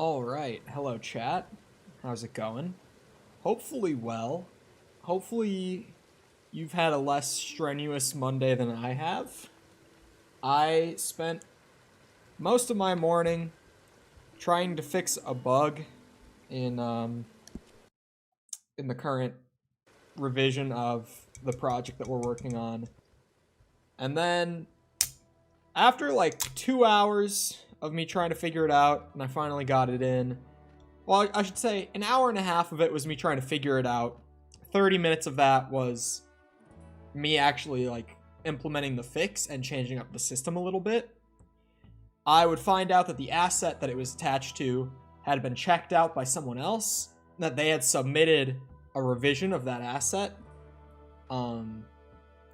All right. Hello, chat. How's it going? Hopefully well. Hopefully you've had a less strenuous Monday than I have. I spent most of my morning trying to fix a bug in the current revision of the project that we're working on. And then after like 2 hours of me trying to figure it out, and I finally got it in. Well, I should say an hour and a half of it was me trying to figure it out. 30 minutes of that was me actually like implementing the fix and changing up the system a little bit. I would find out that the asset that it was attached to had been checked out by someone else, that they had submitted a revision of that asset.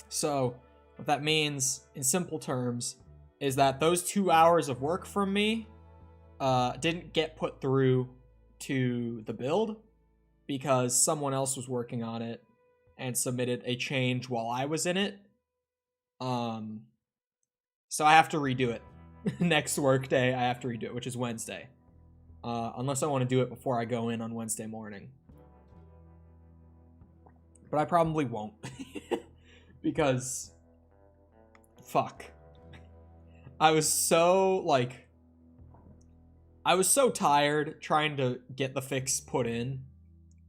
So what that means in simple terms is that those 2 hours of work from me didn't get put through to the build because someone else was working on it and submitted a change while I was in it. So I have to redo it. Next work day, I have to redo it, which is Wednesday. Unless I want to do it before I go in on Wednesday morning. But I probably won't. Because fuck. I was so tired trying to get the fix put in.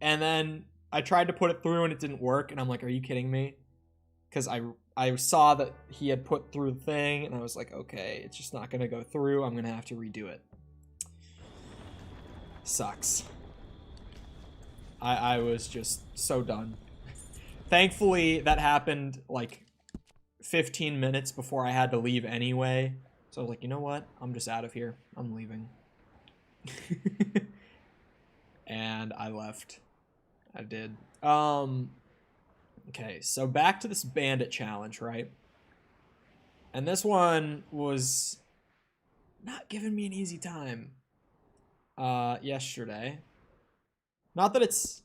And then I tried to put it through and it didn't work. And I'm like, are you kidding me? Because I saw that he had put through the thing. And I was like, okay, it's just not going to go through. I'm going to have to redo it. Sucks. I was just so done. Thankfully, that happened like 15 minutes before I had to leave anyway. So I was like, you know what? I'm just out of here. I'm leaving. And I left. I did. Okay, so back to this bandit challenge, right? And this one was not giving me an easy time yesterday. Not that it's...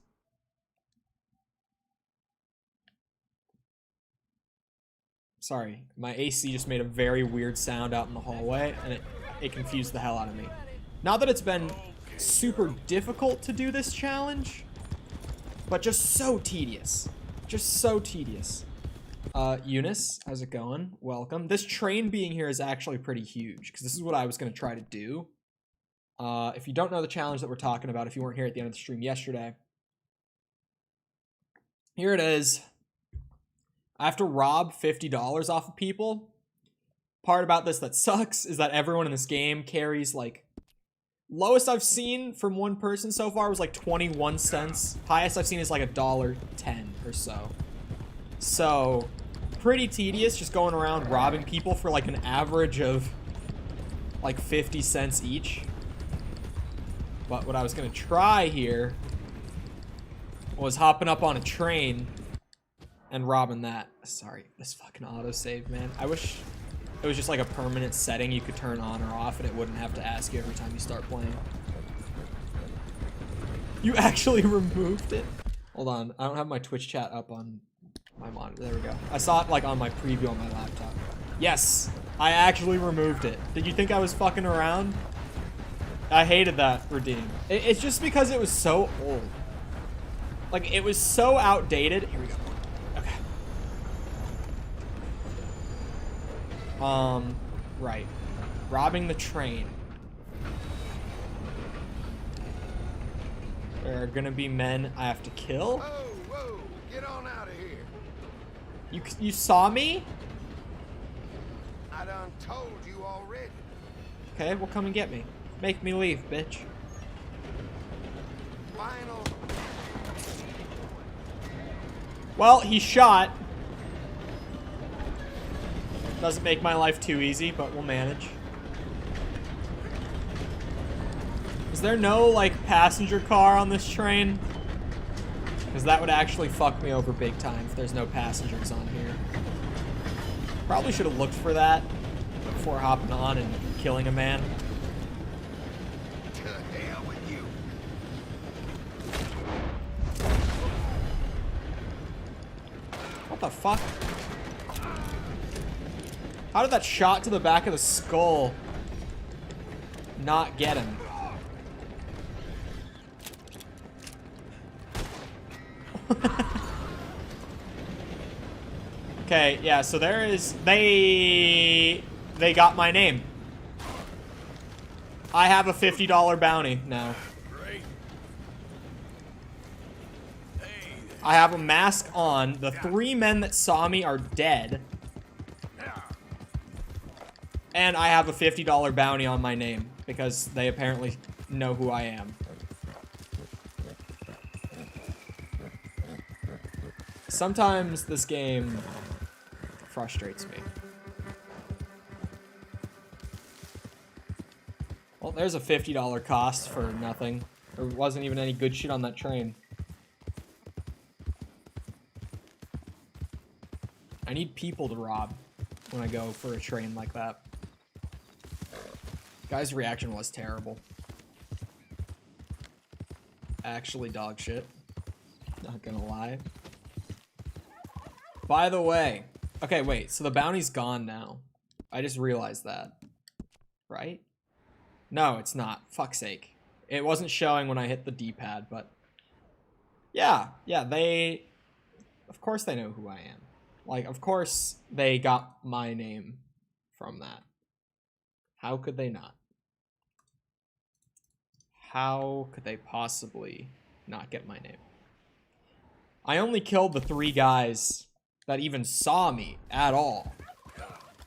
Sorry, my AC just made a very weird sound out in the hallway, and it confused the hell out of me. Not that it's been super difficult to do this challenge, but just so tedious. Just so tedious. Eunice, how's it going? Welcome. This train being here is actually pretty huge, because this is what I was going to try to do. If you don't know the challenge that we're talking about, if you weren't here at the end of the stream yesterday, here it is. I have to rob $50 off of people. Part about this that sucks is that everyone in this game carries like... Lowest I've seen from one person so far was like 21 cents. Highest I've seen is like $1.10 or so. So, pretty tedious just going around robbing people for like an average of like 50 cents each. But what I was gonna try here was hopping up on a train and robbing that. Sorry, this fucking autosave, man. I wish it was just like a permanent setting you could turn on or off and it wouldn't have to ask you every time you start playing. You actually removed it? Hold on, I don't have my Twitch chat up on my monitor. There we go. I saw it like on my preview on my laptop. Yes, I actually removed it. Did you think I was fucking around? I hated that redeem. It's just because it was so old. Like, it was so outdated. Here we go. Right. Robbing the train. There are gonna be men I have to kill. Whoa, get on out of here. You saw me? I done told you already. Okay, well come and get me. Make me leave, bitch. Final. Well, he shot. Doesn't make my life too easy, but we'll manage. Is there no, like, passenger car on this train? Because that would actually fuck me over big time if there's no passengers on here. Probably should have looked for that before hopping on and killing a man. To hell with you. What the fuck? How did that shot to the back of the skull not get him? Okay, yeah, so there is... They got my name. I have a $50 bounty now. I have a mask on. The 3 men that saw me are dead. And I have a $50 bounty on my name because they apparently know who I am. Sometimes this game frustrates me. Well, there's a $50 cost for nothing. There wasn't even any good shit on that train. I need people to rob when I go for a train like that. Guy's reaction was terrible. Actually dog shit. Not gonna lie. By the way, okay, wait, so the bounty's gone now. I just realized that. Right? No, it's not. Fuck's sake. It wasn't showing when I hit the D-pad, but... Yeah, they... Of course they know who I am. Like, of course they got my name from that. How could they not? How could they possibly not get my name? I only killed the 3 guys that even saw me at all.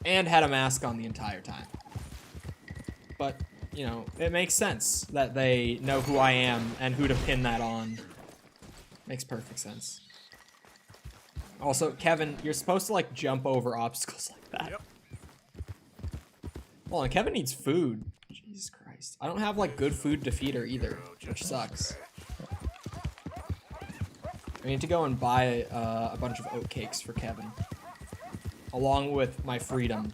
And had a mask on the entire time. But, you know, it makes sense that they know who I am and who to pin that on. Makes perfect sense. Also, Kevin, you're supposed to, like, jump over obstacles like that. Yep. Well, and Kevin needs food. Jesus Christ. I don't have, like, good food to feed her either, which sucks. I need to go and buy a bunch of oatcakes for Kevin. Along with my freedom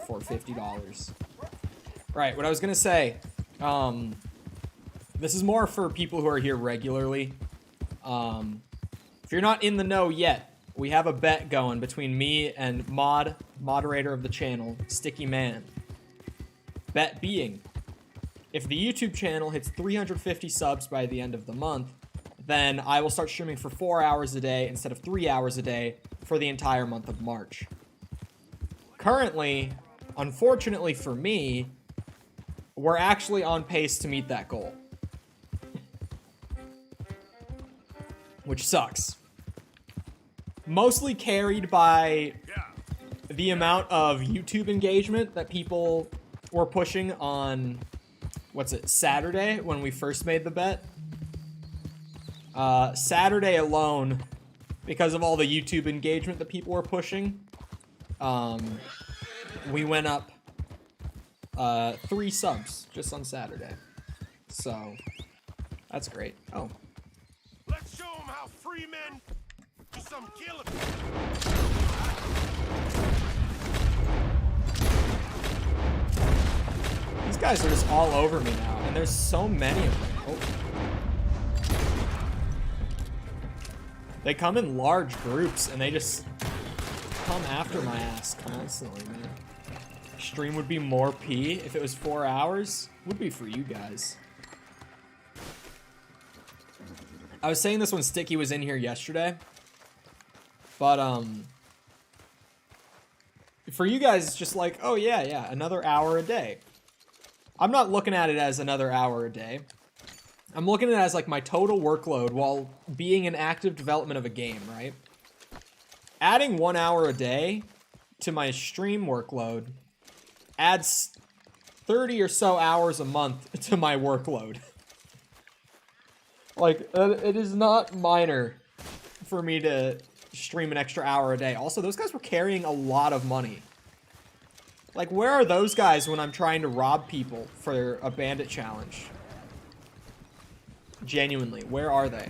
for $50. Right, what I was gonna say. This is more for people who are here regularly. If you're not in the know yet, we have a bet going between me and moderator of the channel, Sticky Man. Bet being, if the YouTube channel hits 350 subs by the end of the month, then I will start streaming for 4 hours a day instead of 3 hours a day for the entire month of March. Currently, unfortunately for me, we're actually on pace to meet that goal. Which sucks. Mostly carried by the amount of YouTube engagement that people were pushing on, what's it, Saturday, when we first made the bet. Saturday alone, because of all the YouTube engagement that people were pushing, we went up 3 subs just on Saturday. So, that's great. Oh. Let's show them how free men do some killing. These guys are just all over me now, and there's so many of them. Oh. They come in large groups, and they just come after my ass constantly, man. Stream would be more P if it was 4 hours. Would be for you guys. I was saying this when Sticky was in here yesterday. But, for you guys, it's just like, oh yeah, another hour a day. I'm not looking at it as another hour a day. I'm looking at it as like my total workload while being in active development of a game, right? Adding 1 hour a day to my stream workload adds 30 or so hours a month to my workload. Like, it is not minor for me to stream an extra hour a day. Also, those guys were carrying a lot of money. Like, where are those guys when I'm trying to rob people for a bandit challenge? Genuinely, where are they?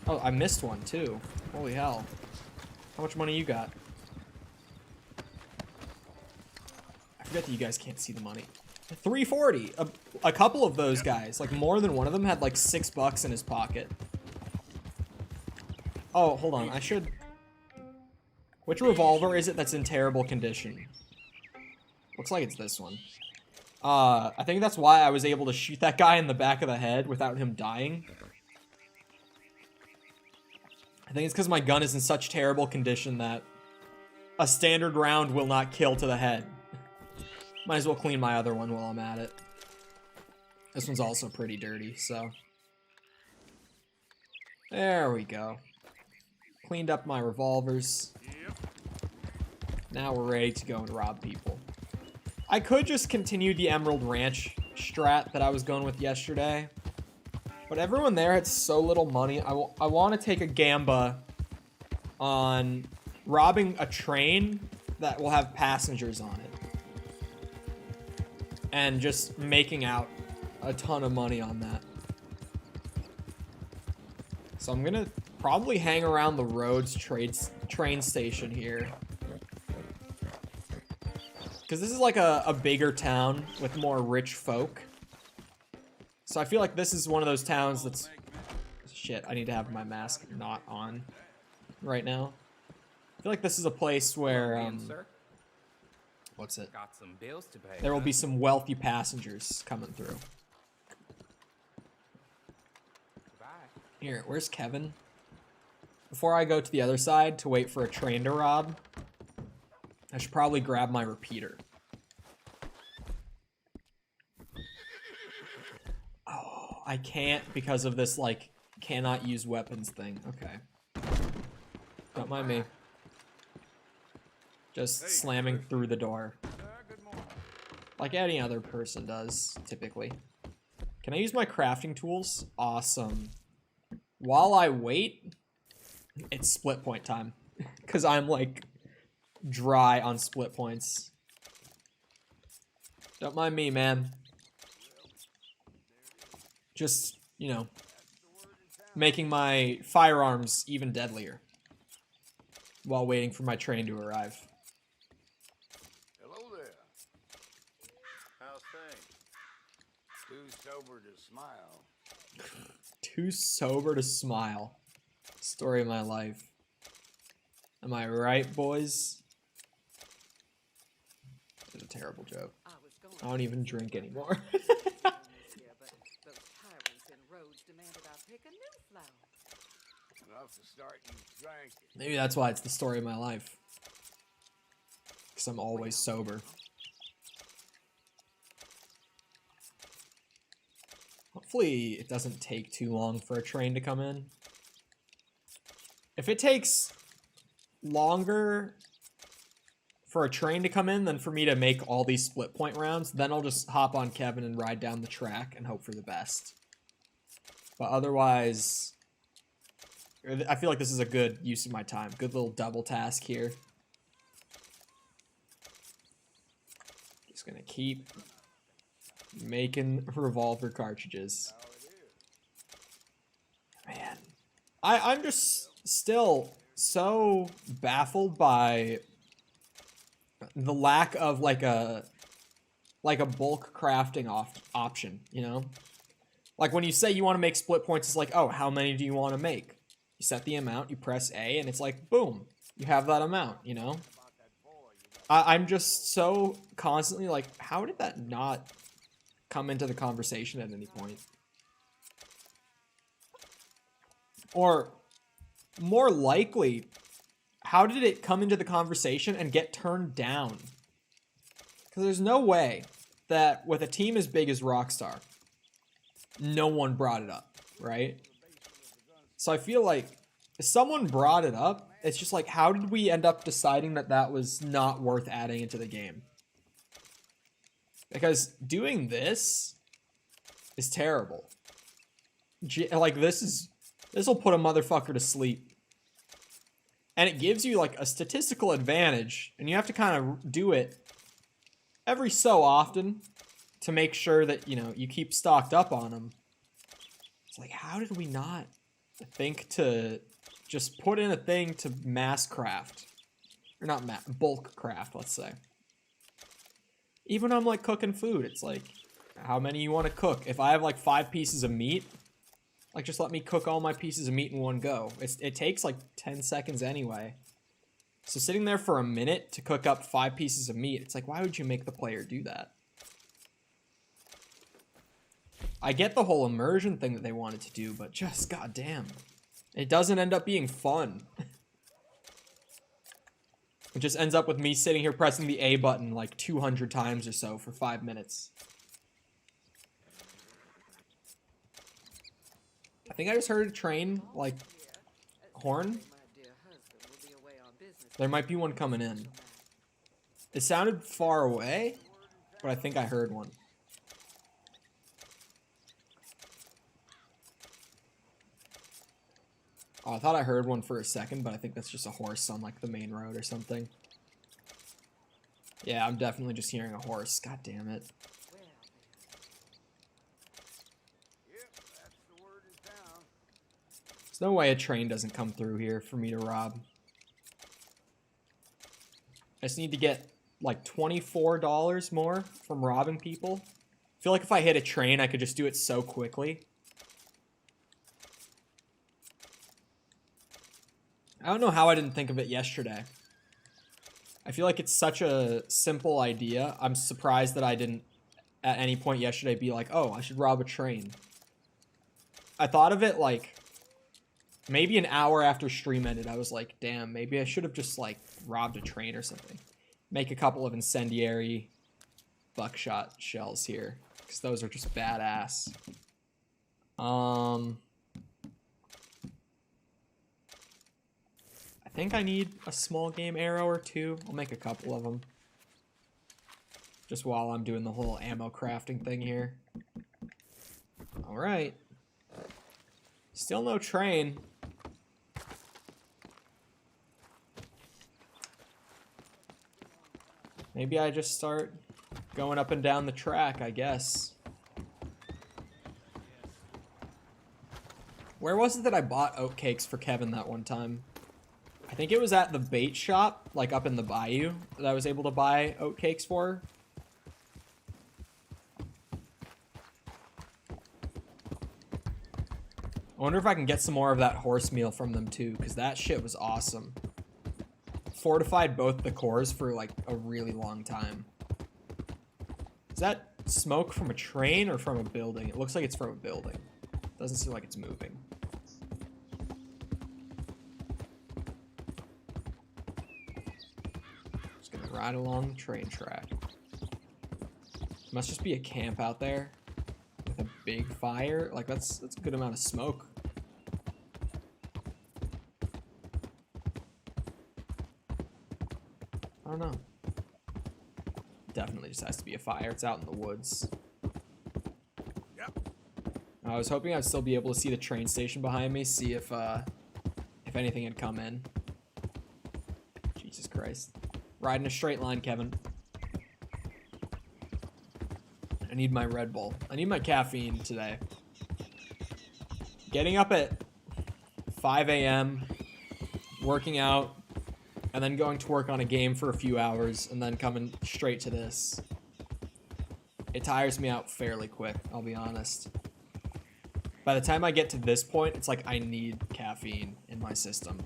Oh, I missed one too. Holy hell. How much money you got? I forget that you guys can't see the money. 340. A couple of those guys, like more than one of them, had like $6 in his pocket. Oh, hold on. I should... Which revolver is it that's in terrible condition? Looks like it's this one. I think that's why I was able to shoot that guy in the back of the head without him dying. I think it's because my gun is in such terrible condition that a standard round will not kill to the head. Might as well clean my other one while I'm at it. This one's also pretty dirty, so. There we go. Cleaned up my revolvers. Now we're ready to go and rob people. I could just continue the Emerald Ranch strat that I was going with yesterday. But everyone there had so little money. I want to take a gamba on robbing a train that will have passengers on it. And just making out a ton of money on that. So I'm gonna probably hang around the Rhodes train station here. Because this is like a bigger town with more rich folk. So I feel like this is one of those towns that's... Shit, I need to have my mask not on right now. I feel like this is a place where... what's it? Got some bills to pay. There will be some wealthy passengers coming through. Bye. Here, where's Kevin? Before I go to the other side to wait for a train to rob, I should probably grab my repeater. Oh, I can't because of this, like, cannot use weapons thing. Okay. Don't mind me. Just slamming through the door. Like any other person does, typically. Can I use my crafting tools? Awesome. While I wait, it's split point time. Because I'm, like, dry on split points. Don't mind me, man. Just, you know, making my firearms even deadlier while waiting for my train to arrive. Hello there. How's things? Too sober to smile. Too sober to smile. Story of my life. Am I right, boys? It's a terrible joke. I don't even drink anymore. Maybe that's why it's the story of my life. Because I'm always sober. Hopefully it doesn't take too long for a train to come in. If it takes longer for a train to come in than for me to make all these split point rounds, then I'll just hop on Kevin and ride down the track and hope for the best. But otherwise, I feel like this is a good use of my time. Good little double task here. Just gonna keep making revolver cartridges. Man, I'm just still so baffled by the lack of like a bulk crafting option, you know? Like when you say you want to make split points, it's like, oh, how many do you want to make? You set the amount, you press A, and it's like, boom, you have that amount, you know? I'm just so constantly like, how did that not come into the conversation at any point? Or more likely, how did it come into the conversation and get turned down? Because there's no way that with a team as big as Rockstar, no one brought it up, right? So I feel like if someone brought it up, it's just like, how did we end up deciding that that was not worth adding into the game? Because doing this is terrible. Like, this will put a motherfucker to sleep. And it gives you, like, a statistical advantage, and you have to kind of do it every so often to make sure that, you know, you keep stocked up on them. It's like, how did we not think to just put in a thing to mass craft? Or not bulk craft, let's say. Even when I'm, like, cooking food, it's like, how many you want to cook? If I have, like, 5 pieces of meat, like, just let me cook all my pieces of meat in one go. It takes, like, 10 seconds anyway. So sitting there for a minute to cook up 5 pieces of meat, it's like, why would you make the player do that? I get the whole immersion thing that they wanted to do, but just goddamn. It doesn't end up being fun. It just ends up with me sitting here pressing the A button like 200 times or so for 5 minutes. I think I just heard a train, like, horn. There might be one coming in. It sounded far away, but I think I heard one. Oh, I thought I heard one for a second, but I think that's just a horse on, like, the main road or something. Yeah, I'm definitely just hearing a horse. God damn it. There's no way a train doesn't come through here for me to rob. I just need to get, like, $24 more from robbing people. I feel like if I hit a train, I could just do it so quickly. I don't know how I didn't think of it yesterday. I feel like it's such a simple idea. I'm surprised that I didn't, at any point yesterday, be like, oh, I should rob a train. I thought of it, like, maybe an hour after stream ended. I was like, damn, maybe I should have just, like, robbed a train or something. Make a couple of incendiary buckshot shells here, because those are just badass. I think I need a small game arrow or two. I'll make a couple of them. Just while I'm doing the whole ammo crafting thing here. Alright. Still no train. Maybe I just start going up and down the track, I guess. Where was it that I bought oatcakes for Kevin that one time? I think it was at the bait shop, like up in the bayou, that I was able to buy oatcakes for. I wonder if I can get some more of that horse meal from them too, because that shit was awesome. Fortified both the cores for like a really long time. Is that smoke from a train or from a building? It looks like it's from a building. Doesn't seem like it's moving. Just gonna ride along the train track. Must just be a camp out there with a big fire. Like that's a good amount of smoke. I don't know. Definitely just has to be a fire. It's out in the woods. Yep. I was hoping I'd still be able to see the train station behind me, see if anything had come in. Jesus Christ. Ride in a straight line, Kevin. I need my Red Bull. I need my caffeine today. Getting up at 5 a.m., working out, and then going to work on a game for a few hours, and then coming straight to this. It tires me out fairly quick, I'll be honest. By the time I get to this point, it's like I need caffeine in my system.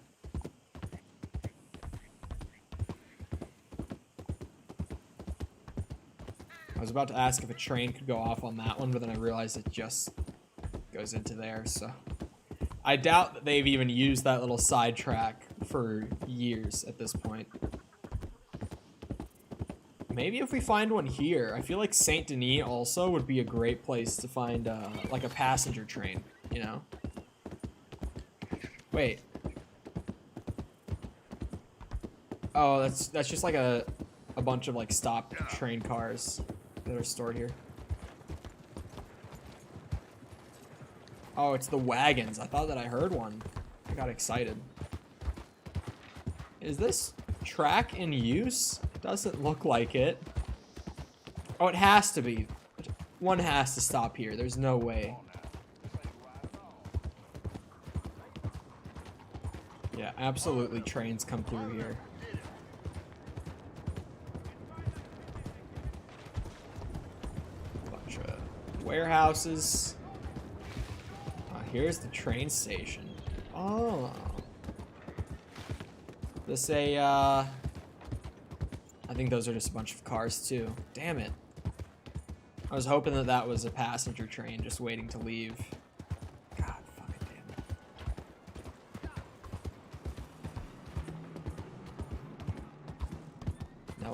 I was about to ask if a train could go off on that one, but then I realized it just goes into there, so. I doubt that they've even used that little sidetrack for years at this point. Maybe if we find one here. I feel like Saint Denis also would be a great place to find like a passenger train, you know? Wait. Oh, that's just like a bunch of like stopped train cars that are stored here. Oh, it's the wagons. I thought that I heard one. I got excited. Is this track in use? Doesn't look like it. Oh, it has to be. One has to stop here. There's no way. Yeah, absolutely trains come through here. Bunch of warehouses. Here's the train station. Oh. This I think those are just a bunch of cars too. Damn it. I was hoping that that was a passenger train just waiting to leave. God fucking damn it.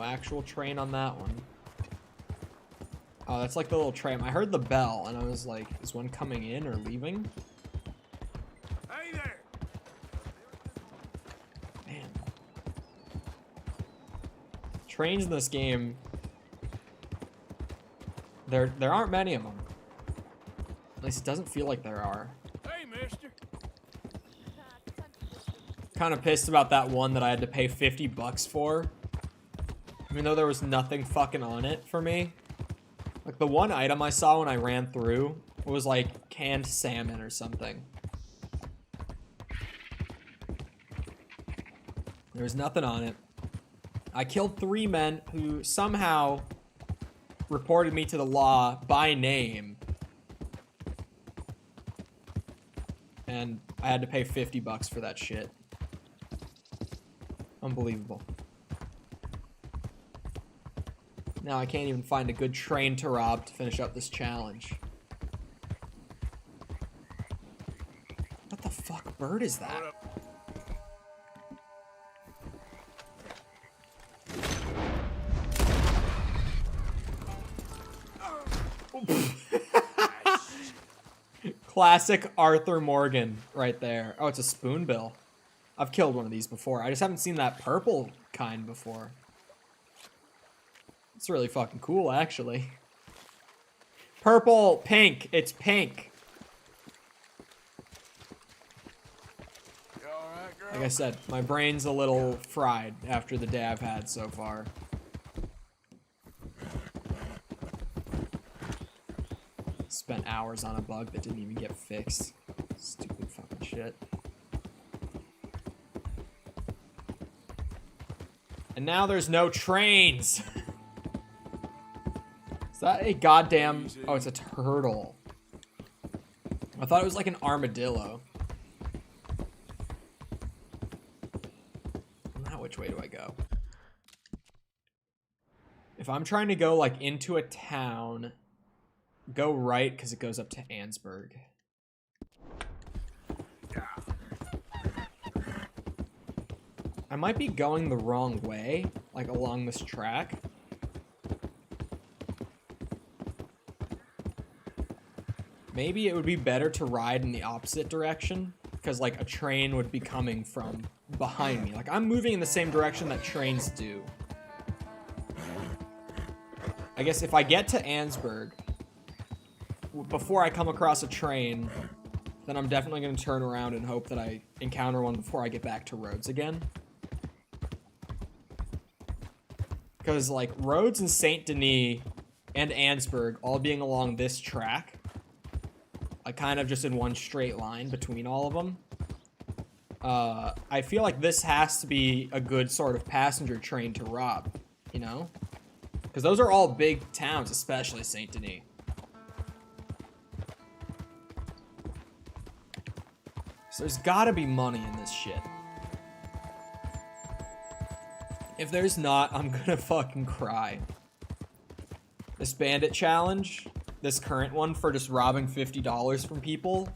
No actual train on that one. Oh, that's like the little tram. I heard the bell, and I was like, is one coming in or leaving? Hey there! Man. Trains in this game, there aren't many of them. At least it doesn't feel like there are. Hey, mister! Kind of pissed about that one that I had to pay 50 bucks for. Even though there was nothing fucking on it for me. Like, the one item I saw when I ran through was, like, canned salmon or something. There was nothing on it. I killed 3 men who somehow reported me to the law by name. And I had to pay 50 bucks for that shit. Unbelievable. Now I can't even find a good train to rob to finish up this challenge. What the fuck bird is that? Classic Arthur Morgan right there. Oh, it's a spoonbill. I've killed one of these before. I just haven't seen that purple kind before. It's really fucking cool, actually. Purple, pink. It's pink. You all right, girl? Like I said, my brain's a little fried after the day I've had so far. Spent hours on a bug that didn't even get fixed. Stupid fucking shit. And now there's no trains. Is that a goddamn... Oh, it's a turtle. I thought it was like an armadillo. Now which way do I go? If I'm trying to go like into a town, go right because it goes up to Ansburg. I might be going the wrong way, like along this track. Maybe it would be better to ride in the opposite direction, because like a train would be coming from behind me. Like I'm moving in the same direction that trains do. I guess if I get to Ansburg before I come across a train, then I'm definitely going to turn around and hope that I encounter one before I get back to Rhodes again. Because, like, Rhodes and Saint Denis and Ansburg all being along this track, like, kind of just in one straight line between all of them, I feel like this has to be a good sort of passenger train to rob, you know? Because those are all big towns, especially Saint Denis. So there's gotta be money in this shit. If there's not, I'm gonna fucking cry. This bandit challenge, this current one for just robbing $50 from people,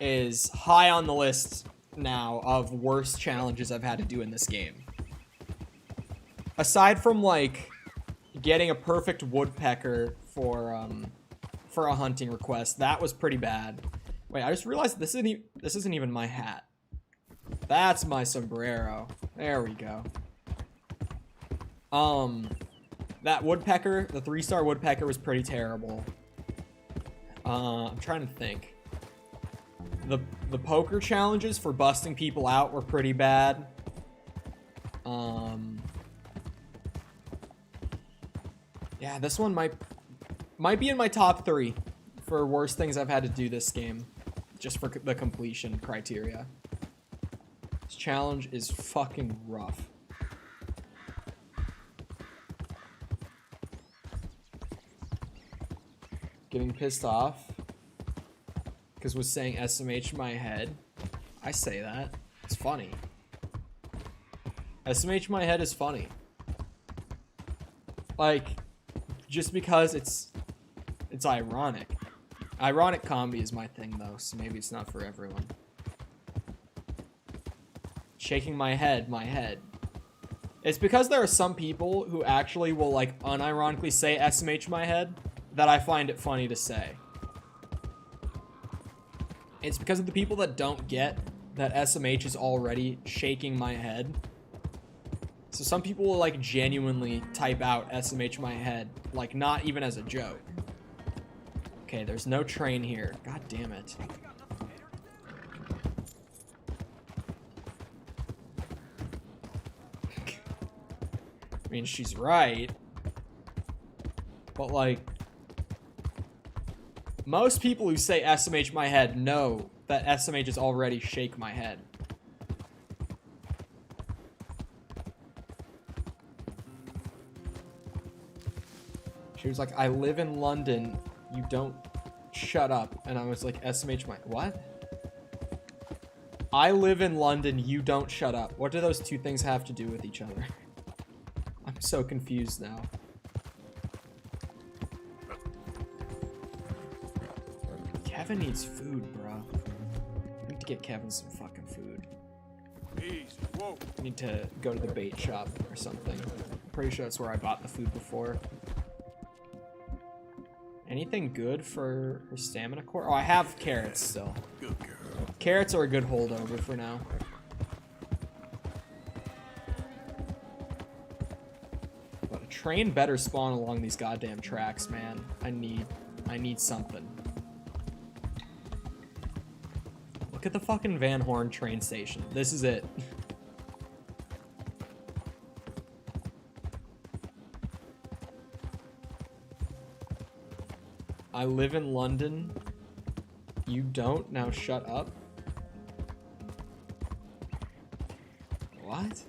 is high on the list now of worst challenges I've had to do in this game. Aside from, like, getting a perfect woodpecker for a hunting request, that was pretty bad. Wait, I just realized this isn't even my hat. That's my sombrero. There we go. That woodpecker, the 3-star woodpecker was pretty terrible. I'm trying to think. The poker challenges for busting people out were pretty bad. Yeah, this one might be in my top 3 for worst things I've had to do this game, just for the completion criteria. This challenge is fucking rough. Getting pissed off because was saying SMH in my head. I say that. It's funny. SMH in my head is funny. Like, just because it's ironic. Ironic comedy is my thing though, so maybe it's not for everyone. Shaking my head. It's because there are some people who actually will, like, unironically say SMH my head that I find it funny to say. It's because of the people that don't get that SMH is already shaking my head. So some people will, like, genuinely type out SMH my head, like, not even as a joke. Okay, there's no train here. God damn it. I mean, she's right. But, like, most people who say SMH my head know that SMH is already shake my head. She was like, I live in London, you don't shut up. And I was like, SMH my, what? I live in London, you don't shut up. What do those two things have to do with each other? I'm so confused now. Kevin needs food, bro. I need to get Kevin some fucking food. Easy. Whoa. I need to go to the bait shop or something. I'm pretty sure that's where I bought the food before. Anything good for her stamina core? Oh, I have carrots still. Good girl. Carrots are a good holdover for now. But a train better spawn along these goddamn tracks, man. I need something. Look at the fucking Van Horn train station. This is it. I live in London. You don't? Now shut up. What?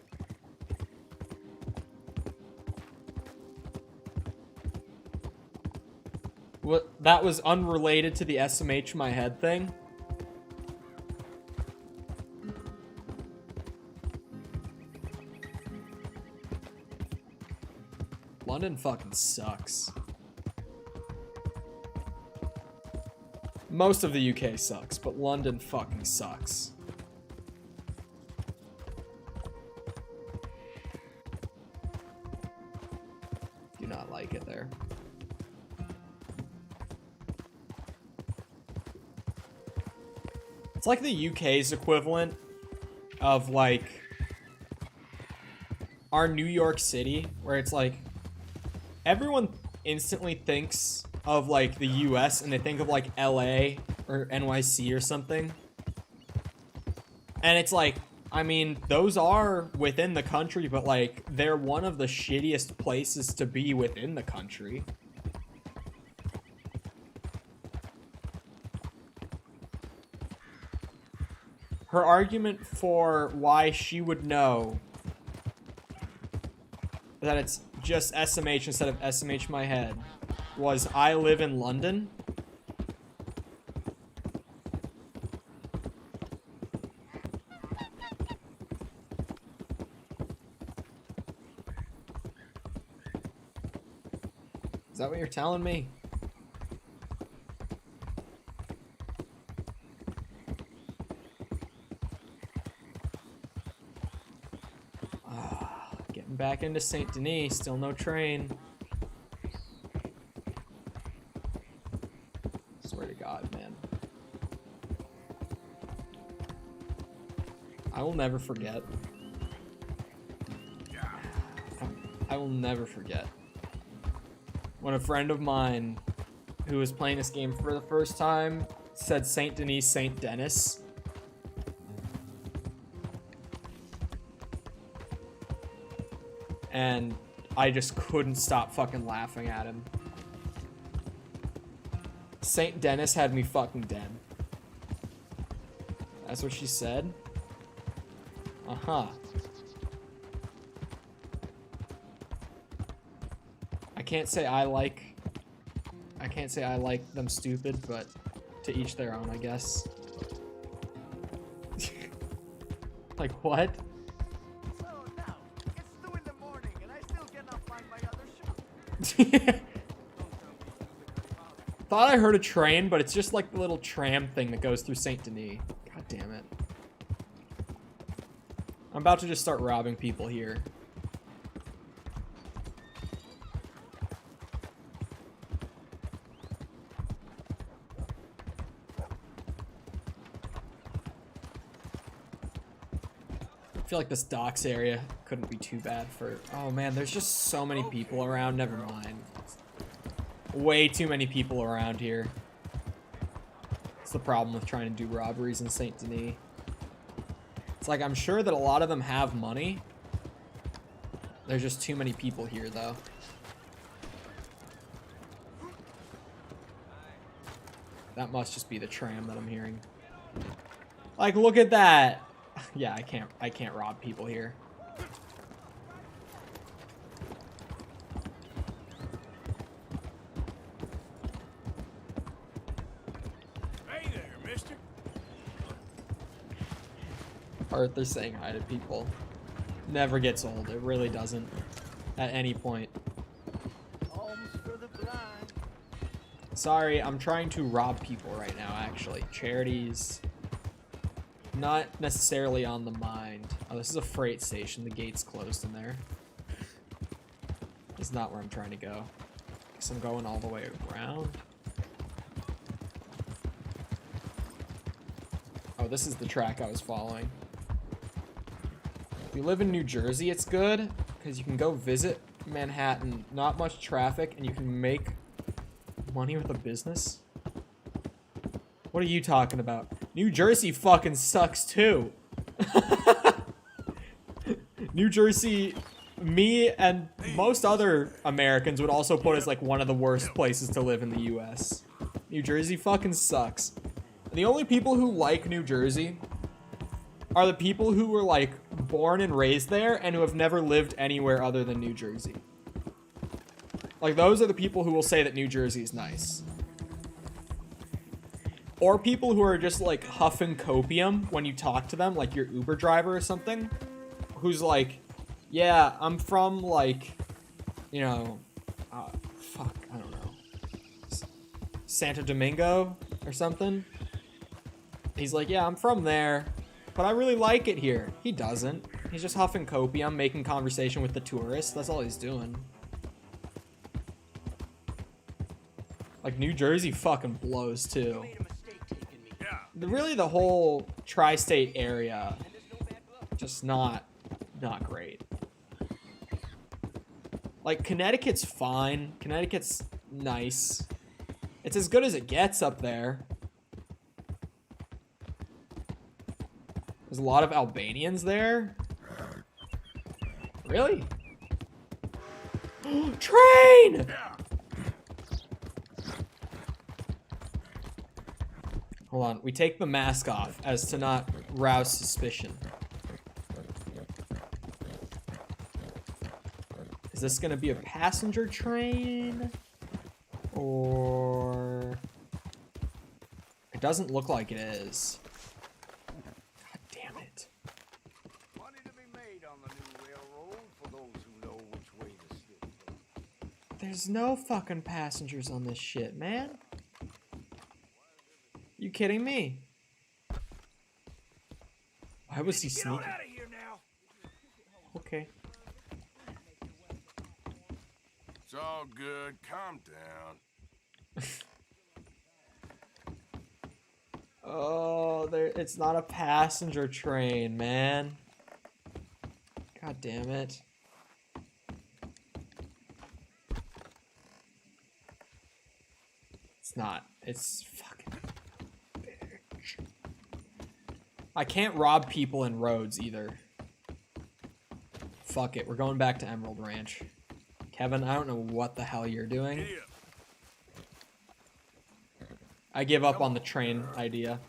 What? That was unrelated to the SMH my head thing? London fucking sucks. Most of the UK sucks, but London fucking sucks. Do not like it there. It's like the UK's equivalent of, like, our New York City, where it's like everyone instantly thinks of, like, the US and they think of, like, LA or NYC or something. And it's like, I mean, those are within the country, but, like, they're one of the shittiest places to be within the country. Her argument for why she would know that it's just SMH instead of SMH my head was, I live in London. Is that what you're telling me? Getting back into Saint Denis, still no train. Swear to God, man. I will never forget. I will never forget when a friend of mine who was playing this game for the first time said Saint Denis, Saint Denis. And I just couldn't stop fucking laughing at him. Saint Denis had me fucking dead. That's what she said? Uh-huh. I can't say I like them stupid, but to each their own, I guess. Like, what? So now, it's 2 in the morning and I still cannot find my other shoe. Thought I heard a train, but it's just like the little tram thing that goes through Saint Denis. God damn it. I'm about to just start robbing people here. feel like this docks area couldn't be too bad for... Oh man, there's just so many people around. Never mind. Way too many people around here. That's the problem with trying to do robberies in Saint Denis. It's like, I'm sure that a lot of them have money. There's just too many people here, though. That must just be the tram that I'm hearing. Like, look at that. Yeah, I can't rob people here. Hey there, mister. Arthur saying hi to people never gets old. It really doesn't. At any point. Alms for the blind. Sorry, I'm trying to rob people right now, actually. Charities. Not necessarily on the mind. Oh, this is a freight station. The gate's closed in there. It's not where I'm trying to go. Guess I'm going all the way around. Oh, this is the track I was following. If you live in New Jersey, it's good because you can go visit Manhattan. Not much traffic, and you can make money with a business. What are you talking about? New Jersey fucking sucks too. New Jersey, me and most other Americans would also put as like one of the worst places to live in the US. New Jersey fucking sucks. And the only people who like New Jersey are the people who were like born and raised there and who have never lived anywhere other than New Jersey. Like, those are the people who will say that New Jersey is nice. Or people who are just like huffing copium when you talk to them, like your Uber driver or something, who's like, yeah, I'm from like, you know, fuck, I don't know, Santo Domingo or something. He's like, yeah, I'm from there, but I really like it here. He doesn't. He's just huffing copium, making conversation with the tourists. That's all he's doing. Like, New Jersey fucking blows, too. Really, the whole tri-state area, just not great. Like, Connecticut's fine. Connecticut's nice. It's as good as it gets up there. There's a lot of Albanians there. Really? Train! Hold on, we take the mask off as to not rouse suspicion. Is this gonna be a passenger train? Or... It doesn't look like it is. God damn it. Money to be made on the new railroad for those who know which way to steer. There's no fucking passengers on this shit, man. You kidding me? Why was he sneaking? Get out of here now. Okay. It's all good. Calm down. Oh, it's not a passenger train, man. God damn it. It's not. It's fucking bitch. I can't rob people in roads either. Fuck it. We're going back to Emerald Ranch. Kevin, I don't know what the hell you're doing. I give up on the train idea.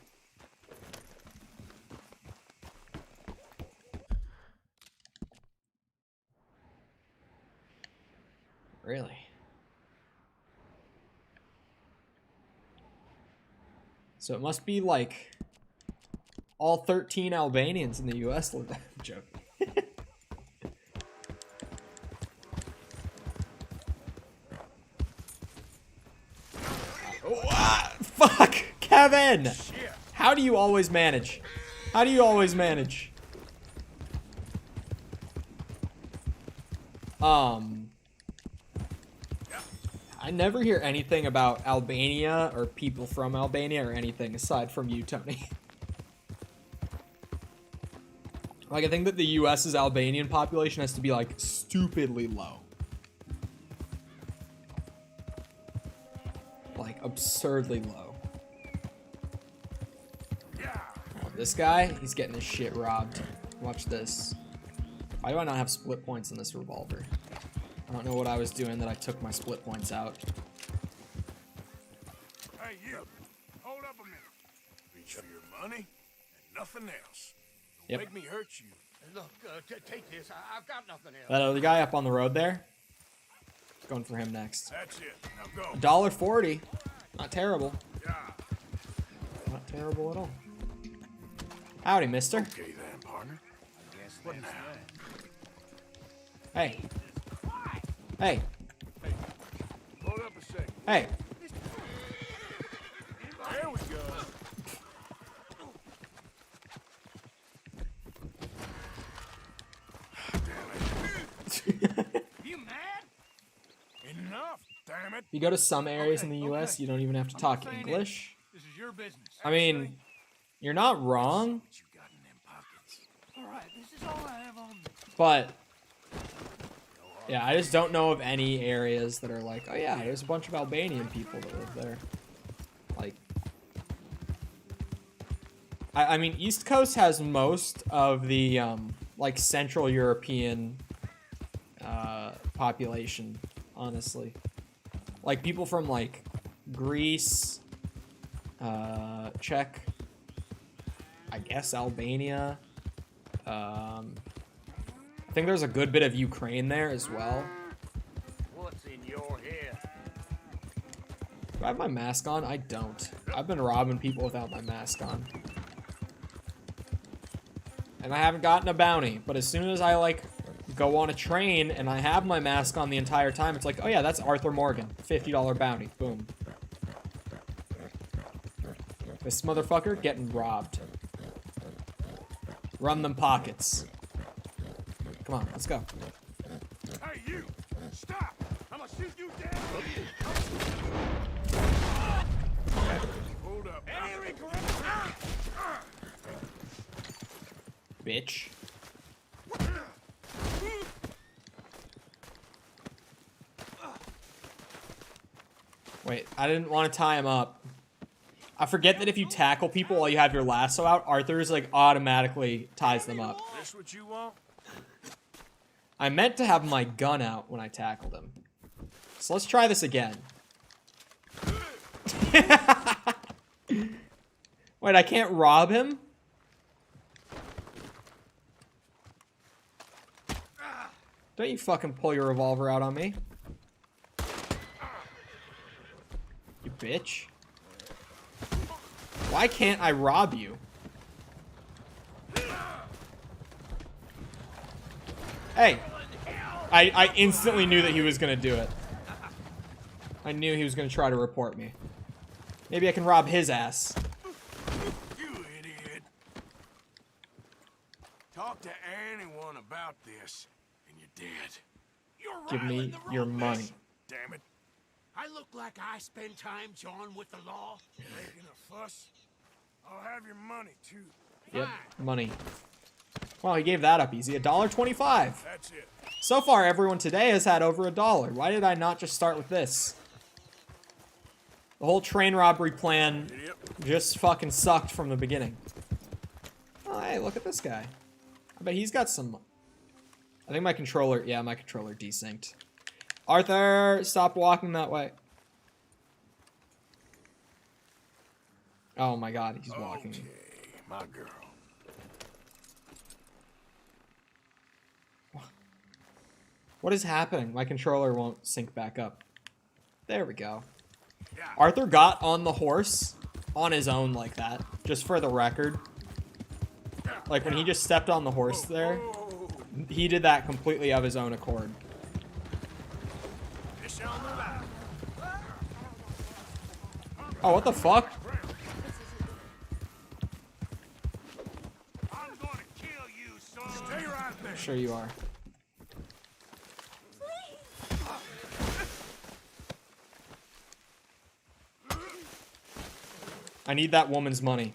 Really? So it must be like all 13 Albanians in the US live there. I'm joking. Fuck! Kevin! How do you always manage? How do you always manage? I never hear anything about Albania or people from Albania or anything aside from you, Tony. Like, I think that the US's Albanian population has to be, like, stupidly low. Like, absurdly low. Oh, this guy, he's getting his shit robbed. Watch this. Why do I not have split points in this revolver? I don't know what I was doing that I took my split points out. Hey, you. Hold up a minute. Reach for your money and nothing else. Yep. Make me hurt you. Look, take this. I've got nothing else. That other guy up on the road there. Going for him next. That's it. Now go. $1.40. Not terrible. Yeah. Not terrible at all. Howdy, mister. Okay then, partner. What now? Hey. Hey. Hold up a second. Hey. There we go. You mad? Enough, damn it. If you go to some areas in the US, you don't even have to talk saying English. This is your business. I mean, you're not wrong, What you got in them pockets? All right, this is all I have on me. but yeah, I just don't know of any areas that are like, oh yeah, there's a bunch of Albanian people that live there. Like, I mean, East Coast has most of the like Central European population, honestly. Like people from like Greece, Czech, I guess Albania. I think there's a good bit of Ukraine there as well. What's in your head? Do I have my mask on? I don't. I've been robbing people without my mask on. And I haven't gotten a bounty, but as soon as I like go on a train and I have my mask on the entire time, it's like, oh yeah, that's Arthur Morgan. $50 bounty. Boom. This motherfucker getting robbed. Run them pockets. Come on, let's go. Hey, you. Stop. I'm gonna shoot you down. Hold up. Bitch. Wait, I didn't want to tie him up. I forget that if you tackle people while you have your lasso out, Arthur's like automatically ties them up. This what you want? I meant to have my gun out when I tackled him. So let's try this again. Wait, I can't rob him? Don't you fucking pull your revolver out on me. You bitch. Why can't I rob you? Hey. I instantly knew that he was gonna do it. I knew he was gonna try to report me. Maybe I can rob his ass. You idiot. Talk to anyone about this, and you're dead. You're Give me riling the your wrong money. person. Damn it. I look like I spend time jawing with the law. Making a fuss? I'll have your money, too. Yep, money. Well, he gave that up easy. $1.25. That's it. So far, everyone today has had over $1. Why did I not just start with this? The whole train robbery plan Yep. just fucking sucked from the beginning. Oh, hey, look at this guy. I bet he's got some... I think my controller... Yeah, my controller desynced. Arthur, stop walking that way. Oh my god, he's walking. Okay, my girl. What is happening? My controller won't sync back up. There we go. Arthur got on the horse on his own like that, just for the record. Like when he just stepped on the horse there, he did that completely of his own accord. Oh, what the fuck? I'm gonna kill you, son. Stay right there. Sure you are. I need that woman's money.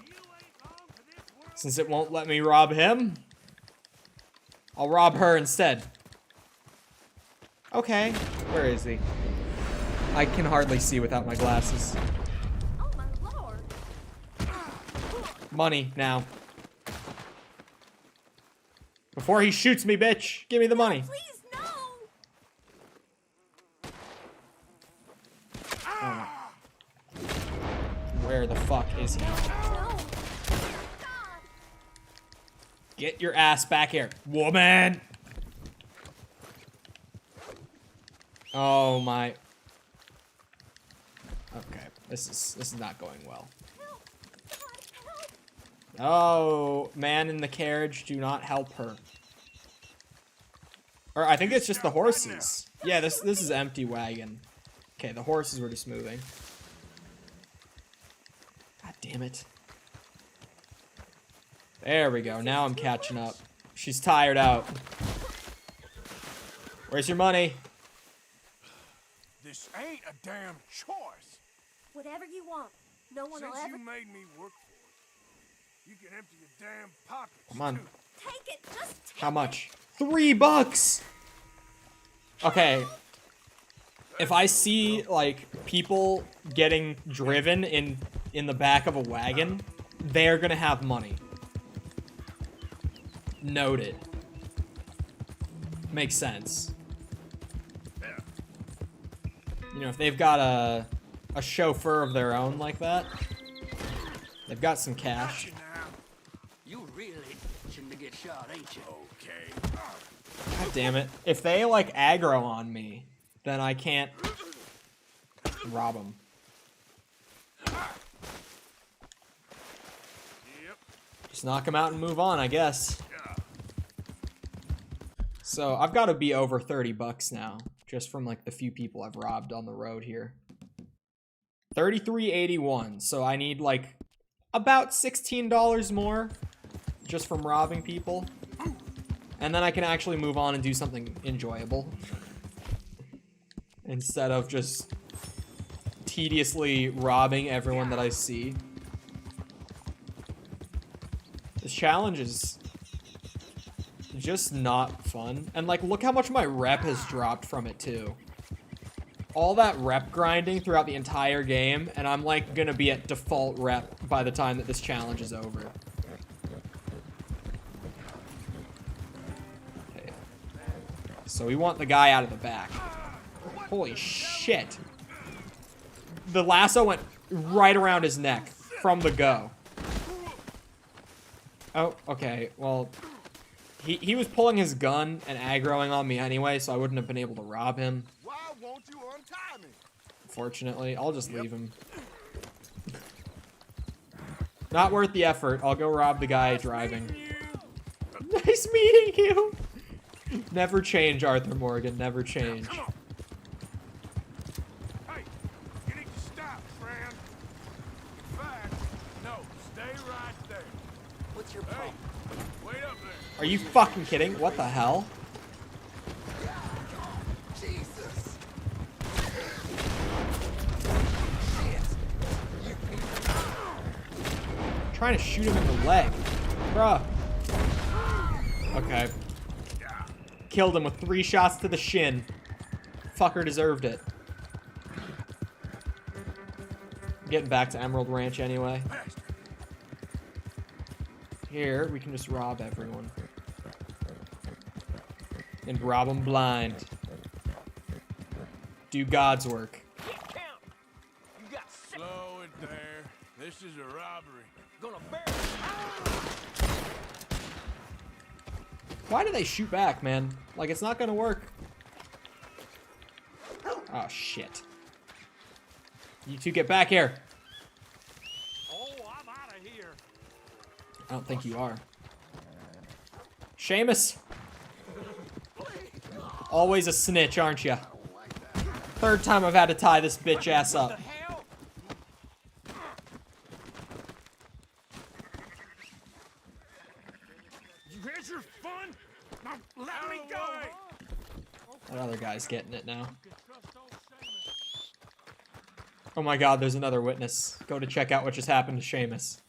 Since it won't let me rob him. I'll rob her instead. Okay. Where is he? I can hardly see without my glasses. Oh my lord. Money now. Before he shoots me, bitch. Give me the money. Please no. Where the fuck is he? No. God. Get your ass back here, woman. Oh my. Okay, this is not going well. Help. God, help. Oh, man in the carriage, do not help her. Or I think it's just the horses. Yeah, this is empty wagon. Okay, the horses were just moving. God damn it. There we go. Now I'm catching up. She's tired out. Where's your money? This ain't a damn choice. Whatever you want. No one will Since ever you made me work for it, you can empty your damn pockets. Come on. too. take it. Just take How much? $3! Okay. If I see, like, people getting driven in the back of a wagon, they're gonna have money. Noted. Makes sense. You know, if they've got a chauffeur of their own like that, they've got some cash. Gotcha now. You really itching to get shot, ain't you? Okay. God damn it. If they, like, aggro on me, then I can't rob them. Yep. Just knock them out and move on, I guess. So, I've got to be over $30 now, just from, like, the few people I've robbed on the road here. $33.81, so I need, like, about $16 more just from robbing people. And then I can actually move on and do something enjoyable. Instead of just tediously robbing everyone that I see. This challenge is just not fun. And like, look how much my rep has dropped from it too. All that rep grinding throughout the entire game, and I'm like gonna be at default rep by the time that this challenge is over. Okay. So we want the guy out of the back. Holy shit. The lasso went right around his neck from the go. Oh, okay. Well, he was pulling his gun and aggroing on me anyway, so I wouldn't have been able to rob him. Why won't you untie me? Fortunately, I'll just leave him. Not worth the effort. I'll go rob the guy driving. Nice meeting you. Never change, Arthur Morgan. Never change. Come on. Hey, you need to stop, friend. In fact, no, stay right there. What's your Hey, problem? wait up there. Are you fucking kidding? What the hell? Jesus. Trying to shoot him in the leg. Bruh. Okay. Killed him with 3 shots to the shin. Fucker deserved it. Getting back to Emerald Ranch anyway. Here, we can just rob everyone. And rob them blind. Do God's work. Slow it there. This is a robbery. Gonna bear Why do they shoot back, man? Like, it's not gonna work. Oh, shit. You two get back here. Oh, I'm out of here. I don't think you are. Seamus. Always a snitch, aren't you? Third time I've had to tie this bitch ass up. Hell? You guys are fun? Now let me go. That other guy's getting it now. Oh my god, there's another witness. Go to check out what just happened to Seamus.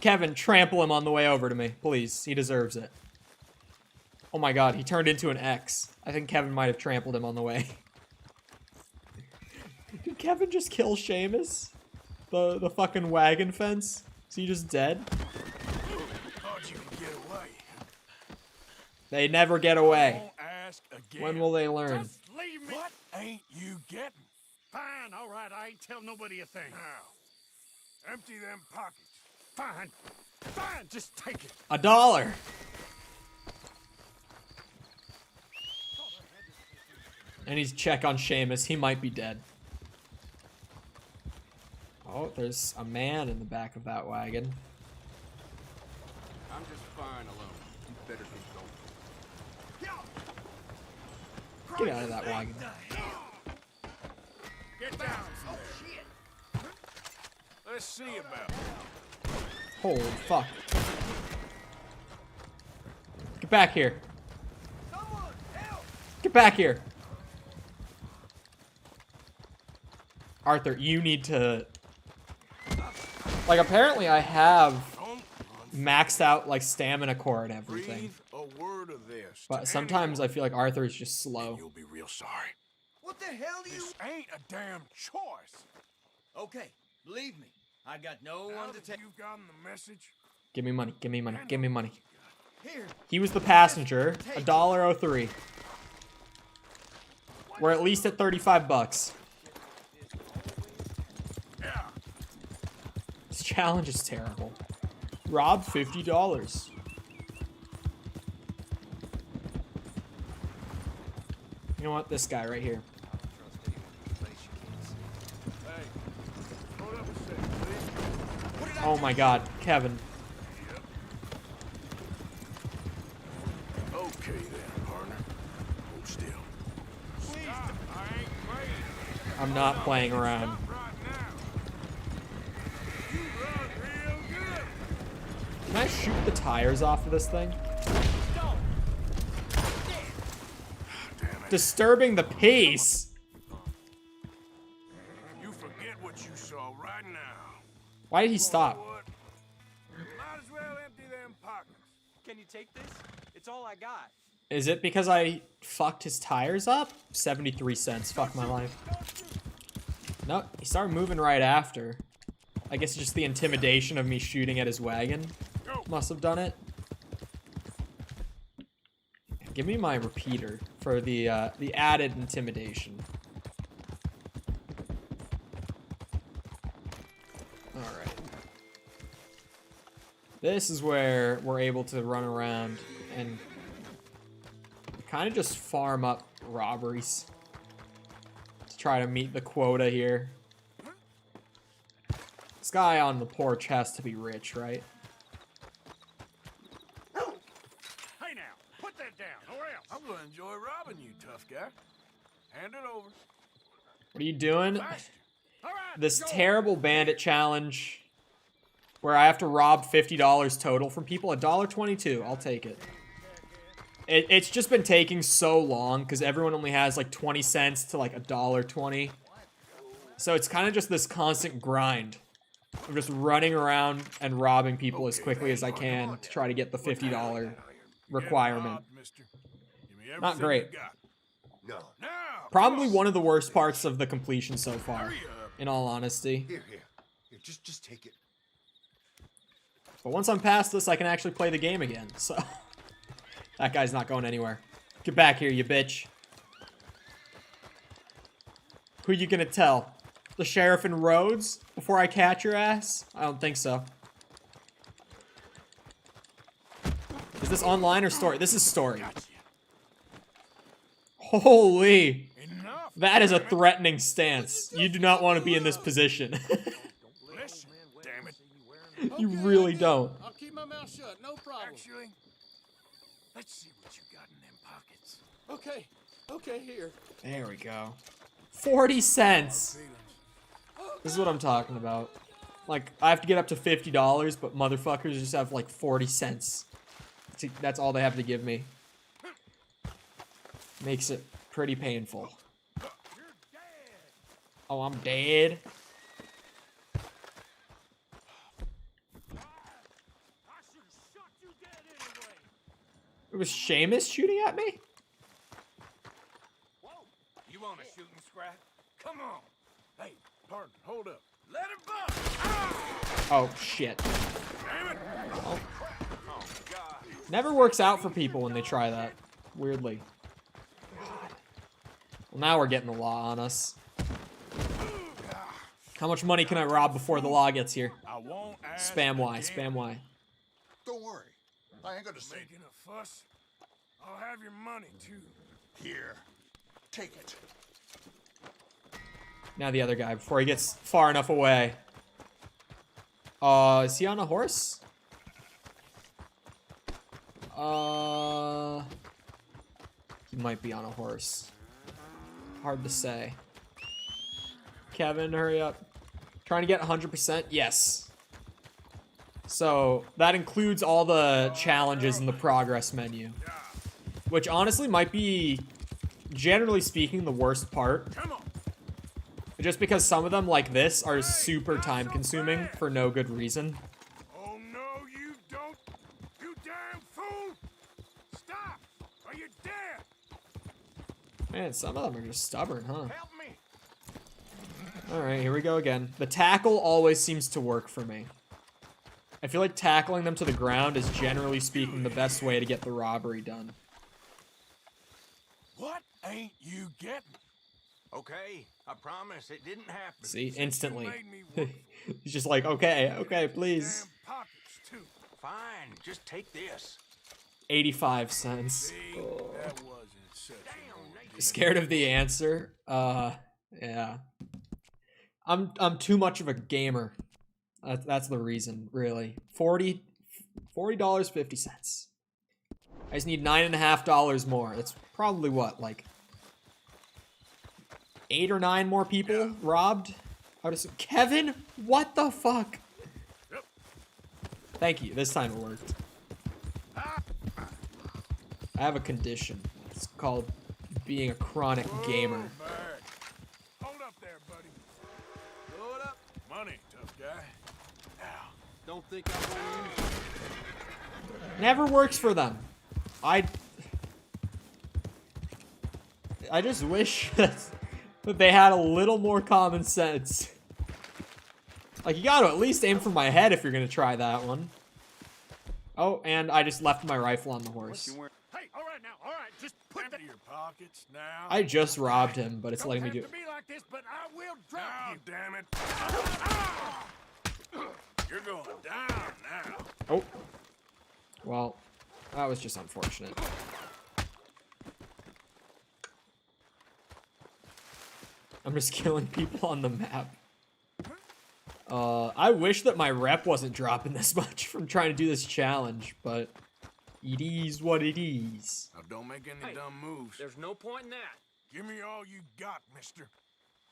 Kevin, trample him on the way over to me, please. He deserves it. Oh my god, he turned into an X. I think Kevin might have trampled him on the way. Did Kevin just kill Seamus? The fucking wagon fence? Is he just dead? Thought you could get away. They never get away. Won't ask again. When will they learn? Just leave me. What ain't you getting? Fine, all right, I ain't tell nobody a thing. Now, empty them pockets. Fine, fine, just take it. $1. I need to check on Seamus. He might be dead. Oh, there's a man in the back of that wagon. I'm just fine alone. You better get going. Get out of that wagon. Get down. Oh, shit. Let's see about it. Holy fuck. Get back here. Someone, help! Get back here. Arthur, you need to... Like, apparently I have Don't maxed out, like, stamina core and everything. breathe a word of this. But to sometimes I anyone, feel like Arthur is just and slow. you'll be real sorry. What the hell do you... This ain't a damn choice. Okay, believe me, I got no Now one to that take. you've gotten the message, Give me money, give me money, give me money. Here, He was the passenger. $1.03. We're at least at 35 bucks. yeah. This challenge is terrible. Rob $50. You know what? This guy right here. Trust anyone in a place you can't see. Hey, hold up a second, please. Oh my god, Kevin. Okay then, partner. Hold still. Stop. I ain't ready. I'm not playing around. Stop right now. You run real good. Can I shoot the tires off of this thing? Damn it. Disturbing the pace. You forget what you saw right now. Why did he stop? What? Might as well empty them pockets. Can you take this? It's all I got. Is it because I fucked his tires up? 73 cents. Fuck my life. No, he started moving right after. I guess just the intimidation of me shooting at his wagon must have done it. Give me my repeater for the added intimidation. All right. This is where we're able to run around and kind of just farm up robberies to try to meet the quota here. This guy on the porch has to be rich, right? Hey now, put that down, or else. I'm gonna enjoy robbing you, tough guy. Hand it over. What are you doing? Faster. All right, This go. terrible bandit challenge where I have to rob $50 total from people. $1.22. I'll take it. It's just been taking so long because everyone only has like 20 cents to like $1.20. So it's kind of just this constant grind. I'm just running around and robbing people as quickly as I can to try to get the $50 requirement. Get robbed, mister. Give me Not everything great. you got. No. Now, Probably come on. one of the worst parts of the completion so far, Hurry up. in all honesty. Here, just take it. But once I'm past this, I can actually play the game again, so... That guy's not going anywhere. Get back here, you bitch. Who you gonna tell? The sheriff in Rhodes before I catch your ass? I don't think so. Is this online or story? This is story. Holy. Enough. That is a threatening stance. You do not want to be in this position. Listen, damn it. You really don't. I'll keep my mouth shut, no problem. Actually, let's see what you got in them pockets. Okay, here. There we go. 40 cents. Feelings. This is what I'm talking about. Like, I have to get up to $50, but motherfuckers just have like 40 cents. That's all they have to give me. Makes it pretty painful. Oh, I'm dead. I should have shot you dead anyway. It was Seamus shooting at me? Whoa! You want a shooting scrap? Come on! Hey, partner, hold up. Let him bust! Oh, shit. Damn it! Well, Oh, God. never works out for people when they try that. Weirdly. God. Well, now we're getting the law on us. How much money can I rob before the law gets here? I won't ask Spam Y, again. spam Y. Don't worry. I ain't gonna say Making a fuss? I'll have your money, too. here. Take it. Now the other guy, before he gets far enough away. Is he on a horse? He might be on a horse. Hard to say. Kevin, hurry up. Trying to get 100%? Yes. So, that includes all the challenges in the progress menu. Which honestly might be, generally speaking, the worst part. Come on! Just because some of them, like this, are super time consuming for no good reason. Oh, no, you don't! You damn fool! Stop! Or you're dead! Man, some of them are just stubborn, huh? Help me! Alright, here we go again. The tackle always seems to work for me. I feel like tackling them to the ground is generally speaking the best way to get the robbery done. What ain't you getting? Okay, I promise it didn't happen. See, instantly. You made me work He's just like, okay, okay, please. damn pockets, too. Fine, just take this. 85 cents. See, that wasn't such an ordeal. Scared of the answer? Yeah. I'm too much of a gamer. That's the reason, really. $40.50. I just need $9.50 more. That's probably what, like 8 or 9 more people robbed? I would assume. Kevin, what the fuck? Yep. Thank you. This time it worked. I have a condition. It's called being a chronic gamer. Whoa, Bert. Hold up there, buddy. Hold up. Money, tough guy. Now, Don't think I'm gonna use it. Never works for them. I just wish that they had a little more common sense. Like, you gotta at least aim for my head if you're gonna try that one. Oh, and I just left my rifle on the horse. You weren't. Hey, all right now, all right. Just put empty your pockets now. I just robbed him, but it's Don't letting me have do to it. be like this, but I will drop Now, you. damn it. You're going down now. Oh. Well, that was just unfortunate. I'm just killing people on the map. I wish that my rep wasn't dropping this much from trying to do this challenge, but it is what it is. Now, don't make any Hey, dumb moves. There's no point in that. Give me all you got, mister.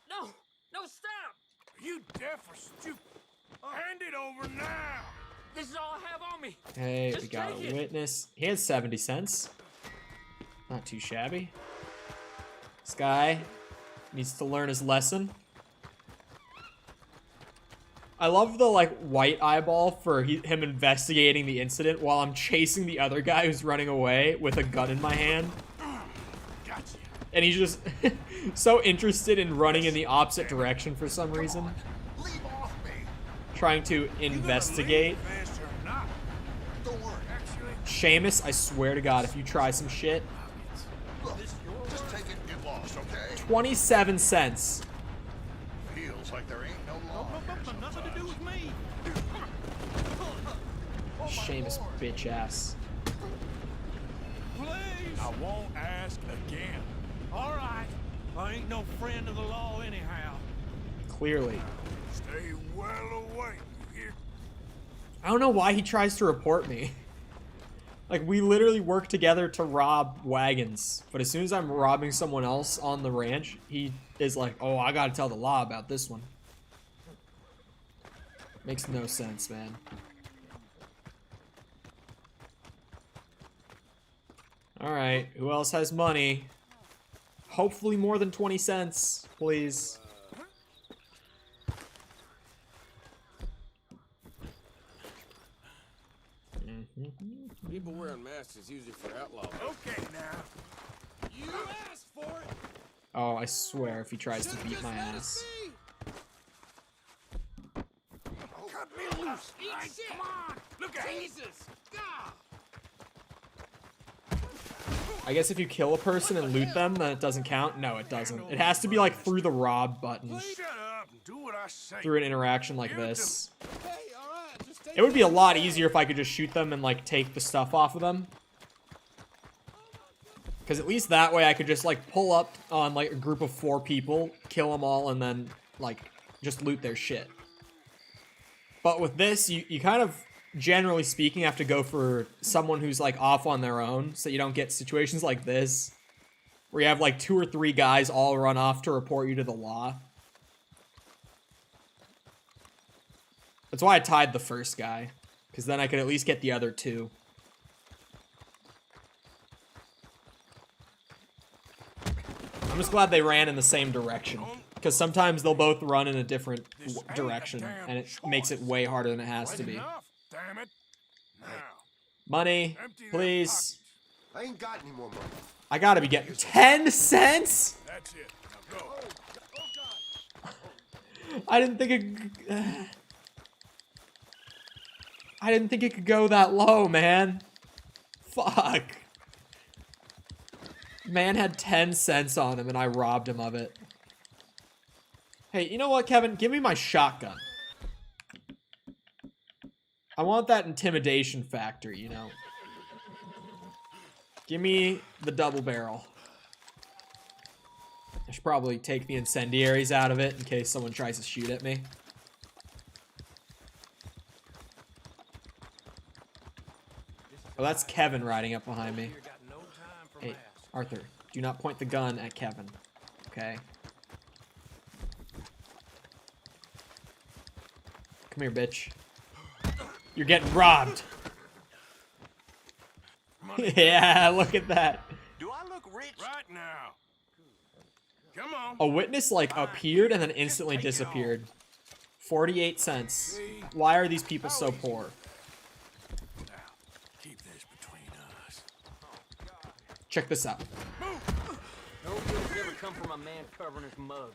No, no, stop. Are you deaf or stupid? Hand it over now. This is all I have on me. Hey, we Just got take a it. witness. He has 70 cents. Not too shabby. This guy needs to learn his lesson. I love the, like, white eyeball for him investigating the incident while I'm chasing the other guy who's running away with a gun in my hand. Gotcha. And he's just so interested in running in the opposite direction for some reason. Leave off me. Trying to investigate. Fast or not. Don't worry. Actually, Seamus, I swear to God, if you try some shit. Look, just take it and get lost, okay? 27 cents. Feels like there ain't no law. Nothing to do with me. Seamus, bitch ass. Please. I won't ask again. All right. I ain't no friend of the law anyhow. Clearly. Stay well away, you hear? I don't know why he tries to report me. Like, we literally work together to rob wagons. But as soon as I'm robbing someone else on the ranch, he is like, oh, I gotta tell the law about this one. Makes no sense, man. Alright, who else has money? Hopefully more than 20 cents, please. People wearing masks is usually for outlaws. Okay, now. You asked for it. Oh, I swear if he tries to beat my ass. Cut me loose. Right, come on. Look at Jesus. God. I guess if you kill a person and loot them, then it doesn't count. No, it doesn't. It has to be like through the rob button, Shut up and do what I say. through an interaction like this. Hey, all right. Just take It would be a lot easier if I could just shoot them and like take the stuff off of them. Because at least that way I could just like pull up on like a group of 4 people, kill them all, and then like just loot their shit. But with this, you kind of, generally speaking, have to go for someone who's like off on their own, so you don't get situations like this, where you have like 2 or 3 guys all run off to report you to the law. That's why I tied the first guy, because then I could at least get the other 2. I'm just glad they ran in the same direction, because sometimes they'll both run in a different direction, and it makes it way harder than it has to be. Enough, damn it. Now, Money, empty them please. I ain't got any more money. I gotta be getting 10 cents? that's it. Now go. I didn't think it could go that low, man. Fuck. Man had 10 cents on him and I robbed him of it. Hey, you know what, Kevin? Give me my shotgun. I want that intimidation factor, you know. Give me the double barrel. I should probably take the incendiaries out of it in case someone tries to shoot at me. Oh, that's Kevin riding up behind me. Hey, Arthur, do not point the gun at Kevin, okay? Come here, bitch. You're getting robbed. Yeah, look at that. Do I look rich? Right now. Come on. A witness, like, appeared and then instantly disappeared. 48 cents. Why are these people so poor? Now, keep this between us. Check this out. Move. No good's ever come from a man covering his mug.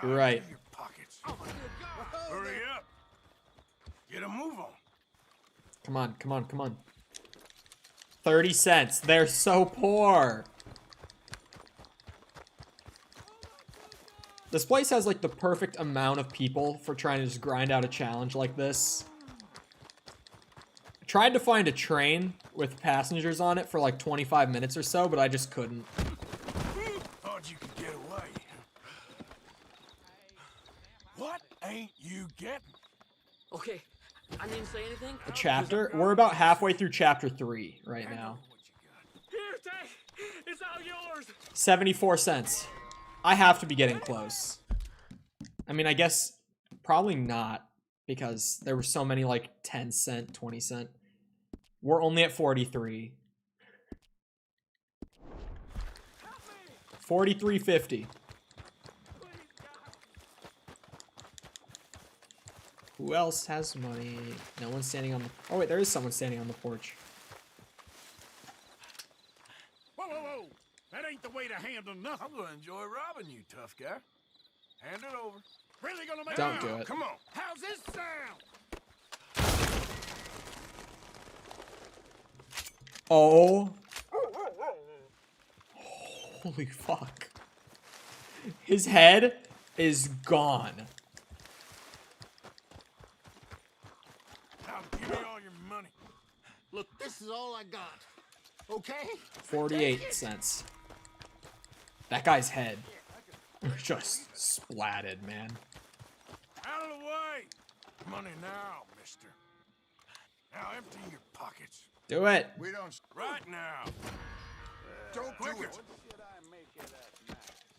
Now, Right. empty your pockets. Hurry up. Get a move on. Come on, come on, come on. 30 cents. They're so poor. This place has like the perfect amount of people for trying to just grind out a challenge like this. I tried to find a train with passengers on it for like 25 minutes or so, but I just couldn't. Thought you could get away. What ain't you getting? Okay, I didn't say anything. A chapter? We're about halfway through chapter 3 right now. Here, take. It's all yours. 74 cents. I have to be getting close. I mean, I guess probably not, because there were so many like 10 cent, 20 cent. We're only at 43. 43.50. Who else has money? No one's standing on the... Oh wait, there is someone standing on the porch. Whoa, whoa, whoa. That ain't the way to handle nothing. I'm gonna enjoy robbing you, tough guy. Hand it over. Really gonna make Don't do it. Come on. How's this sound? Oh. Holy fuck. His head is gone. Now give me all your money. Look, this is all I got. Okay? 48 cents. That guy's head just splatted, man. Out of the way. Money now, mister. Now empty your pockets. Do it. We don't... Right now. Don't do it.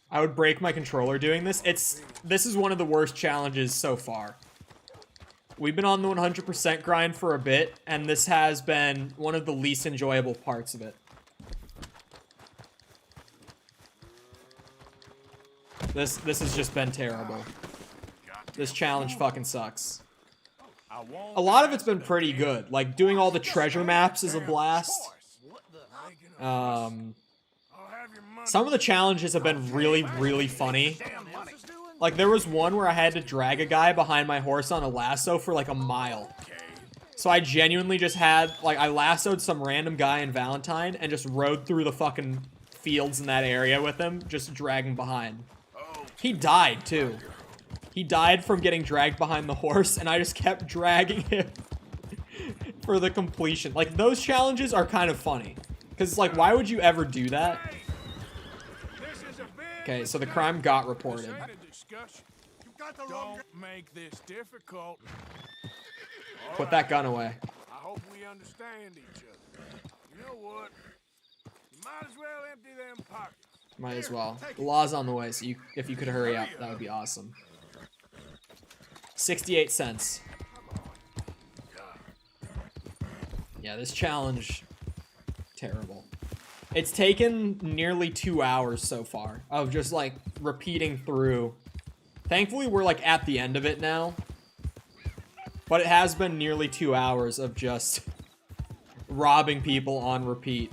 I would break my controller doing this. This is one of the worst challenges so far. We've been on the 100% grind for a bit, and this has been one of the least enjoyable parts of it. This has just been terrible. This challenge fucking sucks. A lot of it's been pretty good. Like, doing all the treasure maps is a blast. Some of the challenges have been really, really funny. Like, there was one where I had to drag a guy behind my horse on a lasso for like a mile. So I genuinely just had, like, I lassoed some random guy in Valentine and just rode through the fucking fields in that area with him, just dragging behind. He died, too. He died from getting dragged behind the horse, and I just kept dragging him for the completion. Like, those challenges are kind of funny. Because, like, why would you ever do that? Okay, so the crime got reported. Don't make this difficult. Put that gun away. I hope we understand each other. You know what? You might as well empty them pockets. Might as well. The law's on the way, so if you could hurry up, that would be awesome. 68 cents. Yeah, this challenge, terrible. It's taken nearly 2 hours so far of just, like, repeating through. Thankfully, we're, like, at the end of it now. But it has been nearly 2 hours of just robbing people on repeat.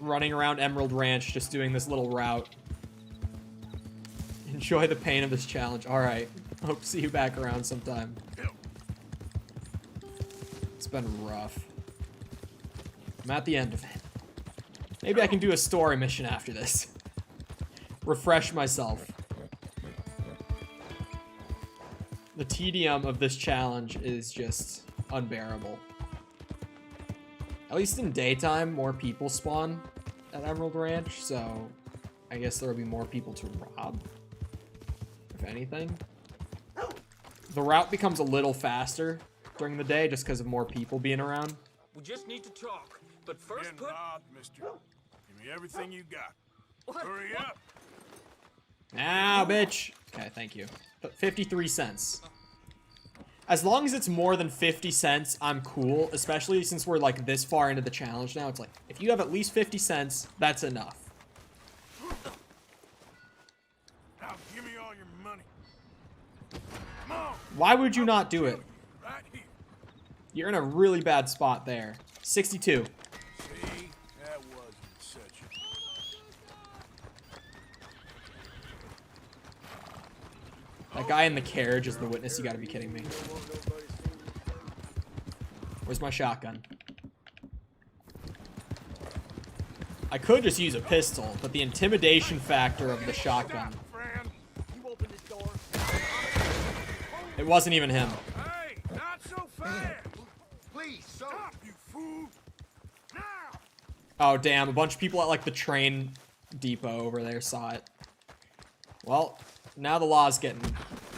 Running around Emerald Ranch, just doing this little route. Enjoy the pain of this challenge. Alright. Hope to see you back around sometime. It's been rough. I'm at the end of it. Maybe I can do a story mission after this. Refresh myself. The tedium of this challenge is just unbearable. At least in daytime, more people spawn at Emerald Ranch, so I guess there will be more people to rob, if anything. The route becomes a little faster during the day just because of more people being around. We just need to talk, but first Get put... robbed, mister. Give me everything you got. Hurry up. Now, bitch. Okay, thank you. 53 cents. As long as it's more than 50 cents, I'm cool. Especially since we're, like, this far into the challenge now. It's like, if you have at least 50 cents, that's enough. Now give me all your money. Come on. Why would you not do it? Right here. You're in a really bad spot there. 62. See? That wasn't such a... That guy in the carriage is the witness. You gotta be kidding me. Where's my shotgun? I could just use a pistol, but the intimidation factor of the shotgun. Friend. You open this door. It wasn't even him. Hey, not so fast. Please, sir. Stop, you fool. Now. Oh, damn. A bunch of people at, like, the train depot over there saw it. Well, now the law's getting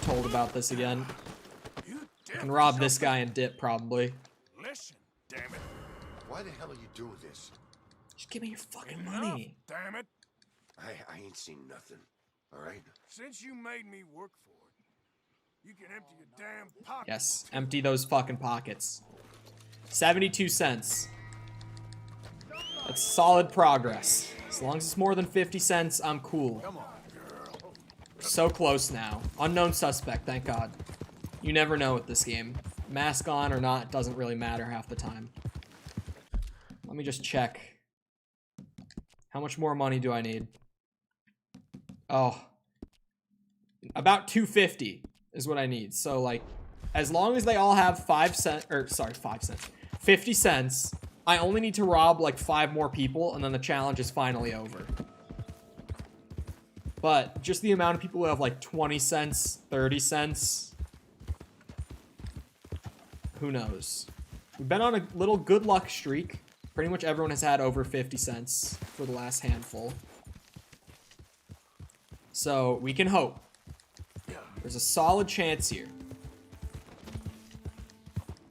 told about this again. You I can rob this guy and dip, probably. Listen, damn it. Why the hell are you doing this? Just give me your fucking Enough, money. damn it. I ain't seen nothing. All right? Since you made me work for it, you can empty your damn pockets. Yes, empty those fucking pockets. 72 cents. That's solid progress. As long as it's more than 50 cents, I'm cool. Come on, girl. So close now. Unknown suspect, thank God. You never know with this game. Mask on or not doesn't really matter half the time. Let me just check. How much more money do I need? Oh. About 250 is what I need. So, like, as long as they all have 50 cents, I only need to rob, like, 5 more people, and then the challenge is finally over. But just the amount of people who have, like, 20 cents, 30 cents, who knows? We've been on a little good luck streak. Pretty much everyone has had over 50 cents for the last handful. So, we can hope. There's a solid chance here.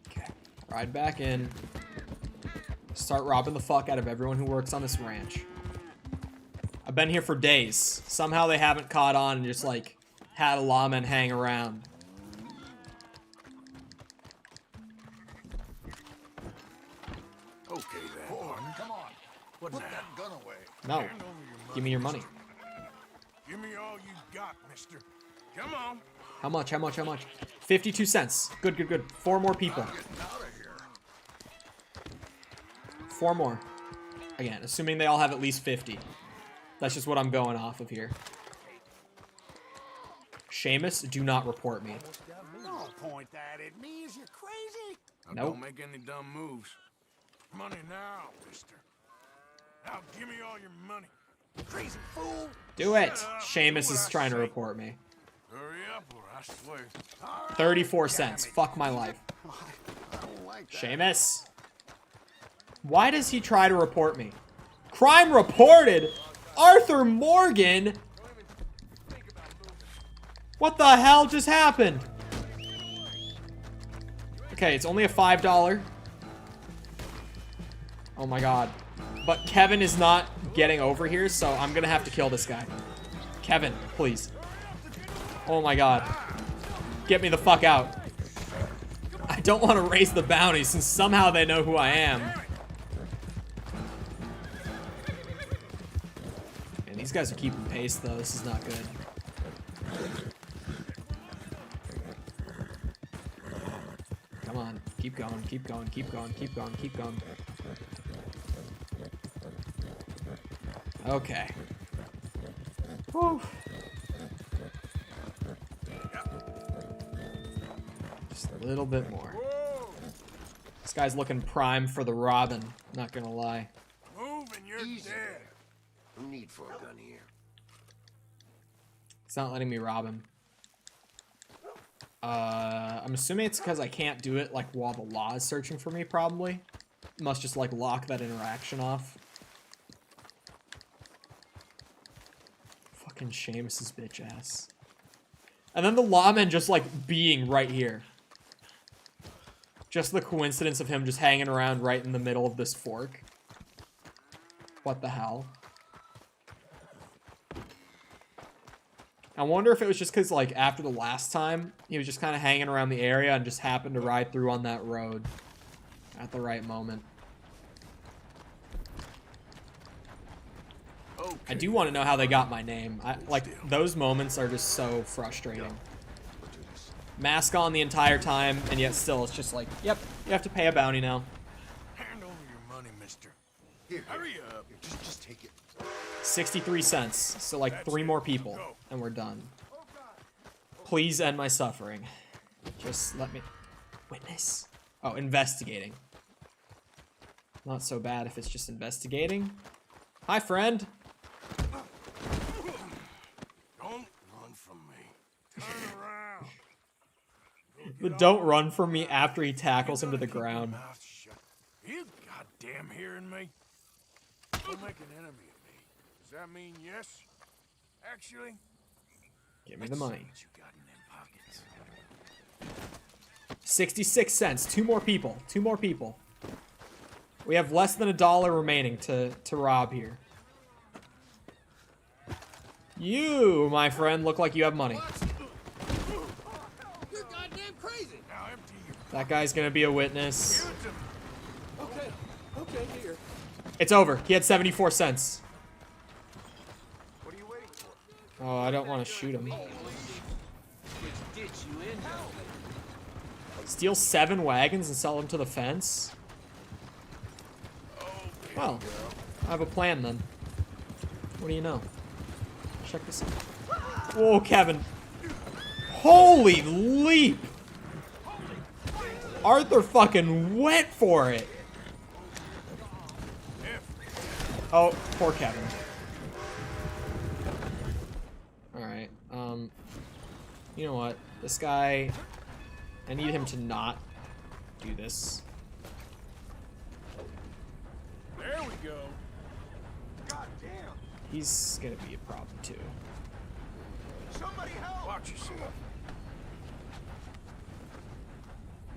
Okay. Ride back in. Start robbing the fuck out of everyone who works on this ranch. I've been here for days. Somehow they haven't caught on and just, like, had a lawman hang around. Okay, then. Come on. What Put now? that gun away. No. Hand over your money. Give me your money. Give me all you got, mister. Come on. How much? How much? How much? 52 cents. Good, good, good. 4 more people. Getting out of here. 4 more. Again, assuming they all have at least 50. That's just what I'm going off of here. Seamus, do not report me. Don't point that at me. Is you crazy? Now, Nope. don't make any dumb moves. Money now, mister. Now give me all your money. Crazy fool. Do it. Shut up. Seamus Do is what I trying to say. report me. Hurry up or I swear. All right. 34 cents. Fuck my life. I don't like that. Seamus. Why does he try to report me? Crime reported? Arthur Morgan? What the hell just happened? Okay, it's only a $5. Oh my god. But Kevin is not getting over here, so I'm gonna have to kill this guy. Kevin, please. Oh my god. Get me the fuck out. I don't want to raise the bounty since somehow they know who I am. Man, these guys are keeping pace though. This is not good. Come on. Keep going, keep going, keep going, keep going, keep going. Okay. Whew. Just a little bit more. This guy's looking prime for the robin, not gonna lie. Move and you're Easy dead. there. No need for a gun here. It's not letting me rob him. I'm assuming it's because I can't do it like while the law is searching for me, probably. Must just like lock that interaction off. Fucking Seamus's bitch ass. And then the lawman just like being right here. Just the coincidence of him just hanging around right in the middle of this fork. What the hell? I wonder if it was just because, like, after the last time, he was just kind of hanging around the area and just happened to ride through on that road at the right moment. Okay. I do want to know how they got my name. Like, those moments are just so frustrating. Mask on the entire time, and yet still it's just like, yep, you have to pay a bounty now. Hand over your money, mister. Here, Hurry up. Here, just take it. 63 cents. So, like, 3 more people, and we're done. Please end my suffering. Just let me... Witness. Oh, investigating. Not so bad if it's just investigating. Hi, friend. Don't run from me. Turn around. But don't run from me after he tackles him to the Keep your ground. mouth shut. You goddamn hearing me? Don't make an enemy of me. Does that mean yes? Actually, Give me the money. what you got in them pockets. 66 cents. 2 more people. 2 more people. We have less than $1 remaining to rob here. You, my friend, look like you have money. You're goddamn crazy. Now empty your That guy's gonna be a witness. give it to me. Okay, here. It's over. He had 74 cents. What are you waiting for? Oh, I don't want to shoot him. Steal 7 wagons and sell them to the fence? Well, I have a plan then. What do you know? Check this out. Whoa, Kevin. Holy leap! Arthur fucking went for it. Oh, poor Kevin. Alright, you know what? This guy, I need him to not do this. There we go. God damn! He's gonna be a problem too. Somebody help! Watch yourself.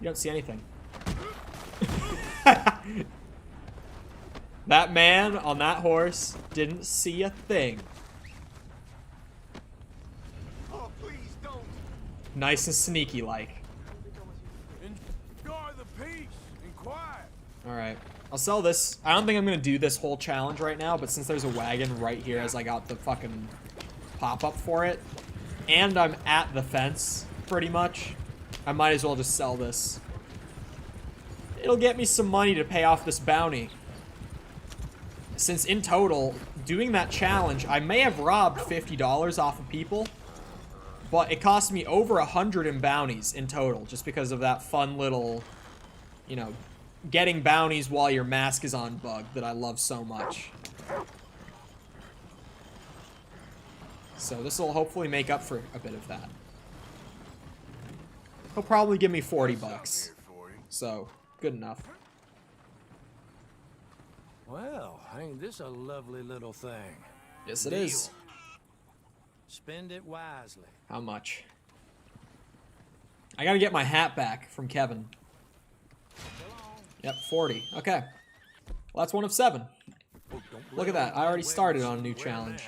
You don't see anything. That man on that horse didn't see a thing. Oh, please don't! Nice and sneaky like. Enjoy the peace and quiet. Alright. I'll sell this. I don't think I'm gonna do this whole challenge right now, but since there's a wagon right here as I got the fucking pop-up for it, and I'm at the fence, pretty much, I might as well just sell this. It'll get me some money to pay off this bounty. Since in total, doing that challenge, I may have robbed $50 off of people, but it cost me over 100 in bounties in total, just because of that fun little, you know, getting bounties while your mask is on bug that I love so much. So this will hopefully make up for a bit of that. He'll probably give me 40 bucks. So, good enough. Well, ain't this a lovely little thing? Yes, it is. Spend it wisely. How much? I gotta get my hat back from Kevin. Yep, 40. Okay. Well, that's one of 7. Look at that. I already started on a new challenge.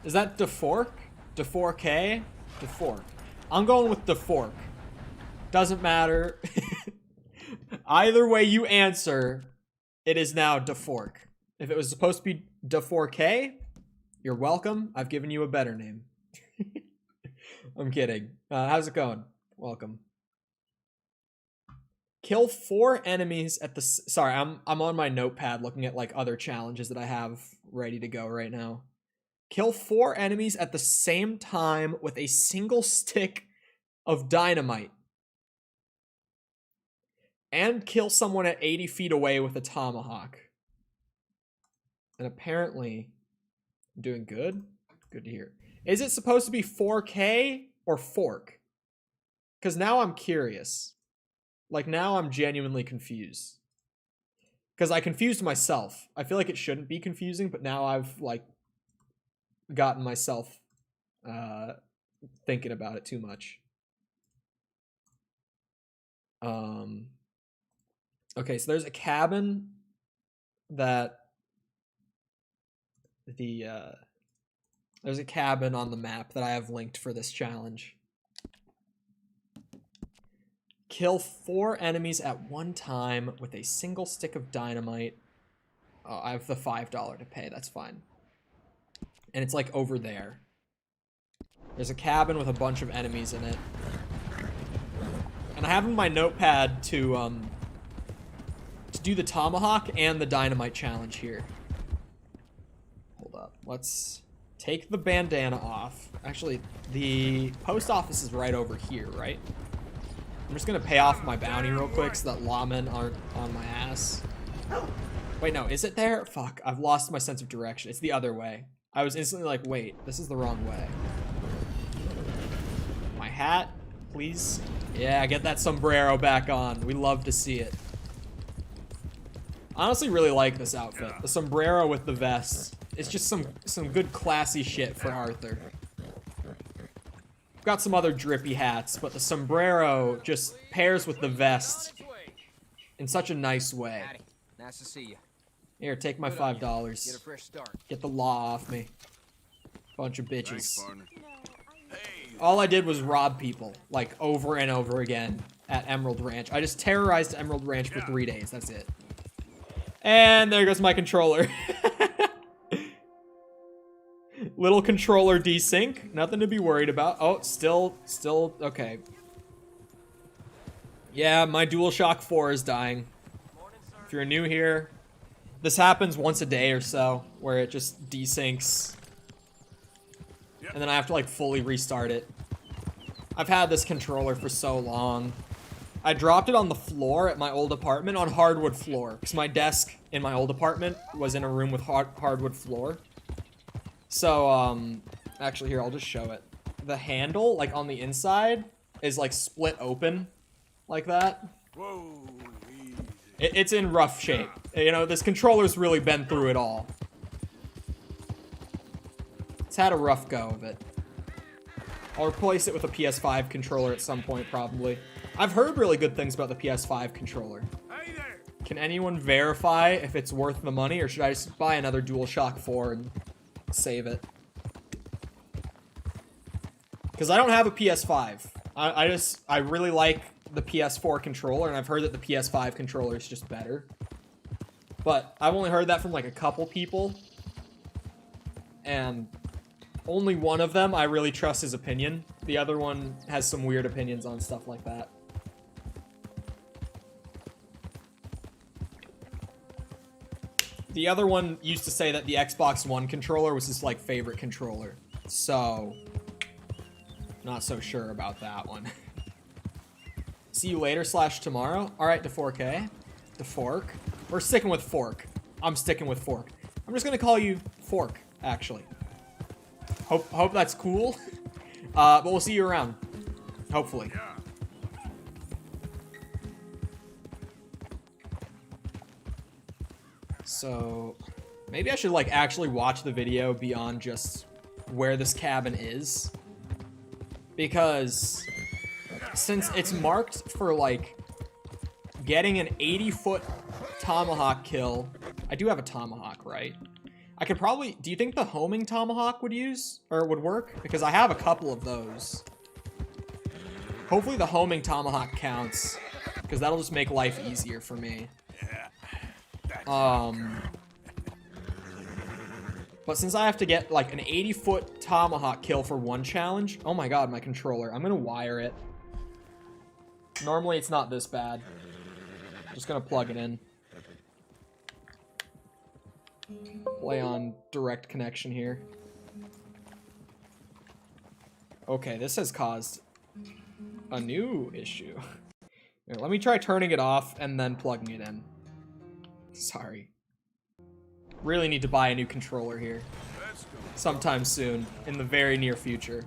Is that DeFork? DeFork? DeFork. I'm going with DeFork. Doesn't matter. Either way you answer, it is now DeFork. If it was supposed to be DeFork, you're welcome. I've given you a better name. I'm kidding. How's it going? Welcome. Kill 4 enemies at the... Sorry, I'm on my notepad looking at like other challenges that I have ready to go right now. Kill 4 enemies at the same time with a single stick of dynamite. And kill someone at 80 feet away with a tomahawk. And apparently, I'm doing good. Good to hear. Is it supposed to be 4K or fork? Because now I'm curious. Like, now I'm genuinely confused. Because I confused myself. I feel like it shouldn't be confusing, but now I've, like, gotten myself thinking about it too much. Okay, so there's a cabin that there's a cabin on the map that I have linked for this challenge. Kill 4 enemies at one time with a single stick of dynamite. Oh, I have the $5 to pay, that's fine. And it's like over there. There's a cabin with a bunch of enemies in it. And I have in my notepad to do the tomahawk and the dynamite challenge here. Hold up. Let's take the bandana off. Actually, the post office is right over here, right? I'm just gonna pay off my bounty real quick so that lawmen aren't on my ass. Wait, no, is it there? Fuck, I've lost my sense of direction. It's the other way. I was instantly like, wait, this is the wrong way. My hat, please. Yeah, get that sombrero back on. We love to see it. Honestly, really like this outfit. The sombrero with the vest. It's just some good classy shit for Arthur. Got some other drippy hats, but the sombrero just pairs with the vest in such a nice way. Howdy. Nice to see you. Here, take my $5. Get a fresh start. Get the law off me. Bunch of bitches. Thanks, partner. All I did was rob people, like, over and over again at Emerald Ranch. I just terrorized Emerald Ranch for 3 days. That's it. And there goes my controller. Little controller desync. Nothing to be worried about. Oh, still, okay. Yeah, my DualShock 4 is dying. If you're new here, this happens once a day or so, where it just desyncs. And then I have to, like, fully restart it. I've had this controller for so long. I dropped it on the floor at my old apartment, on hardwood floor, because my desk in my old apartment was in a room with hardwood floor. So, actually here, I'll just show it. The handle, like, on the inside is, like, split open like that. Whoa, easy. It's in rough shape. You know, this controller's really been through it all. It's had a rough go of it. I'll replace it with a PS5 controller at some point, probably. I've heard really good things about the PS5 controller. Hey there. Can anyone verify if it's worth the money, or should I just buy another DualShock 4 and save it? Because I don't have a PS5. I really like the PS4 controller, and I've heard that the PS5 controller is just better. But I've only heard that from like a couple people. And Only one of them I really trust his opinion. The other one has some weird opinions on stuff like that. The other one used to say that the Xbox One controller was his, like, favorite controller. So, not so sure about that one. See you later / tomorrow. All right, to 4K. To Fork. We're sticking with Fork. I'm sticking with Fork. I'm just gonna call you Fork, actually. Hope that's cool. But we'll see you around. Hopefully. So, maybe I should, like, actually watch the video beyond just where this cabin is. Because since it's marked for, like, getting an 80-foot tomahawk kill. I do have a tomahawk, right? I could probably... Do you think the homing tomahawk would work? Because I have a couple of those. Hopefully the homing tomahawk counts. Because that'll just make life easier for me. But since I have to get, like, an 80-foot tomahawk kill for one challenge... Oh my god, my controller. I'm gonna wire it. Normally it's not this bad. Just gonna plug it in. Play on direct connection here. Okay, this has caused a new issue. Here, let me try turning it off and then plugging it in. Sorry. Really need to buy a new controller here. Sometime soon, in the very near future.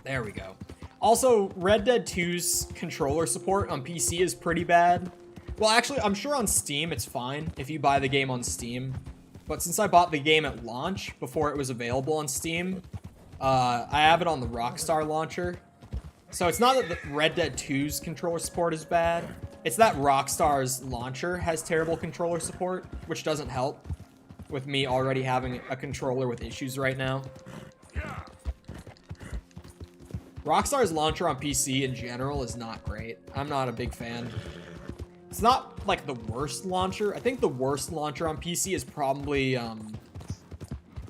There we go. Also, Red Dead 2's controller support on PC is pretty bad. Well, actually, I'm sure on Steam it's fine if you buy the game on Steam. But since I bought the game at launch, before it was available on Steam, I have it on the Rockstar launcher. So it's not that the Red Dead 2's controller support is bad. It's that Rockstar's launcher has terrible controller support, which doesn't help with me already having a controller with issues right now. Rockstar's launcher on PC in general is not great. I'm not a big fan. It's not, like, the worst launcher. I think the worst launcher on PC is probably, I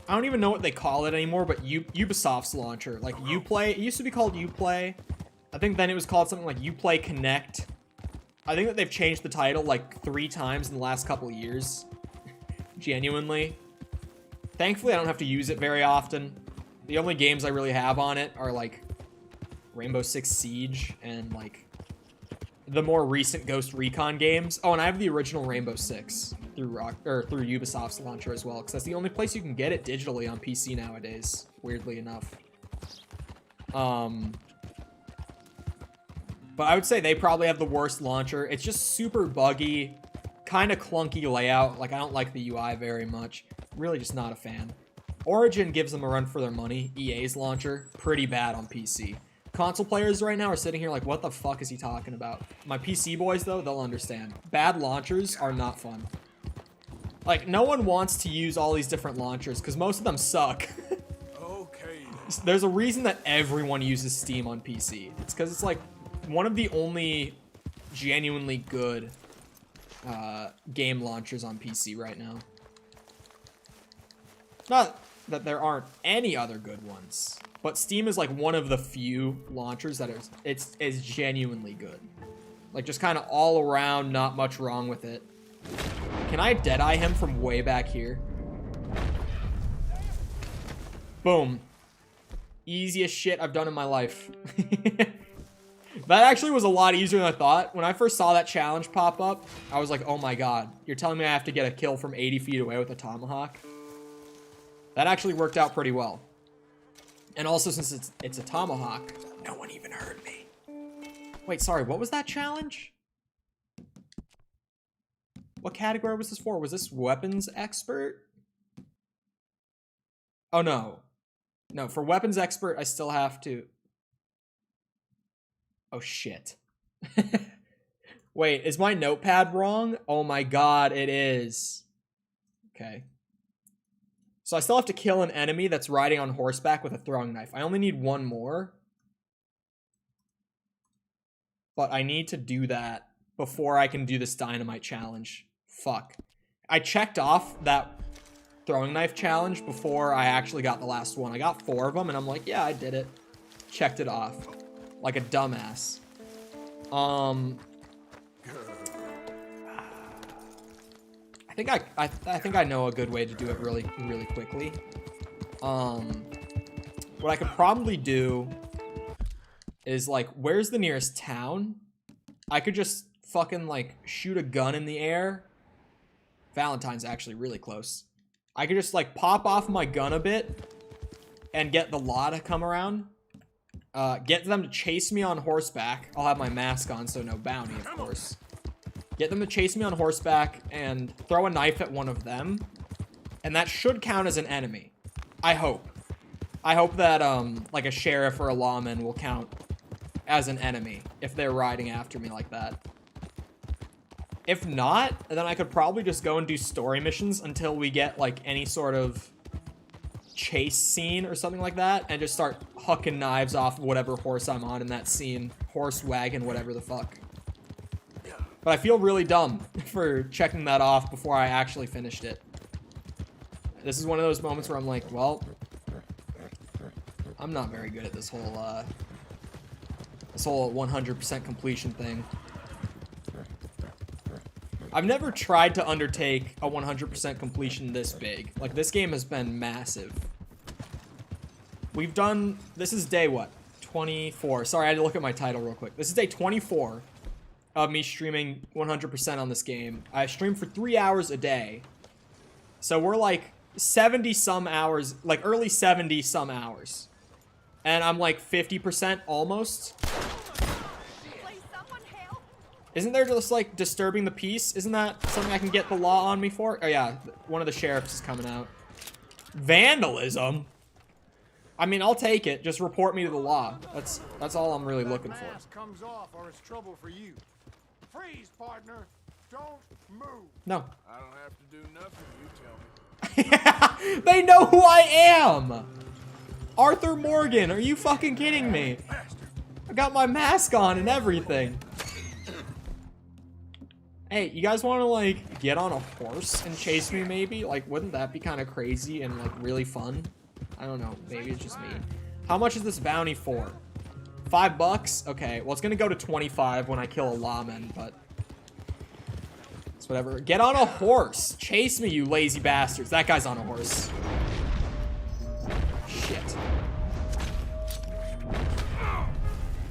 don't even know what they call it anymore, but Ubisoft's launcher. Like, Uplay. It used to be called Uplay. I think then it was called something like Uplay Connect. I think that they've changed the title, like, 3 times in the last couple of years. Genuinely. Thankfully, I don't have to use it very often. The only games I really have on it are, like, Rainbow Six Siege and, like, the more recent Ghost Recon games. Oh, and I have the original Rainbow Six through Ubisoft's launcher as well, because that's the only place you can get it digitally on PC nowadays, weirdly enough. But I would say they probably have the worst launcher. It's just super buggy, kind of clunky layout. Like, I don't like the UI very much. Really just not a fan. Origin gives them a run for their money. EA's launcher, pretty bad on PC. Console players right now are sitting here like, what the fuck is he talking about? My PC boys, though, they'll understand. Bad launchers are not fun. Like, no one wants to use all these different launchers, because most of them suck. Okay. There's a reason that everyone uses Steam on PC. It's because it's, like, one of the only genuinely good game launchers on PC right now. Not that there aren't any other good ones. But Steam is, like, one of the few launchers that is genuinely good. Like, just kind of all around, not much wrong with it. Can I deadeye him from way back here? Boom. Easiest shit I've done in my life. That actually was a lot easier than I thought. When I first saw that challenge pop up, I was like, oh my god. You're telling me I have to get a kill from 80 feet away with a tomahawk? That actually worked out pretty well. And also, since it's a tomahawk, no one even heard me. Wait, sorry, what was that challenge? What category was this for? Was this weapons expert? Oh, no. No, for weapons expert, I still have to... Oh, shit. Wait, is my notepad wrong? Oh my god, it is. Okay. So I still have to kill an enemy that's riding on horseback with a throwing knife. I only need one more. But I need to do that before I can do this dynamite challenge. Fuck. I checked off that throwing knife challenge before I actually got the last one. I got 4 of them, and I'm like, yeah, I did it. Checked it off. Like a dumbass. I think I know a good way to do it really quickly. What I could probably do is, like, where's the nearest town? I could just fucking, like, shoot a gun in the air. Valentine's actually really close. I could just, like, pop off my gun a bit and get the law to come around. Get them to chase me on horseback. I'll have my mask on, so no bounty, of course. Get them to chase me on horseback and throw a knife at one of them. And that should count as an enemy. I hope. I hope that, like, a sheriff or a lawman will count as an enemy if they're riding after me like that. If not, then I could probably just go and do story missions until we get, like, any sort of chase scene or something like that, and just start hucking knives off whatever horse I'm on in that scene. Horse, wagon, whatever the fuck. But I feel really dumb for checking that off before I actually finished it. This is one of those moments where I'm like, well, I'm not very good at this whole 100% completion thing. I've never tried to undertake a 100% completion this big. Like, this game has been massive. We've done, this is day what? 24. Sorry, I had to look at my title real quick. This is day 24 of me streaming 100% on this game. I stream for 3 hours a day. So we're like 70 some hours, like early 70 some hours. And I'm like 50% almost. Isn't there just, like, disturbing the peace? Isn't that something I can get the law on me for? Oh, yeah. One of the sheriffs is coming out. Vandalism? I mean, I'll take it. Just report me to the law. That's all I'm really looking for. Mask comes off or it's trouble for you. Freeze, partner. Don't move. No. I don't have to do nothing, you tell me. They know who I am! Arthur Morgan, are you fucking kidding me? I got my mask on and everything. Hey, you guys want to, like, get on a horse and chase me, maybe? Like, wouldn't that be kind of crazy and, like, really fun? I don't know. Maybe it's just me. How much is this bounty for? $5? Okay, well, it's gonna go to 25 when I kill a lawman, but it's whatever. Get on a horse. Chase me, you lazy bastards. That guy's on a horse. Shit.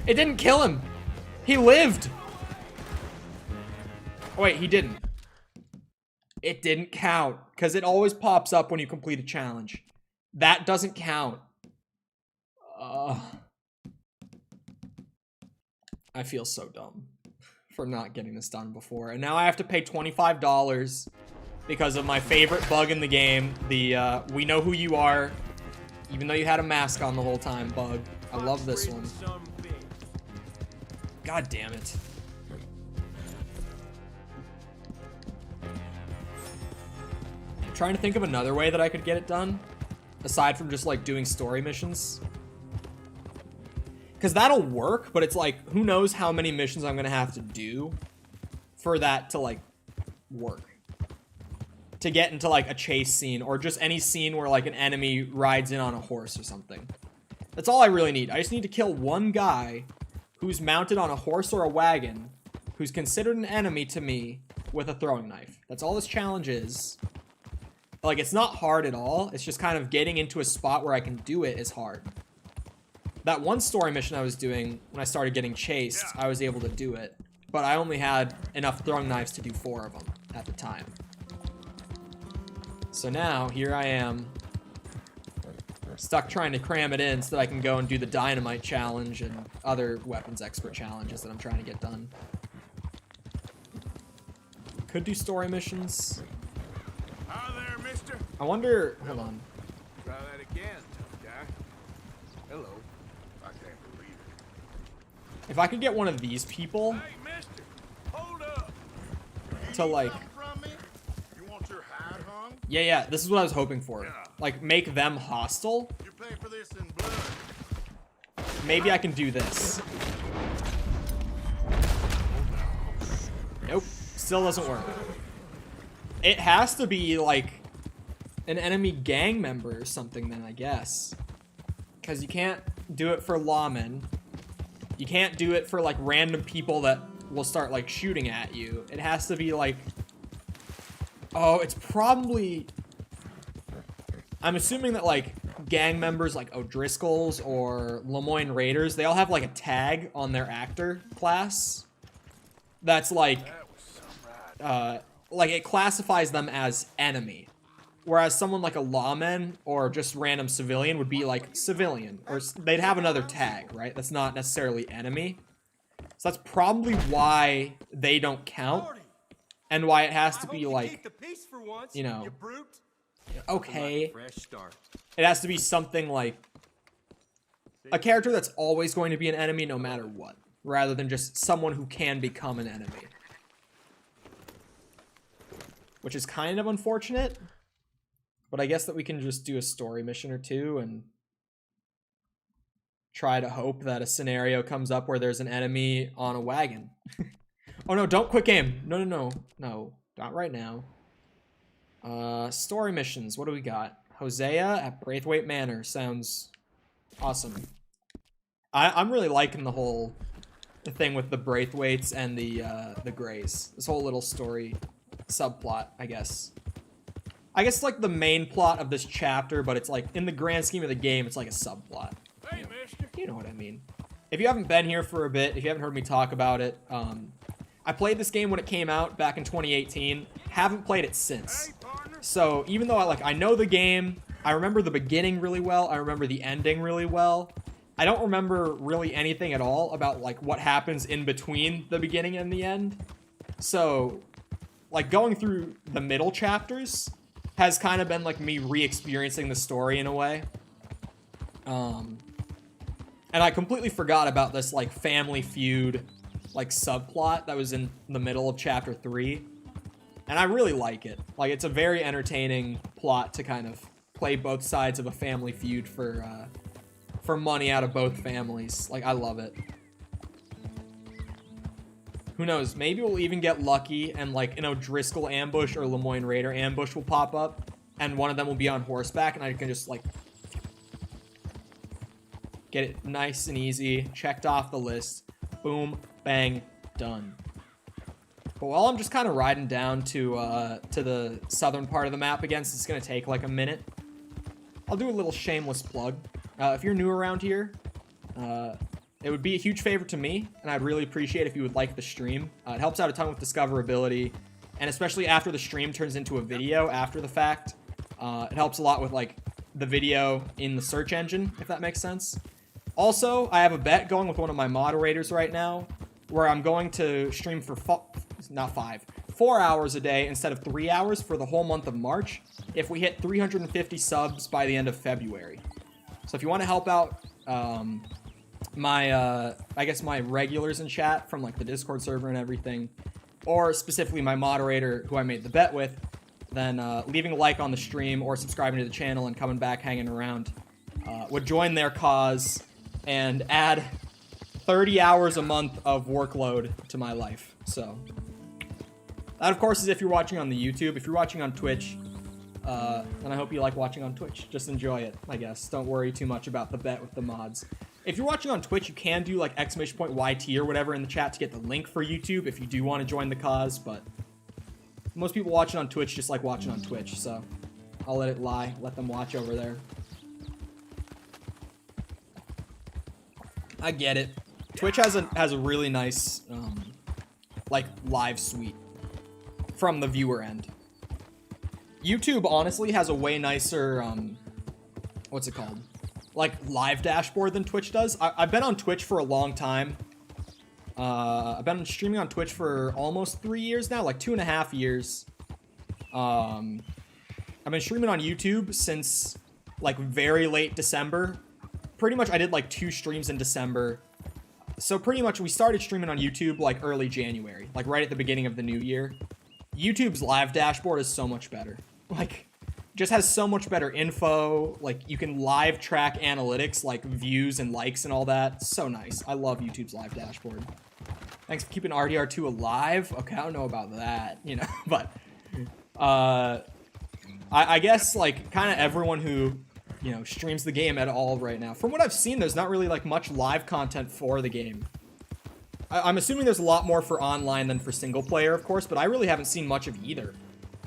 It didn't kill him. He lived. Oh, wait, he didn't. It didn't count, because it always pops up when you complete a challenge. That doesn't count. I feel so dumb for not getting this done before. And now I have to pay $25 because of my favorite bug in the game. The, we know who you are, even though you had a mask on the whole time bug. I love this one. God damn it. Trying to think of another way that I could get it done aside from just, like, doing story missions, because that'll work, but it's like, who knows how many missions I'm gonna have to do for that to, like, work, to get into, like, a chase scene or just any scene where, like, an enemy rides in on a horse or something. That's all I really need. I just need to kill one guy who's mounted on a horse or a wagon who's considered an enemy to me with a throwing knife. That's all this challenge is. Like, it's not hard at all. It's just kind of getting into a spot where I can do it is hard. That one story mission I was doing, when I started getting chased, I was able to do it. But I only had enough throwing knives to do 4 of them at the time. So now, here I am, stuck trying to cram it in so that I can go and do the dynamite challenge and other weapons expert challenges that I'm trying to get done. Could do story missions. I wonder, hold on. Try that again, tough guy. Hello. I can't believe it. If I could get one of these people Hey, mister, hold up. to, like, From me? You want your hide hung? yeah, this is what I was hoping for. Like, make them hostile. You pay for this in blood. Maybe I can do this. Nope, still doesn't work. It has to be, like, an enemy gang member or something then, I guess. Because you can't do it for lawmen. You can't do it for, like, random people that will start, like, shooting at you. It has to be, like... Oh, it's probably... I'm assuming that, like, gang members like O'Driscoll's or Lemoyne Raiders, they all have, like, a tag on their actor class. That's, like... like, it classifies them as enemy. Whereas someone like a lawman or just random civilian would be like civilian. Or they'd have another tag, right? That's not necessarily enemy. So that's probably why they don't count. And why it has to be like, you know, okay. It has to be something like a character that's always going to be an enemy no matter what. Rather than just someone who can become an enemy. Which is kind of unfortunate. But I guess that we can just do a story mission or two and try to hope that a scenario comes up where there's an enemy on a wagon. Oh no, don't quick aim. No, no, no. No, not right now. Story missions. What do we got? Hosea at Braithwaite Manor. Sounds awesome. I'm really liking the whole thing with the Braithwaites and the Greys. This whole little story subplot, I guess. I guess it's like the main plot of this chapter, but it's like, in the grand scheme of the game, it's like a subplot. Hey, mister. You know what I mean. If you haven't been here for a bit, if you haven't heard me talk about it, I played this game when it came out back in 2018. Haven't played it since. So even though I know the game, I remember the beginning really well, I remember the ending really well, I don't remember really anything at all about like what happens in between the beginning and the end. So, like going through the middle chapters has kind of been like me re-experiencing the story in a way. And I completely forgot about this like family feud like subplot that was in the middle of chapter 3. And I really like it. Like it's a very entertaining plot to kind of play both sides of a family feud for money out of both families. Like I love it. Who knows? Maybe we'll even get lucky and like an O'Driscoll ambush or Lemoyne Raider ambush will pop up and one of them will be on horseback and I can just like get it nice and easy, checked off the list. Boom, bang, done. But while I'm just kind of riding down to the southern part of the map again, since it's going to take like a minute, I'll do a little shameless plug. If you're new around here, it would be a huge favor to me, and I'd really appreciate if you would like the stream. It helps out a ton with discoverability, and especially after the stream turns into a video after the fact, it helps a lot with like the video in the search engine, if that makes sense. Also, I have a bet going with one of my moderators right now, where I'm going to stream for 4 hours a day instead of 3 hours for the whole month of March, if we hit 350 subs by the end of February. So if you want to help out, I guess my regulars in chat from like the Discord server and everything, or specifically my moderator who I made the bet with, then leaving a like on the stream or subscribing to the channel and coming back hanging around would join their cause and add 30 hours a month of workload to my life. So that of course is if you're watching on the YouTube. If you're watching on Twitch, then I hope you like watching on Twitch. Just enjoy it, I guess. Don't worry too much about the bet with the mods. If you're watching on Twitch, you can do like !YT or whatever in the chat to get the link for YouTube if you do want to join the cause, but most people watching on Twitch just like watching on Twitch, so I'll let it lie. Let them watch over there. I get it. Twitch has a really nice like live suite from the viewer end. YouTube honestly has a way nicer what's it called? Like live dashboard than Twitch does. I've been on Twitch for a long time. I've been streaming on Twitch for almost 3 years now, like 2.5 years. I've been streaming on YouTube since like very late December. Pretty much I did like 2 streams in December. So pretty much we started streaming on YouTube like early January, like right at the beginning of the new year. YouTube's live dashboard is so much better. Like, just has so much better info. Like, you can live track analytics, like views and likes and all that. So nice. I love YouTube's live dashboard. Thanks for keeping RDR2 alive. Okay, I don't know about that, you know, but I guess like kind of everyone who, you know, streams the game at all right now. From what I've seen, there's not really like much live content for the game. I'm assuming there's a lot more for online than for single player, of course, but I really haven't seen much of either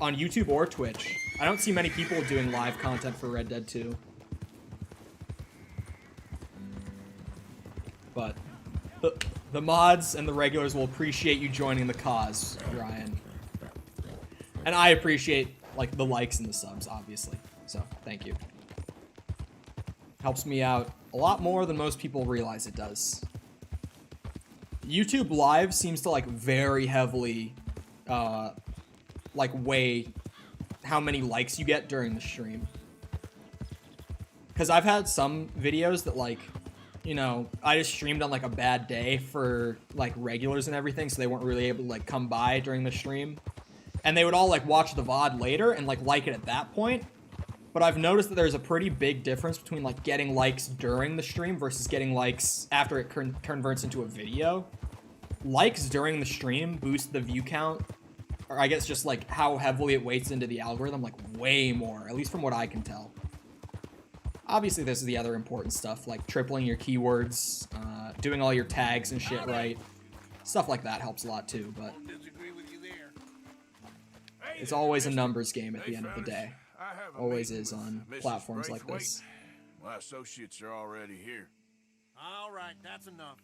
on YouTube or Twitch. I don't see many people doing live content for Red Dead 2. But the mods and the regulars will appreciate you joining the cause, Ryan. And I appreciate like the likes and the subs, obviously. So, thank you. Helps me out a lot more than most people realize it does. YouTube Live seems to like very heavily like weigh how many likes you get during the stream. Because I've had some videos that like, you know, I just streamed on like a bad day for like regulars and everything, so they weren't really able to like come by during the stream. And they would all like watch the VOD later and like it at that point. But I've noticed that there's a pretty big difference between like getting likes during the stream versus getting likes after it converts into a video. Likes during the stream boost the view count, or I guess just like how heavily it weights into the algorithm, like way more, at least from what I can tell. Obviously, this is the other important stuff, like tripling your keywords, doing all your tags and shit right. Stuff like that helps a lot too, but it's always a numbers game at the end of the day. Always is on platforms like this. My associates are already here. All right, that's enough.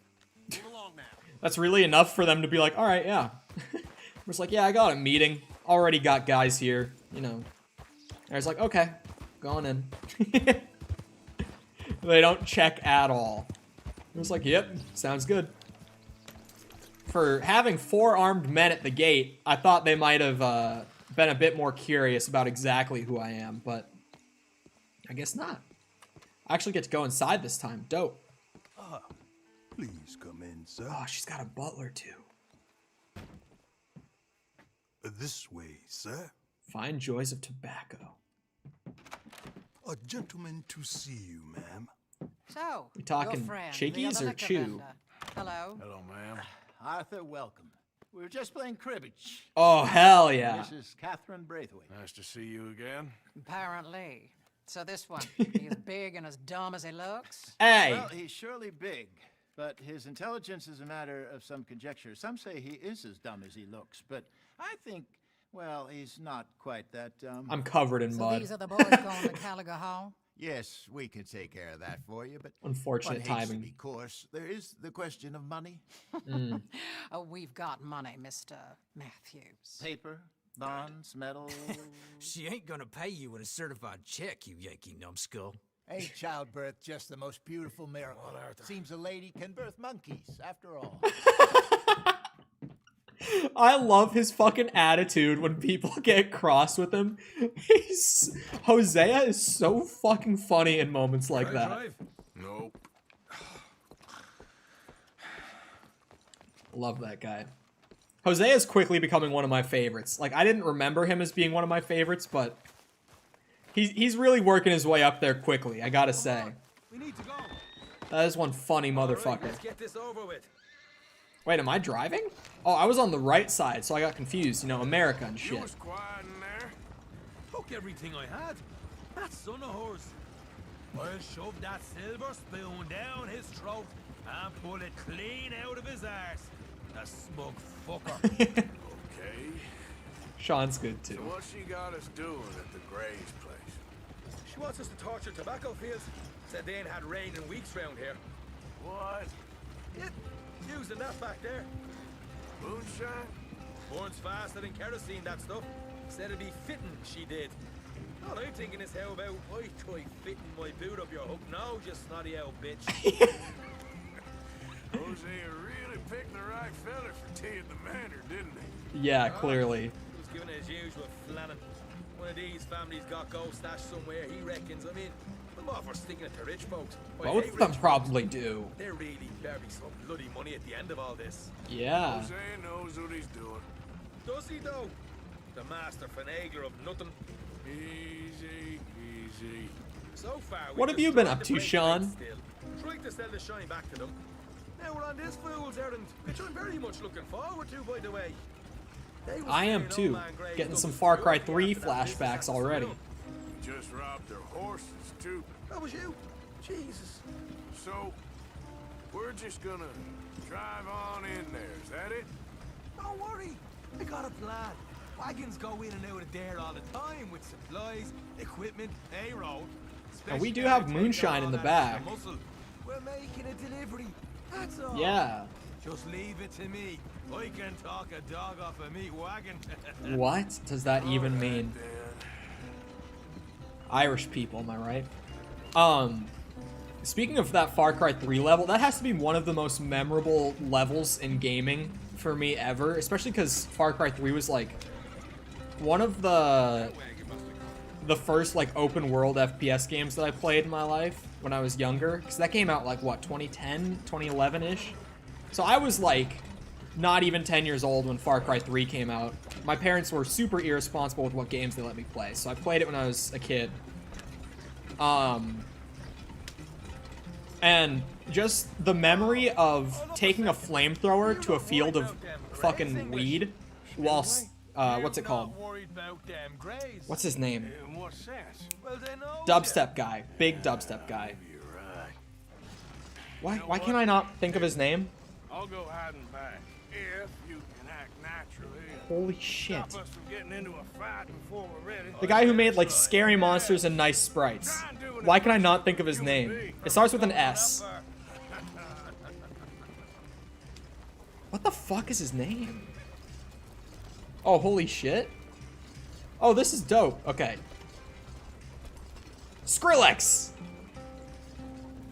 Move along now. That's really enough for them to be like, all right, yeah. We're just like, yeah, I got a meeting. Already got guys here, you know. And I was like, okay, go on in. They don't check at all. It was like, yep, sounds good. For having 4 armed men at the gate, I thought they might have been a bit more curious about exactly who I am, but I guess not. I actually get to go inside this time. Dope. Please come in, sir. Oh, she's got a butler too. This way, sir. Fine joys of tobacco. A gentleman to see you, ma'am. So, We talking your friend, chickies the or other chew? vendor. Hello. Hello, ma'am. Arthur, welcome. We were just playing cribbage. Oh, hell yeah. Mrs. Catherine Braithwaite. Nice to see you again. Apparently. So this one, he's big and as dumb as he looks? Hey! Well, he's surely big, but his intelligence is a matter of some conjecture. Some say he is as dumb as he looks, but I think, well, he's not quite that dumb. I'm covered in So mud. these are the boys going to Caliga Hall? Yes, we can take care of that for you, but Unfortunate one hates to timing. be coarse. There is the question of money. Oh, we've got money, Mr. Matthews. Paper, bonds, metals. She ain't gonna pay you with a certified check, you Yankee numbskull. Ain't childbirth just the most beautiful miracle? Seems a lady can birth monkeys, after all. I love his fucking attitude when people get cross with him. Hosea is so fucking funny in moments like that. Drive? Nope. Love that guy. Hosea is quickly becoming one of my favorites. Like, I didn't remember him as being one of my favorites, but he's really working his way up there quickly, I gotta say. We need to go. That is one funny All right, motherfucker. let's get this over with. Wait, am I driving? Oh, I was on the right side, so I got confused. You know, America and You shit. was quiet in there. Took everything I had. That son of hers. I'll shove that silver spoon down his throat and pull it clean out of his arse. The smug fucker. Okay. Sean's good So too. what she got us doing at the Gray's place? She wants us to torture tobacco fields. Said they ain't had rain in weeks round here. What? Yep, using that back there. Moonshine? Burns faster than kerosene, that stuff. Said it'd be fitting, she did. All I'm thinking is how about I try fitting my boot up your hook now, you snotty old bitch. Hosea really picked the right fella for tea at the manor, didn't he? Yeah, clearly. He was giving it his usual flannin'. One of these families got gold stashed somewhere, he reckons. I mean, I'm all for sticking it to rich folks. I Both hate of them rich probably do. folks. They're really barely some bloody money at the end of all this. Yeah. Hosea knows what he's doing. Does he though? The master finagler of nothing. Easy, easy. So far, we What have you been up to, destroyed the Sean? break still. Trying to sell the shine back to them. Now we're on this fool's errand, which I'm very much looking forward to, by the way. I am too. Getting some Far Cry 3 flashbacks already. Just robbed their horses, too. That was you? Jesus. So, we're just gonna drive on in there, is that it? Don't worry, I got a plan. Wagons go in and out of there all the time with supplies, equipment, payroll. And we do have moonshine in the back. We're making a delivery. That's all. Yeah. Just leave it to me. I can talk a dog off a meat wagon. What does that even mean? Irish people, am I right? Speaking of that Far Cry 3 level, that has to be one of the most memorable levels in gaming for me ever, especially because Far Cry 3 was like one of the first like open world FPS games that I played in my life when I was younger, because that came out like what, 2010, 2011-ish? So I was like not even 10 years old when Far Cry 3 came out. My parents were super irresponsible with what games they let me play, so I played it when I was a kid. And just the memory of taking a flamethrower to a field of fucking weed whilst, what's it called? What's his name? In what sense? Dubstep guy. Big dubstep guy. Why can I not think of his name? I'll go hiding back. If you can act naturally. Holy shit. Stop us from getting into a fight before we're ready. The guy who made like scary monsters and nice sprites. Why can I not think of his name? It starts with an S. What the fuck is his name? Oh, holy shit. Oh, this is dope. Okay. Skrillex!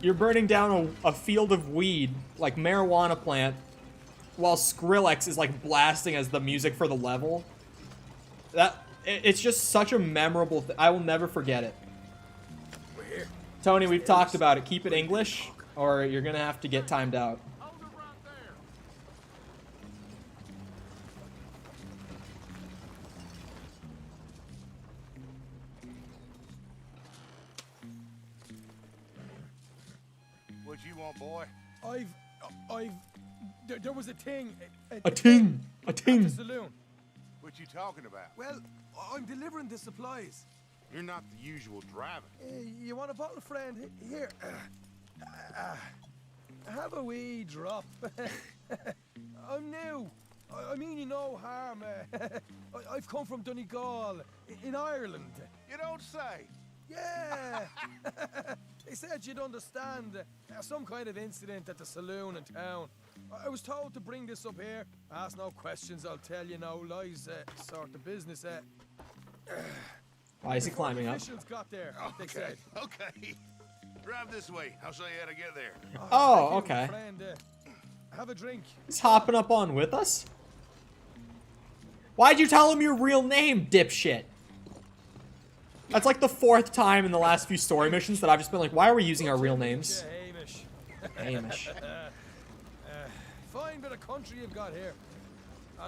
You're burning down a field of weed, like marijuana plant, while Skrillex is like blasting as the music for the level. It's just such a memorable thing. I will never forget it. Tony, we've talked about it. Keep it English, or you're gonna have to get timed out. What you want, boy? There was a thing. A ting! A At the ting! saloon. What you talking about? Well, I'm delivering the supplies. You're not the usual driver. You want a bottle, friend? Here. Have a wee drop. I'm new. I mean you no harm. I've come from Donegal, in Ireland. You don't say. Yeah. They said you'd understand. Some kind of incident at the saloon in town. I was told to bring this up here. Ask no questions, I'll tell you no lies. Sort of business. Why is he climbing up? Officials got there, they said. Okay. Drive this way. I'll show you how to get there. Oh, Thank you, okay. friend. Have a drink. He's hopping up on with us? Why'd you tell him your real name, dipshit? That's like the 4th time in the last few story missions that I've just been like, why are we using our real names? Hamish. Hamish. Fine bit of country you've got here.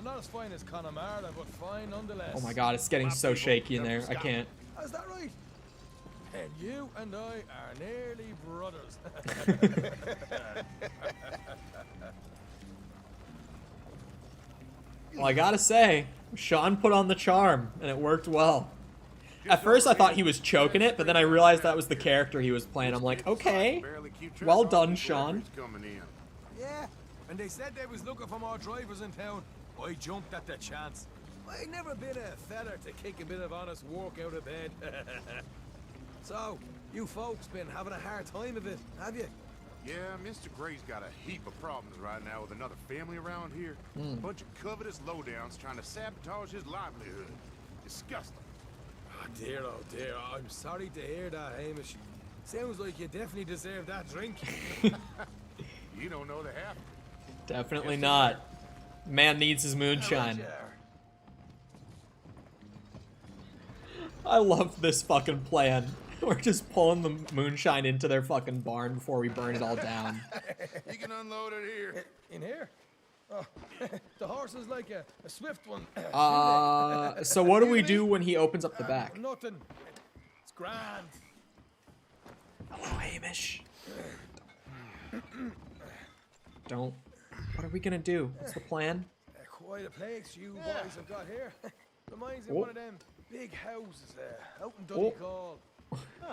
Not as fine as Connemara, but fine nonetheless. Oh my god, it's getting so shaky in there. I can't. Is that right? And you and I are nearly brothers. Well, I gotta say, Sean put on the charm, and it worked well. At first, I thought he was choking it, but then I realized that was the character he was playing. I'm like, okay. Well done, Sean. Yeah, and they said they was looking for more drivers in town. I jumped at the chance. I never been a feller to kick a bit of honest work out of bed. So, you folks been having a hard time of it, have you? Yeah, Mr. Gray's got a heap of problems right now with another family around here. A bunch of covetous lowdowns trying to sabotage his livelihood. Disgusting. Oh dear, I'm sorry to hear that, Hamish. Sounds like you definitely deserve that drink. You don't know the half. Definitely not. Man needs his moonshine. I love this fucking plan. We're just pulling the moonshine into their fucking barn before we burn it all down. You can unload it here. In here? Oh, the horse is like a swift one. So what do we do when he opens up the back? Nothing. It's grand. Hello, Hamish. Don't. What are we gonna do? What's the plan? quite a place you boys have got here. Reminds me of one of them big houses out in Donegal.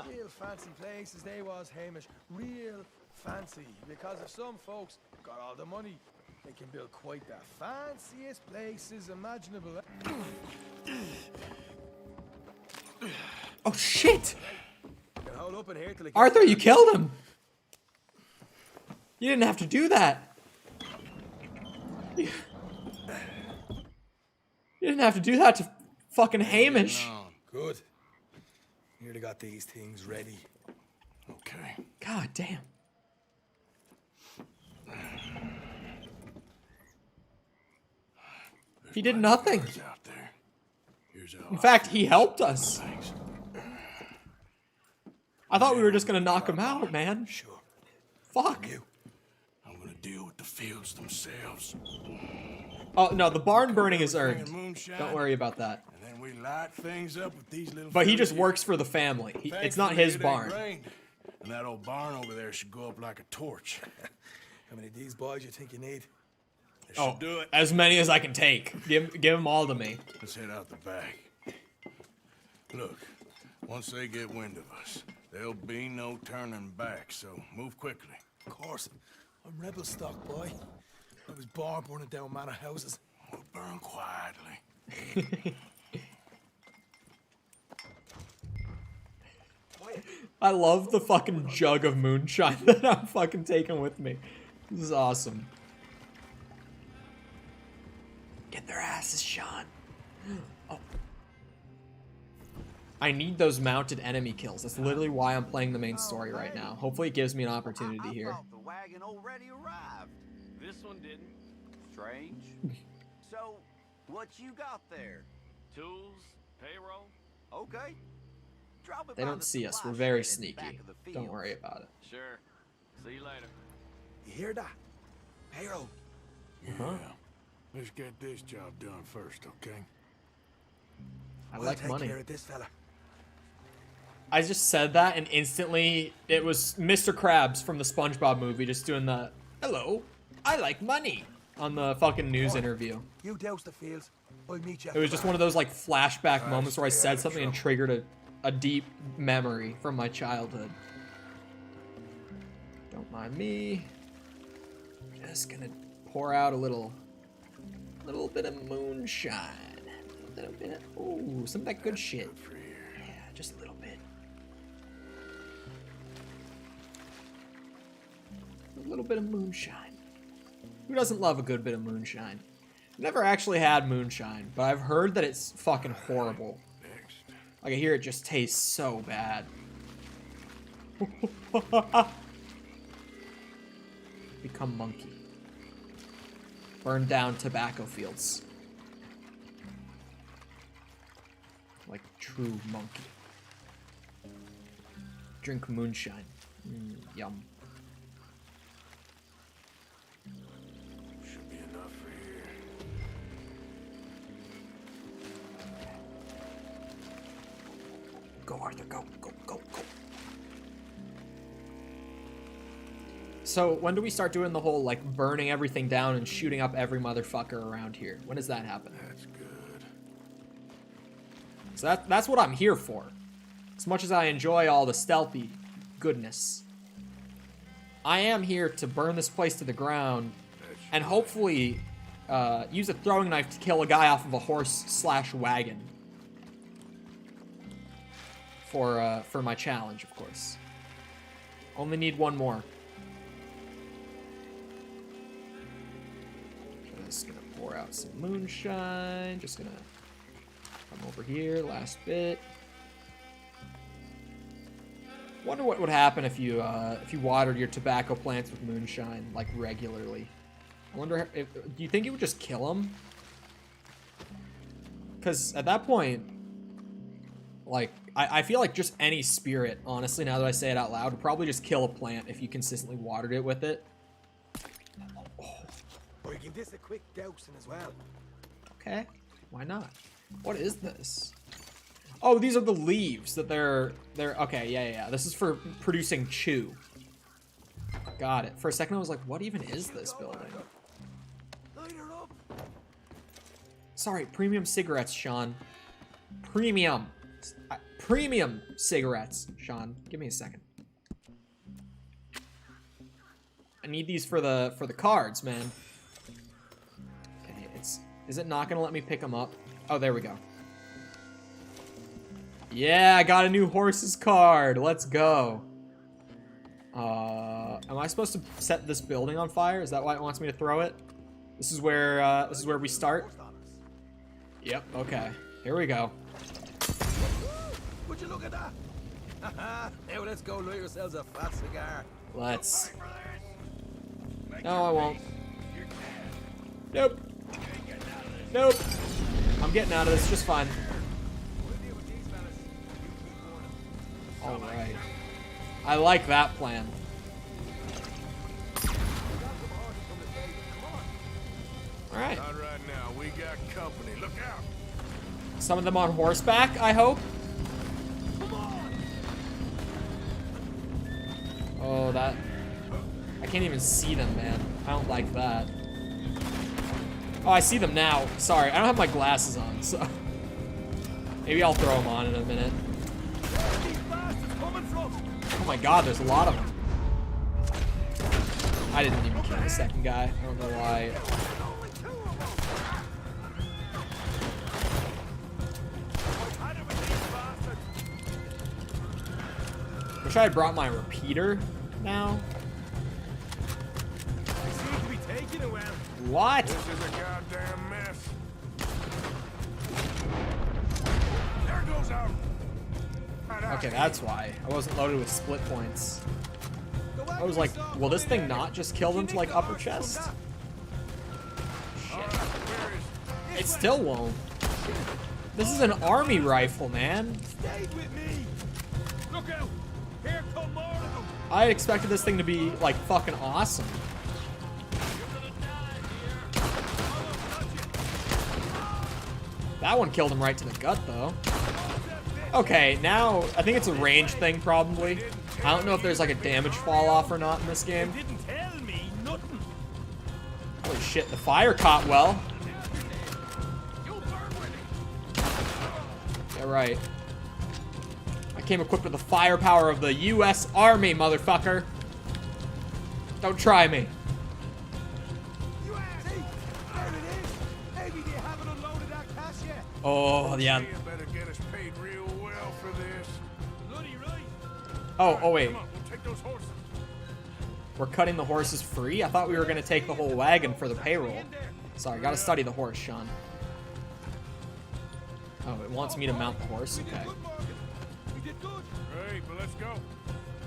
Real fancy places they was, Hamish. Real fancy. Because if some folks got all the money, they can build quite the fanciest places imaginable. Oh shit! Hold up in here till Arthur, you killed him! You didn't have to do that! You didn't have to do that to fucking Hamish! Good. Nearly got these things ready. Okay. God damn. He did nothing. Out there. Here's In fact, he helped us. Thanks. I thought we were just gonna knock him out, man. Sure. Fuck. I'm gonna deal with the fields themselves. Oh, no, the barn burning is earned. Moonshine, Don't worry about that. And then we light things up with these little. But he just fellers works for the family. It's not Thankfully, his it ain't barn. rained, and that old barn over there should go up like a torch. How many of these boys you think you need? It should do it. As many as I can take. Give them all to me. Let's head out the back. Look, once they get wind of us, there'll be no turning back, so move quickly. Of course. I'm rebel stock, boy. I was born burning down manor houses. We'll burn quietly. I love the fucking jug of moonshine that I'm fucking taking with me. This is awesome. Get their asses shot. Oh. I need those mounted enemy kills. That's literally why I'm playing the main story right now. Hopefully it gives me an opportunity here. The wagon already arrived. This one didn't. Strange. So, what you got there? Tools, payroll. Okay. Drop it They by don't the see us. supply We're very shed in the sneaky. back of the Don't field. worry about it. Sure. See you later. You hear that? Payroll. Huh? Let's get this job done first, okay? I We'll like take money. care of this fella. I just said that and instantly it was Mr. Krabs from the SpongeBob movie just doing the "Hello, I like money" on the fucking news interview. You douse the fields. I'll meet you. It was just one of those like flashback moments where I said something and triggered a deep memory from my childhood. Don't mind me. Just gonna pour out a little bit of moonshine. A little bit of, ooh, some of that good shit. Yeah, just a little bit. A little bit of moonshine. Who doesn't love a good bit of moonshine? Never actually had moonshine, but I've heard that it's fucking horrible. Like I hear it just tastes so bad. Become monkey. Burn down tobacco fields. Like true monkey. Drink moonshine. Yum. Should be enough for here. Go, Arthur, go, go, go, go. So, when do we start doing the whole, like, burning everything down and shooting up every motherfucker around here? When does that happen? That's good. So that's what I'm here for. As much as I enjoy all the stealthy goodness, I am here to burn this place to the ground and hopefully use a throwing knife to kill a guy off of a horse/wagon. For my challenge, of course. Only need one more. Just gonna pour out some moonshine. Just gonna come over here, last bit. Wonder what would happen if you watered your tobacco plants with moonshine like regularly. I wonder if, do you think it would just kill them? Because at that point, like, I feel like just any spirit, honestly, now that I say it out loud, would probably just kill a plant if you consistently watered it with it. Or give this a quick dousing as well. Okay, why not? What is this? Oh, these are the leaves that they're okay, yeah. This is for producing chew. Got it. For a second I was like, what even is this building? Sorry, premium cigarettes, Sean. Premium. Premium cigarettes, Sean. Give me a second. I need these for the cards, man. Okay, is it not gonna let me pick them up? Oh, there we go. Yeah, I got a new horses card. Let's go. Am I supposed to set this building on fire? Is that why it wants me to throw it? This is where we start. Yep. Okay. Here we go. Would you look at that? Now let's go light yourselves a fat cigar. Let's. No, I won't. Nope. Nope. I'm getting out of this just fine. Alright. I like that plan. Alright. Not right now. We got company. Look out. Some of them on horseback, I hope. Oh, that... I can't even see them, man. I don't like that. Oh, I see them now. Sorry, I don't have my glasses on, so... Maybe I'll throw them on in a minute. Oh my god, there's a lot of them. I didn't even kill the second guy. I don't know why. Wish I had brought my repeater now. What? This is a goddamn mess. There goes our... Okay, that's why. I wasn't loaded with split points. I was like, will this thing not just kill them to like upper chest? Shit. It still won't. This is an army rifle, man. I expected this thing to be like fucking awesome. That one killed him right to the gut, though. Okay, now I think it's a range thing, probably. I don't know if there's like a damage fall off or not in this game. Holy shit, the fire caught well. Yeah, right. I came equipped with the firepower of the U.S. Army, motherfucker. Don't try me. Oh, yeah. Oh, wait. We're cutting the horses free? I thought we were going to take the whole wagon for the payroll. Sorry, gotta study the horse, Sean. Oh, it wants me to mount the horse? Okay.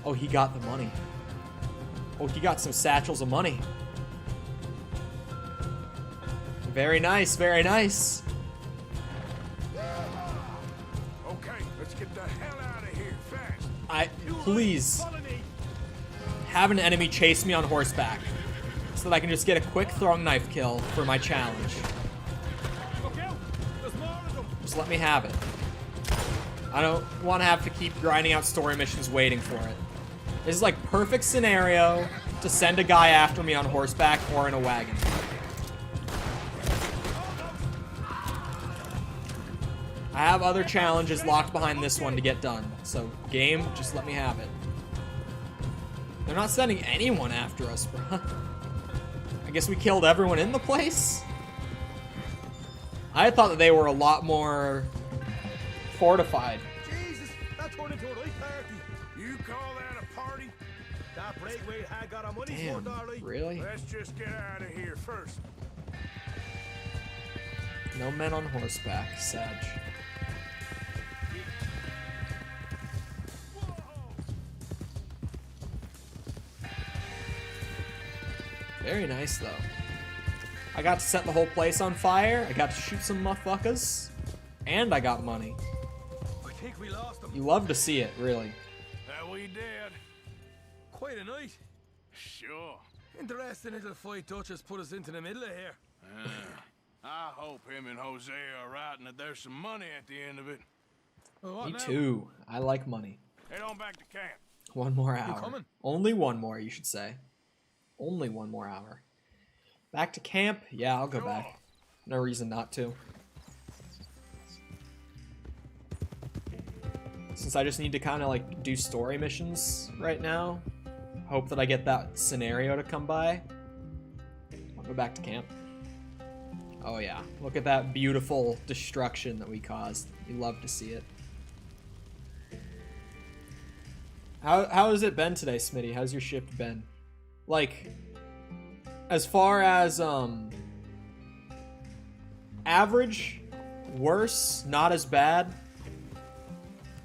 Oh, he got the money. Oh, he got some satchels of money. Very nice, very nice. Okay, let's get the hell out of here fast. Please have an enemy chase me on horseback so that I can just get a quick throwing knife kill for my challenge. Just let me have it. I don't want to have to keep grinding out story missions waiting for it. This is like perfect scenario to send a guy after me on horseback or in a wagon. I have other challenges locked behind this one to get done. So, game, just let me have it. They're not sending anyone after us, bro. I guess we killed everyone in the place? I thought that they were a lot more fortified. Jesus, that turned into a right party. You call that a party? That breakaway had got our money's worth, darling. Really? Let's just get out of here first. No men on horseback, Sag. Very nice, though. I got to set the whole place on fire. I got to shoot some motherfuckers. And I got money. I think we lost them. You love to see it, really. That we did. Quite a night. Sure. Interesting little fight Dutchess put us into the middle of here. I hope him and Jose are right and that there's some money at the end of it. Me too. I like money. Head on back to camp. One more hour. coming? Only one more, you should say. Only one more hour. Back to camp? Yeah, I'll go back. No reason not to. since I just need to kind of like do story missions right now. Hope that I get that scenario to come by. I'll go back to camp. Oh yeah, look at that beautiful destruction that we caused. You love to see it. How has it been today, Smitty? How's your shift been? Like, as far as average, worse, not as bad.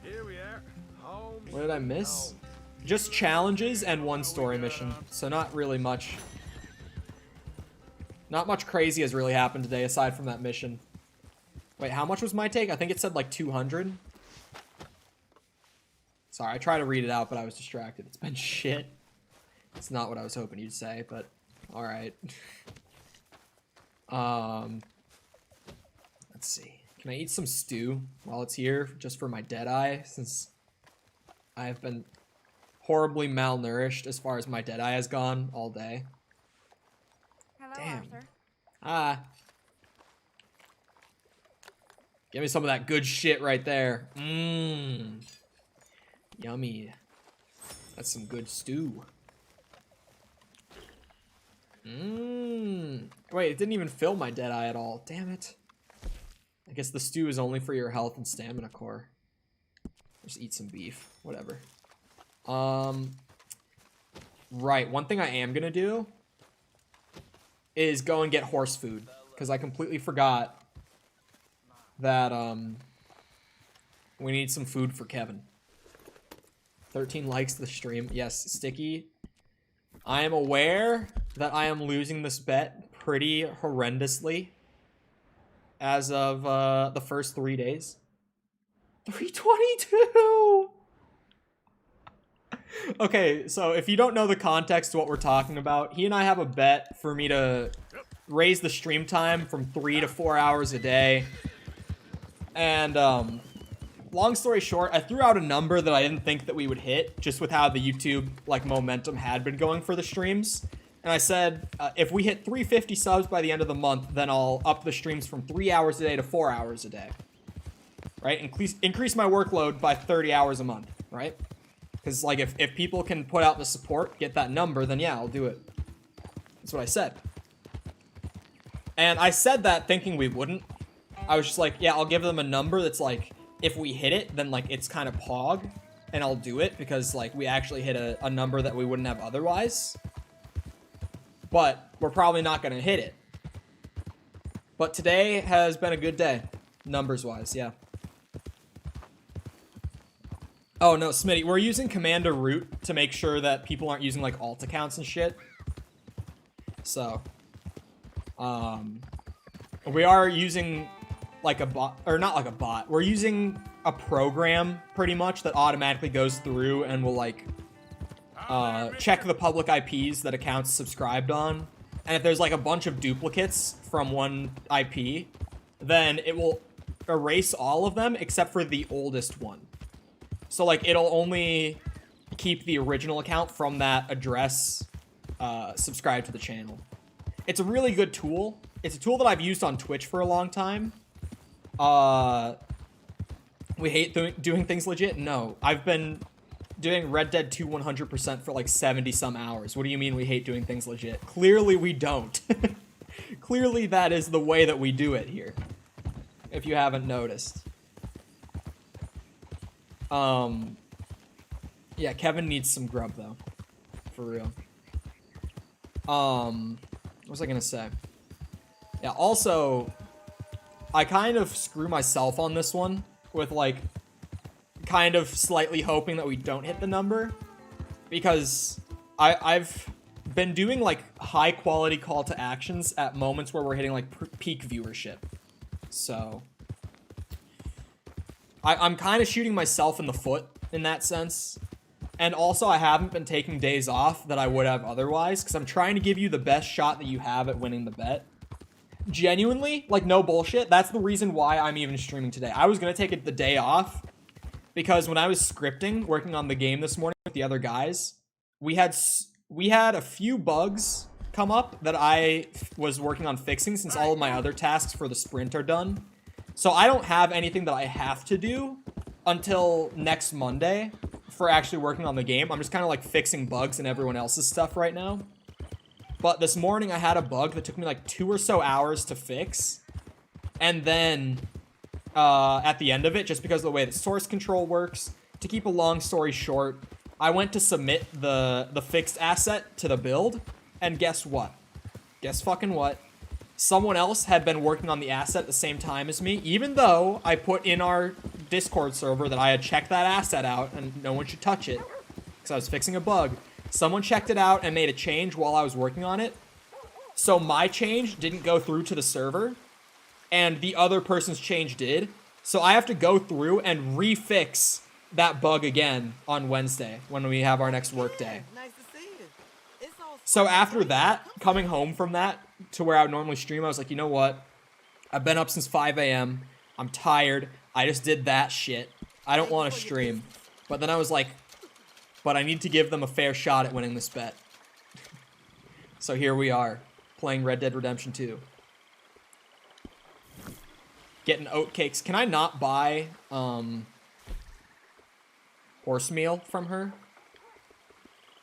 Here we are. Home. What did I miss? Just challenges and one story mission. So not really much. Not much crazy has really happened today aside from that mission. Wait, how much was my take? I think it said like 200. Sorry, I tried to read it out, but I was distracted. It's been shit. It's not what I was hoping you'd say, but alright. Let's see. Can I eat some stew while it's here, just for my dead eye, since I have been horribly malnourished as far as my dead eye has gone all day. Hello, Damn. Arthur. Ah. Give me some of that good shit right there. Mmm. Yummy. That's some good stew. Mmm. Wait, it didn't even fill my dead eye at all. Damn it. I guess the stew is only for your health and stamina core. Just eat some beef. Whatever. Right. One thing I am gonna do is go and get horse food. Because I completely forgot that, we need some food for Kevin. 13 likes to the stream. Yes, Sticky. I am aware that I am losing this bet pretty horrendously as of the first 3 days. 322! Okay, so if you don't know the context to what we're talking about, he and I have a bet for me to raise the stream time from 3 to 4 hours a day. And, long story short, I threw out a number that I didn't think that we would hit, just with how the YouTube, like, momentum had been going for the streams. And I said, if we hit 350 subs by the end of the month, then I'll up the streams from 3 hours a day to 4 hours a day. Right? Increase my workload by 30 hours a month, right? Because, like, if people can put out the support, get that number, then yeah, I'll do it. That's what I said. And I said that thinking we wouldn't. I was just like, yeah, I'll give them a number that's like, if we hit it, then like it's kind of pog, and I'll do it because like we actually hit a number that we wouldn't have otherwise. But we're probably not going to hit it. But today has been a good day, numbers-wise, yeah. Oh no, Smitty, we're using Commander Root to make sure that people aren't using like alt accounts and shit. So, we are using like a bot, or not like a bot. We're using a program pretty much that automatically goes through and will like check the public IPs that accounts subscribed on. And if there's like a bunch of duplicates from one IP, then it will erase all of them except for the oldest one. So like it'll only keep the original account from that address subscribed to the channel. It's a really good tool. It's a tool that I've used on Twitch for a long time. We hate doing things legit? No. I've been doing Red Dead 2 100% for like 70 some hours. What do you mean we hate doing things legit? Clearly we don't. Clearly that is the way that we do it here. If you haven't noticed. Yeah, Kevin needs some grub though. For real. What was I gonna say? Yeah, also, I kind of screw myself on this one with like kind of slightly hoping that we don't hit the number, because I've been doing like high quality call to actions at moments where we're hitting like peak viewership. So I'm kind of shooting myself in the foot in that sense. And also I haven't been taking days off that I would have otherwise, because I'm trying to give you the best shot that you have at winning the bet. Genuinely, like no bullshit, that's the reason why I'm even streaming today. I was going to take the day off because when I was scripting, working on the game this morning with the other guys, we had a few bugs come up that I was working on fixing since all of my other tasks for the sprint are done. So I don't have anything that I have to do until next Monday for actually working on the game. I'm just kind of like fixing bugs and everyone else's stuff right now. But this morning I had a bug that took me like 2 or so hours to fix. And then at the end of it, just because of the way that source control works, to keep a long story short, I went to submit the fixed asset to the build. And guess what? Guess fucking what? Someone else had been working on the asset at the same time as me, even though I put in our Discord server that I had checked that asset out and no one should touch it because I was fixing a bug. Someone checked it out and made a change while I was working on it. So my change didn't go through to the server and the other person's change did. So I have to go through and refix that bug again on Wednesday when we have our next work day. Nice to see you. So after that, coming home from that to where I would normally stream, I was like, you know what? I've been up since 5 a.m. I'm tired. I just did that shit. I don't want to stream. But then I was like, but I need to give them a fair shot at winning this bet. So here we are, playing Red Dead Redemption 2. Getting oatcakes. Can I not buy horse meal from her?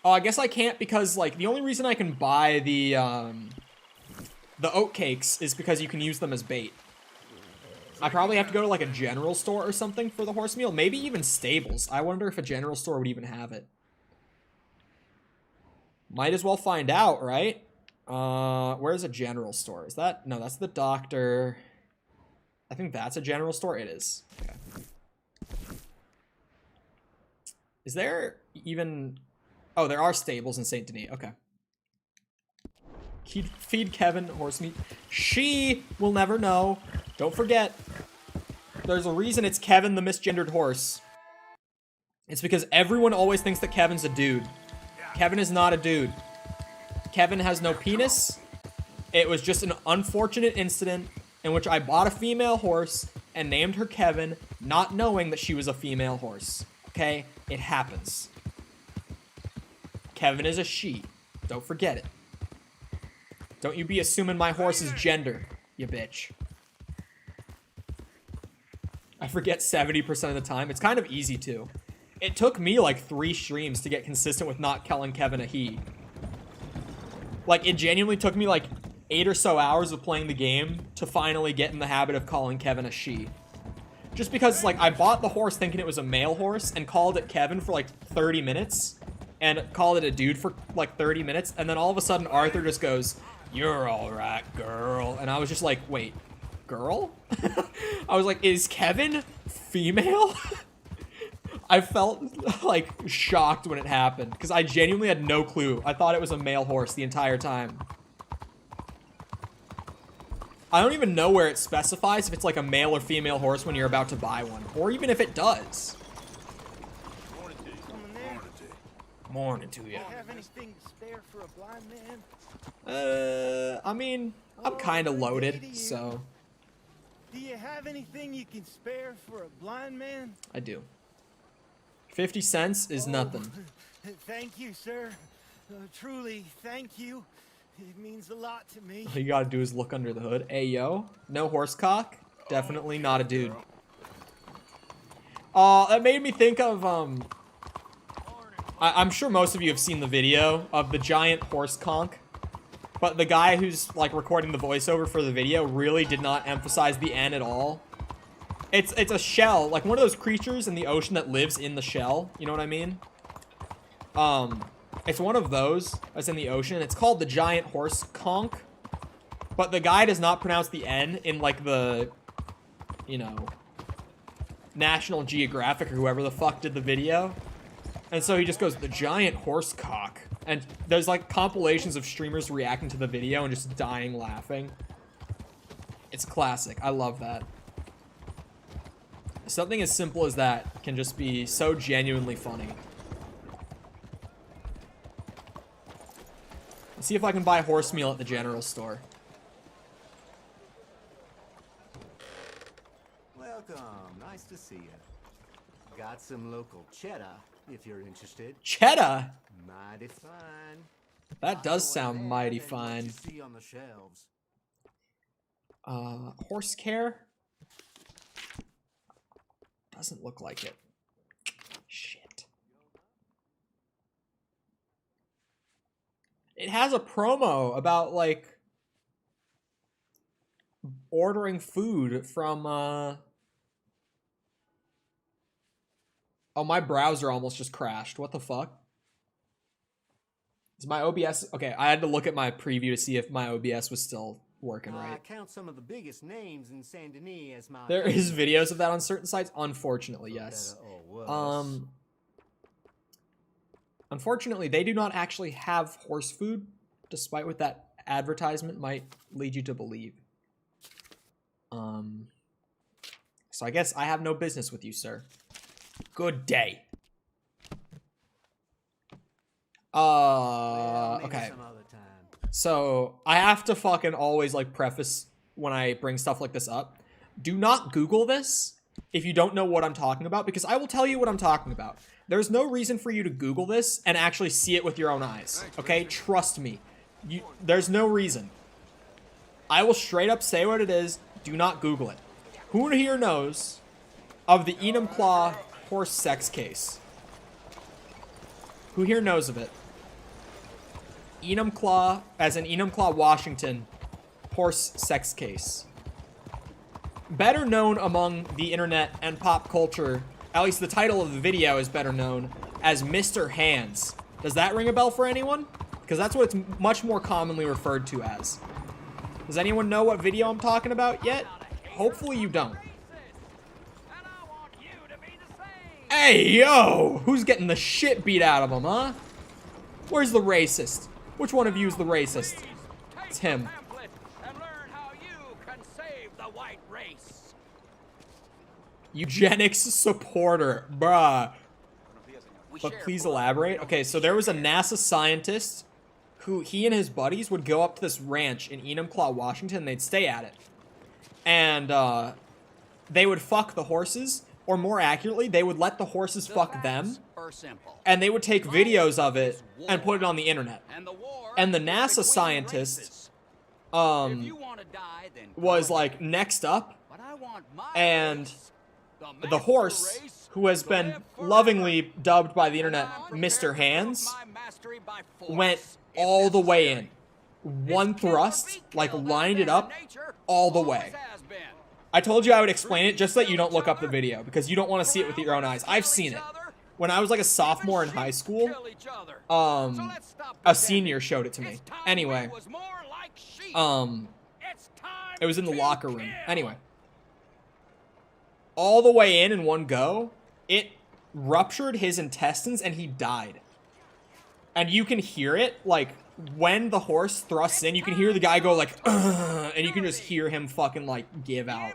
Oh, I guess I can't because, like, the only reason I can buy the oatcakes is because you can use them as bait. I probably have to go to, like, a general store or something for the horse meal. Maybe even stables. I wonder if a general store would even have it. Might as well find out, right? Where's a general store? Is that... No, that's the doctor. I think that's a general store. It is. Okay. Is there even... Oh, there are stables in St. Denis. Okay. Feed Kevin horse meat. She will never know. Don't forget. There's a reason it's Kevin the misgendered horse. It's because everyone always thinks that Kevin's a dude. Kevin is not a dude. Kevin has no penis. It was just an unfortunate incident in which I bought a female horse and named her Kevin, not knowing that she was a female horse. Okay? It happens. Kevin is a she. Don't forget it. Don't you be assuming my horse's gender, you bitch. I forget 70% of the time. It's kind of easy to. It took me like 3 streams to get consistent with not calling Kevin a he. Like, it genuinely took me like 8 or so hours of playing the game to finally get in the habit of calling Kevin a she. Just because, like, I bought the horse thinking it was a male horse and called it Kevin for like 30 minutes. And called it a dude for like 30 minutes. And then all of a sudden Arthur just goes, "You're alright, girl." And I was just like, wait, girl? I was like, is Kevin female? I felt like shocked when it happened because I genuinely had no clue. I thought it was a male horse the entire time. I don't even know where it specifies if it's like a male or female horse when you're about to buy one, or even if it does. Morning to you. Do you have anything to spare for a blind man? I mean, I'm kind of loaded, so. Do you have anything you can spare for a blind man? I do. 50 cents is nothing. Thank you, sir. Truly, thank you. It means a lot to me. All you gotta do is look under the hood. Hey, yo. No horse cock? Definitely not a dude. That made me think of, I'm sure most of you have seen the video of the giant horse conch. But the guy who's, like, recording the voiceover for the video really did not emphasize the N at all. It's a shell, like one of those creatures in the ocean that lives in the shell. You know what I mean? It's one of those that's in the ocean. It's called the giant horse conch. But the guy does not pronounce the N in, like, the, you know, National Geographic or whoever the fuck did the video. And so he just goes, "The giant horse cock." And there's, like, compilations of streamers reacting to the video and just dying laughing. It's classic. I love that. Something as simple as that can just be so genuinely funny. Let's see if I can buy horse meal at the general store. Welcome. Nice to see you. Got some local cheddar, if you're interested. Cheddar? Mighty fine. That does sound mighty fine. See on the shelves. Horse care? Doesn't look like it. Shit. It has a promo about, like, ordering food from, Oh, my browser almost just crashed. What the fuck? Is my OBS... Okay, I had to look at my preview to see if my OBS was still working right. I count some of the biggest names in Saint Denis as my... There is videos of that on certain sites. Unfortunately, yes. Unfortunately, they do not actually have horse food, despite what that advertisement might lead you to believe. So I guess I have no business with you, sir. Good day. Okay. So I have to fucking always, like, preface when I bring stuff like this up. Do not Google this if you don't know what I'm talking about, because I will tell you what I'm talking about. There's no reason for you to Google this and actually see it with your own eyes, okay? Trust me. There's no reason. I will straight up say what it is. Do not Google it. Who here knows of the Enumclaw horse sex case? Who here knows of it? Enumclaw, as in Enumclaw, Washington, horse sex case. Better known among the internet and pop culture, at least the title of the video is better known, as Mr. Hands. Does that ring a bell for anyone? Because that's what it's much more commonly referred to as. Does anyone know what video I'm talking about yet? Hopefully you don't. Hey, yo! Who's getting the shit beat out of him, huh? Where's the racist? Which one of you is the racist? It's him. Eugenics supporter, bruh. But please elaborate. Okay, so there was a NASA scientist who he and his buddies would go up to this ranch in Enumclaw, Washington, and they'd stay at it. And they would fuck the horses, or more accurately, they would let the horses fuck them, and they would take videos of it and put it on the internet. And the NASA scientist was like next up, and the horse, who has been lovingly dubbed by the internet Mr. Hands, went all the way in. One thrust, like lined it up all the way. I told you I would explain it just so that you don't look up the video, because you don't want to see it with your own eyes. I've seen it. When I was like a sophomore in high school, a senior showed it to me. Anyway, it was in the locker room. Anyway, all the way in one go, it ruptured his intestines and he died. And you can hear it, like, when the horse thrusts in, you can hear the guy go like, ugh, and you can just hear him fucking, like, give out.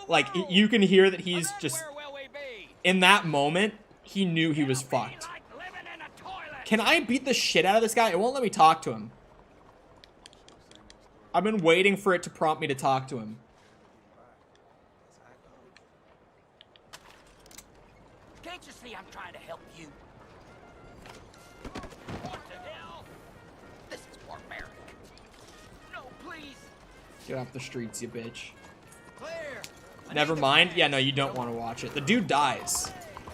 Like, you can hear that he's just, in that moment, he knew he was fucked. Can I beat the shit out of this guy? It won't let me talk to him. I've been waiting for it to prompt me to talk to him. Can't you see I'm trying to help you? What the hell? This is barbaric. No, please. Get off the streets, you bitch. Never mind. Yeah, no, you don't want to watch it. The dude dies.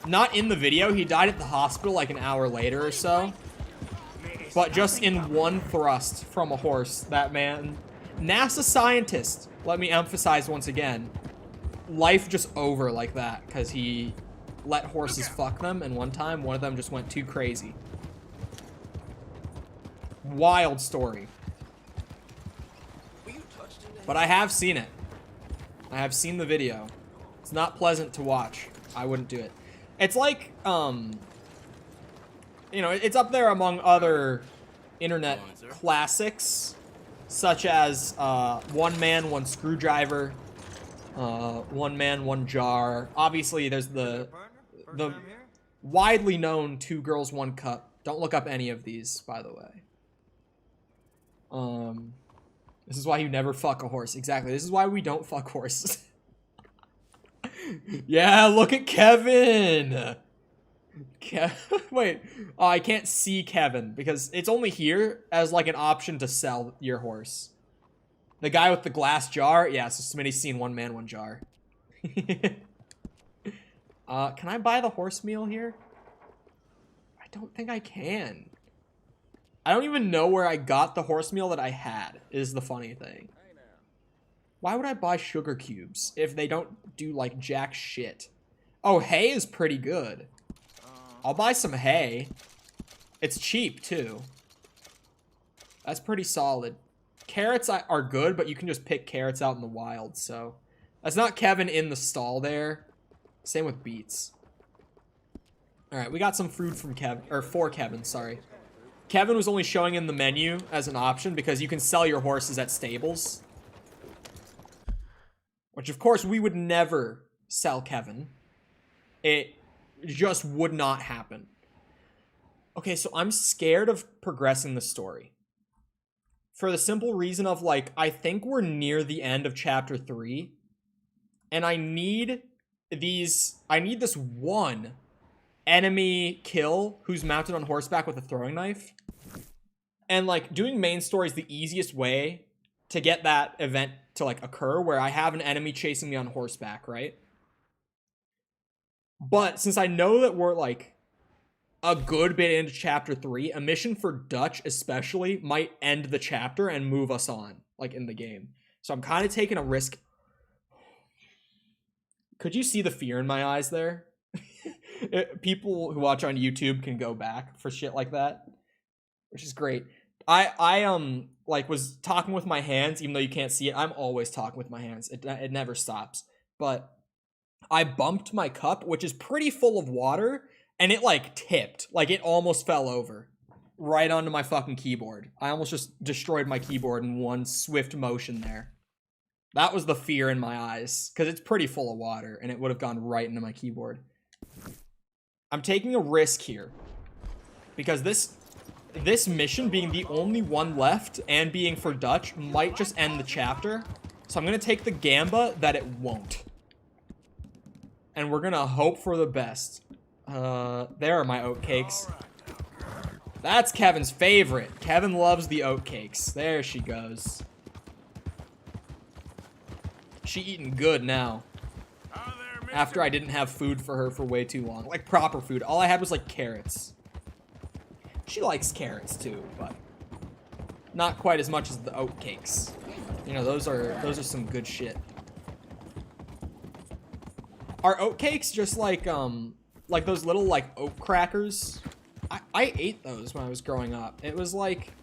Not in the video. He died at the hospital like an hour later or so. But just in one thrust from a horse, that man... NASA scientist, let me emphasize once again, life just over like that because he let horses fuck them, and one time one of them just went too crazy. Wild story. But I have seen it. I have seen the video. It's not pleasant to watch. I wouldn't do it. It's like, you know, it's up there among other internet classics, such as One Man, One Screwdriver, One Man, One Jar. Obviously, there's the widely known Two Girls, One Cup. Don't look up any of these, by the way. This is why you never fuck a horse. Exactly. This is why we don't fuck horses. Yeah, look at Kevin. Wait. Oh, I can't see Kevin because it's only here as like an option to sell your horse. The guy with the glass jar. Yeah, so Smitty's seen One Man, One Jar. Can I buy the horse meal here? I don't think I can. I don't even know where I got the horse meal that I had, is the funny thing. Why would I buy sugar cubes if they don't do, like, jack shit? Oh, hay is pretty good. I'll buy some hay. It's cheap, too. That's pretty solid. Carrots are good, but you can just pick carrots out in the wild, so... That's not Kevin in the stall there. Same with beets. Alright, we got some food from Kevin, or for Kevin, sorry. Kevin was only showing in the menu as an option because you can sell your horses at stables. Which, of course, we would never sell Kevin. It just would not happen. Okay, so I'm scared of progressing the story. For the simple reason of, like, I think we're near the end of chapter 3. And I need this one enemy kill who's mounted on horseback with a throwing knife. And, like, doing main story is the easiest way to get that event to, like, occur, where I have an enemy chasing me on horseback, right? But since I know that we're, like, a good bit into chapter 3, a mission for Dutch especially might end the chapter and move us on, like, in the game. So I'm kind of taking a risk. Could you see the fear in my eyes there? People who watch on YouTube can go back for shit like that, which is great. I like was talking with my hands, even though you can't see it. I'm always talking with my hands. It never stops. But I bumped my cup, which is pretty full of water, and it like tipped. Like it almost fell over right onto my fucking keyboard. I almost just destroyed my keyboard in one swift motion there. That was the fear in my eyes, because it's pretty full of water, and it would have gone right into my keyboard. I'm taking a risk here, because this mission being the only one left and being for Dutch might just end the chapter. So I'm going to take the gamba that it won't. And we're going to hope for the best. There are my oatcakes. That's Kevin's favorite. Kevin loves the oatcakes. There she goes. She eating good now. After I didn't have food for her for way too long. Like proper food. All I had was like carrots. She likes carrots too, but not quite as much as the oatcakes. You know, those are some good shit. Are oatcakes just like those little like oat crackers? I ate those when I was growing up. It was like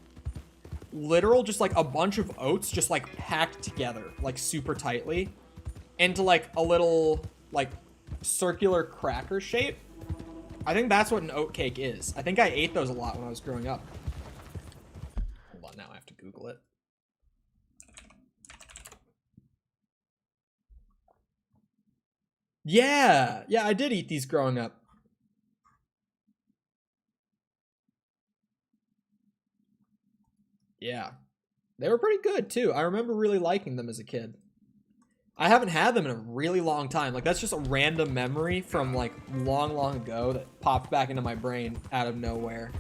literal just like a bunch of oats just like packed together like super tightly into like a little like circular cracker shape. I think that's what an oat cake is. I think I ate those a lot when I was growing up. Hold on, now I have to Google it. Yeah, I did eat these growing up. Yeah, they were pretty good too. I remember really liking them as a kid. I haven't had them in a really long time. Like, that's just a random memory from, like, long ago that popped back into my brain out of nowhere.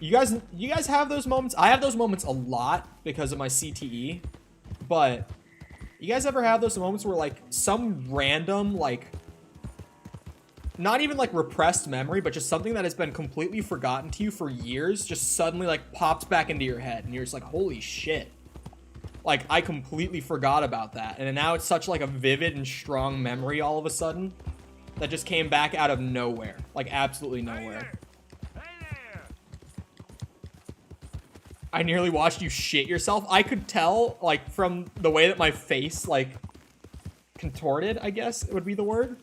You guys have those moments? I have those moments a lot because of my CTE. But you guys ever have those moments where, like, some random, like, not even, like, repressed memory, but just something that has been completely forgotten to you for years just suddenly, like, pops back into your head. And you're just like, holy shit. Like, I completely forgot about that. And now it's such, like, a vivid and strong memory all of a sudden that just came back out of nowhere. Like, absolutely nowhere. I nearly watched you shit yourself. I could tell, like, from the way that my face, like, contorted, I guess would be the word.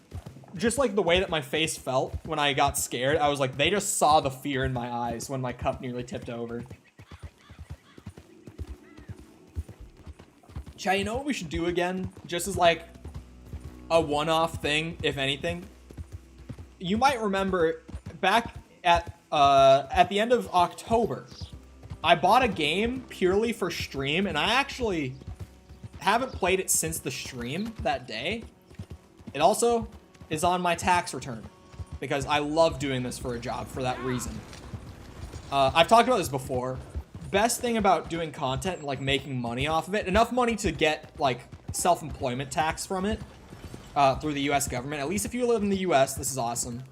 Just, like, the way that my face felt when I got scared. I was like, they just saw the fear in my eyes when my cup nearly tipped over. Chat, you know what we should do again? Just as like a one-off thing, if anything. You might remember back at the end of October, I bought a game purely for stream, and I actually haven't played it since the stream that day. It also is on my tax return because I love doing this for a job for that reason. I've talked about this before. Best thing about doing content and like making money off of it, enough money to get like self-employment tax from it, through the U.S. government. At least if you live in the U.S., this is awesome.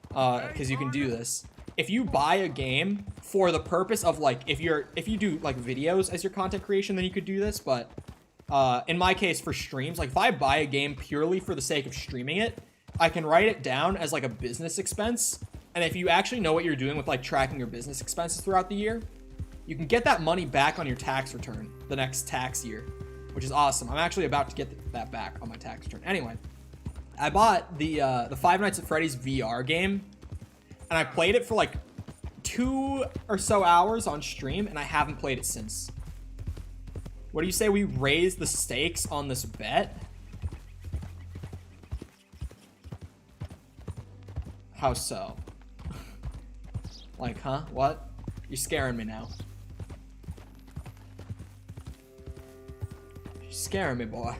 Because you can do this. If you buy a game for the purpose of like, if you do like videos as your content creation, then you could do this. But in my case, for streams, like if I buy a game purely for the sake of streaming it, I can write it down as like a business expense. And if you actually know what you're doing with like tracking your business expenses throughout the year, you can get that money back on your tax return the next tax year, which is awesome. I'm actually about to get that back on my tax return. Anyway, I bought the Five Nights at Freddy's VR game, and I played it for like 2 or so hours on stream, and I haven't played it since. What do you say we raise the stakes on this bet? How so? Like, huh? What? You're scaring me now. You're scaring me, boy.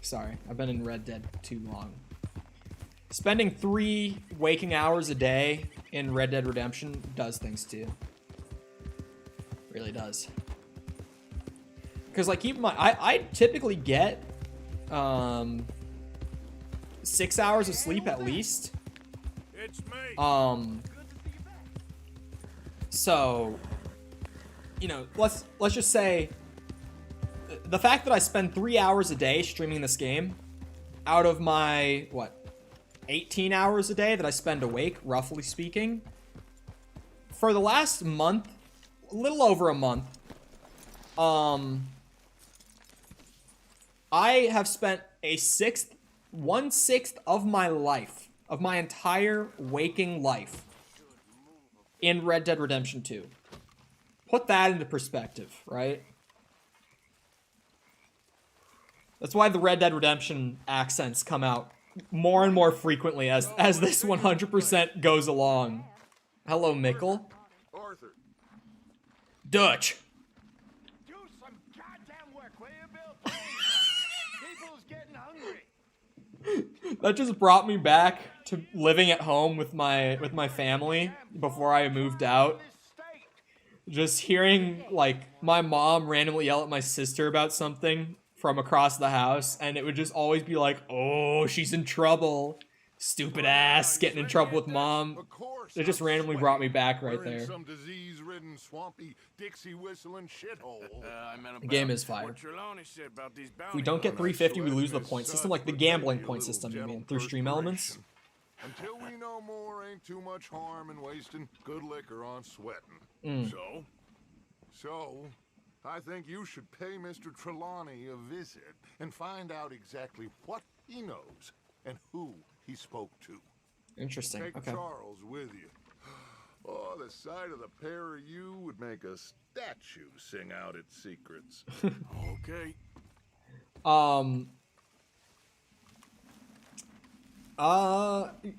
Sorry, I've been in Red Dead too long. Spending 3 waking hours a day in Red Dead Redemption does things to you. Really does. Because, like, keep in mind, I typically get 6 hours of sleep at least. It's me. So, you know, let's just say the fact that I spend 3 hours a day streaming this game out of my, what, 18 hours a day that I spend awake, roughly speaking, for the last month, a little over a month, I have spent a 1/6 of my life, of my entire waking life, in Red Dead Redemption 2. Put that into perspective, right? That's why the Red Dead Redemption accents come out more and more frequently as this 100% goes along. Hello, Mickle. Arthur. Dutch. Do some goddamn work, will you, Bill? People's getting hungry. That just brought me back to living at home with my family before I moved out. Just hearing, like, my mom randomly yell at my sister about something from across the house, and it would just always be like, oh, she's in trouble. Stupid ass, getting in trouble with mom. It just randomly brought me back right We're in there. some disease-ridden, swampy, Dixie whistling shithole. The game is fire. If we don't get 350, we lose the point system, like the gambling point system, you mean, through stream elements. Until we know more, ain't too much harm in wasting good liquor on sweating. So, I think you should pay Mr. Trelawney a visit and find out exactly what he knows and who he spoke to. Interesting. Take Okay. Charles with you. Oh, the sight of the pair of you would make a statue sing out its secrets. Okay.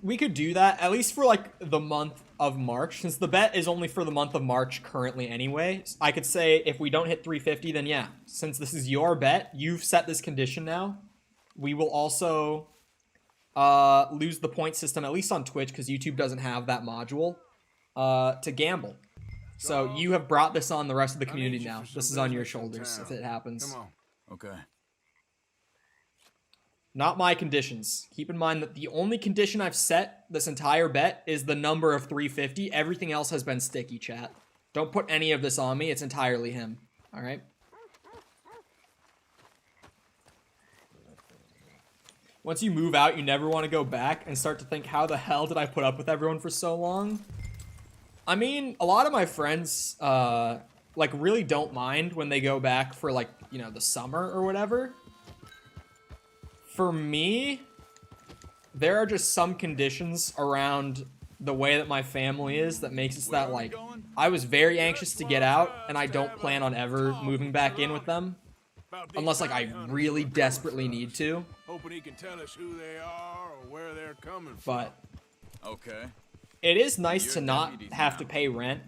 We could do that, at least for, like, the month of March. Since the bet is only for the month of March currently anyway, I could say if we don't hit 350, then yeah. Since this is your bet, you've set this condition now. We will also lose the point system, at least on Twitch, because YouTube doesn't have that module, to gamble. So you have brought this on the rest of the community now. This is on your shoulders if it happens. Come on. Okay. Not my conditions. Keep in mind that the only condition I've set this entire bet is the number of 350. Everything else has been sticky, chat. Don't put any of this on me. It's entirely him. All right? Once you move out, you never want to go back and start to think, how the hell did I put up with everyone for so long? I mean, a lot of my friends, like, really don't mind when they go back for, like, you know, the summer or whatever. For me, there are just some conditions around the way that my family is that makes it that, like, I was very anxious to get out, and I don't plan on ever moving back in with them. Unless, like, I really desperately need to. Hoping he can tell us who they are or where they're coming from. But okay. It is nice to not have to pay rent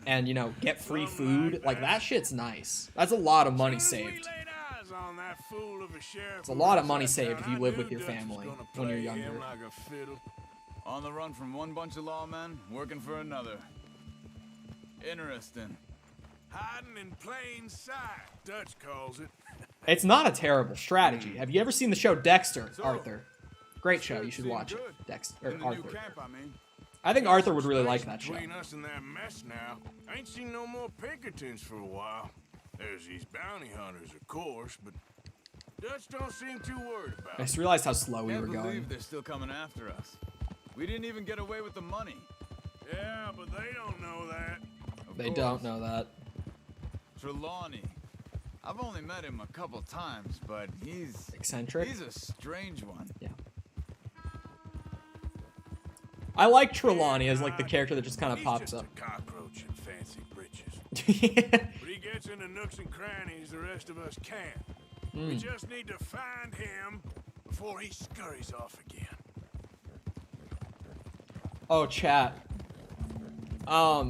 and, you know, get free food. Like, that shit's nice. That's a lot of money saved. It's a lot of money saved if you live with your family when you're younger. On the run from one bunch of lawmen, working for another. Interesting. Hiding in plain sight, Dutch calls it. It's not a terrible strategy. Have you ever seen the show Dexter, Arthur? Great show. You should watch it. Dexter, or Arthur. I think Arthur would really like that show. Between us and that mess now, I ain't seen no more Pinkertons for a while. There's these bounty hunters, of course, but Dutch don't seem too worried about it. I just realized how slow we were Can't believe going. they're still coming after us. We didn't even get away with the money. Yeah, but they don't know that. They don't know that. Trelawney. I've only met him a couple times, but he's... Eccentric? He's a strange one. Yeah. I like Trelawney as like the character that just kind of pops up. A cockroach in fancy breeches. But he gets into nooks and crannies the rest of us can't. We just need to find him before he scurries off again. Oh, chat. I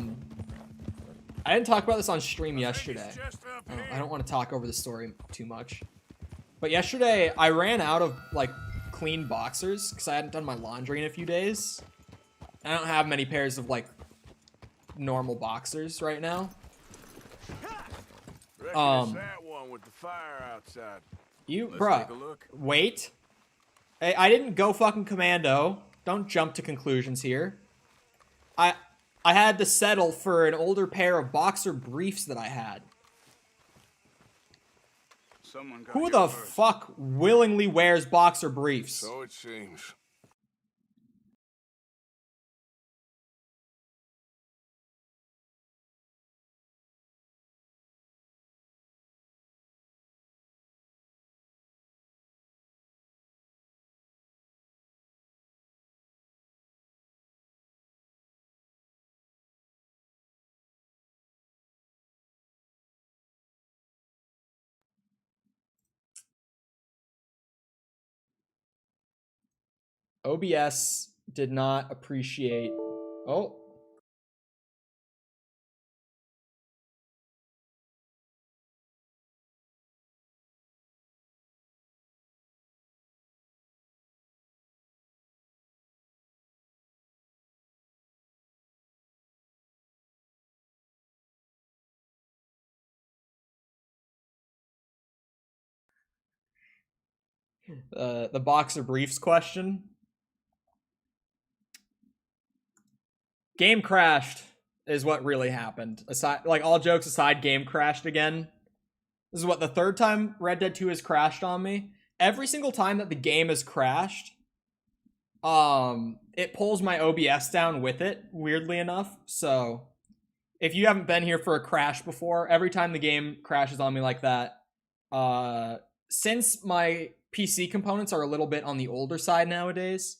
didn't talk about this on stream yesterday. I don't want to talk over the story too much. But yesterday, I ran out of, like, clean boxers because I hadn't done my laundry in a few days. I don't have many pairs of, like, normal boxers right now. Reckon it's that one with the fire outside. Bruh, wait. Hey, I didn't go fucking commando. Don't jump to conclusions here. I had to settle for an older pair of boxer briefs that I had. Who the fuck willingly wears boxer briefs? So it seems. OBS did not appreciate... Oh. The boxer briefs question. Game crashed is what really happened. Aside, like, all jokes aside, game crashed again. This is what, the third time Red Dead 2 has crashed on me. Every single time that the game has crashed, it pulls my OBS down with it, weirdly enough. So, if you haven't been here for a crash before, every time the game crashes on me like that, since my PC components are a little bit on the older side nowadays,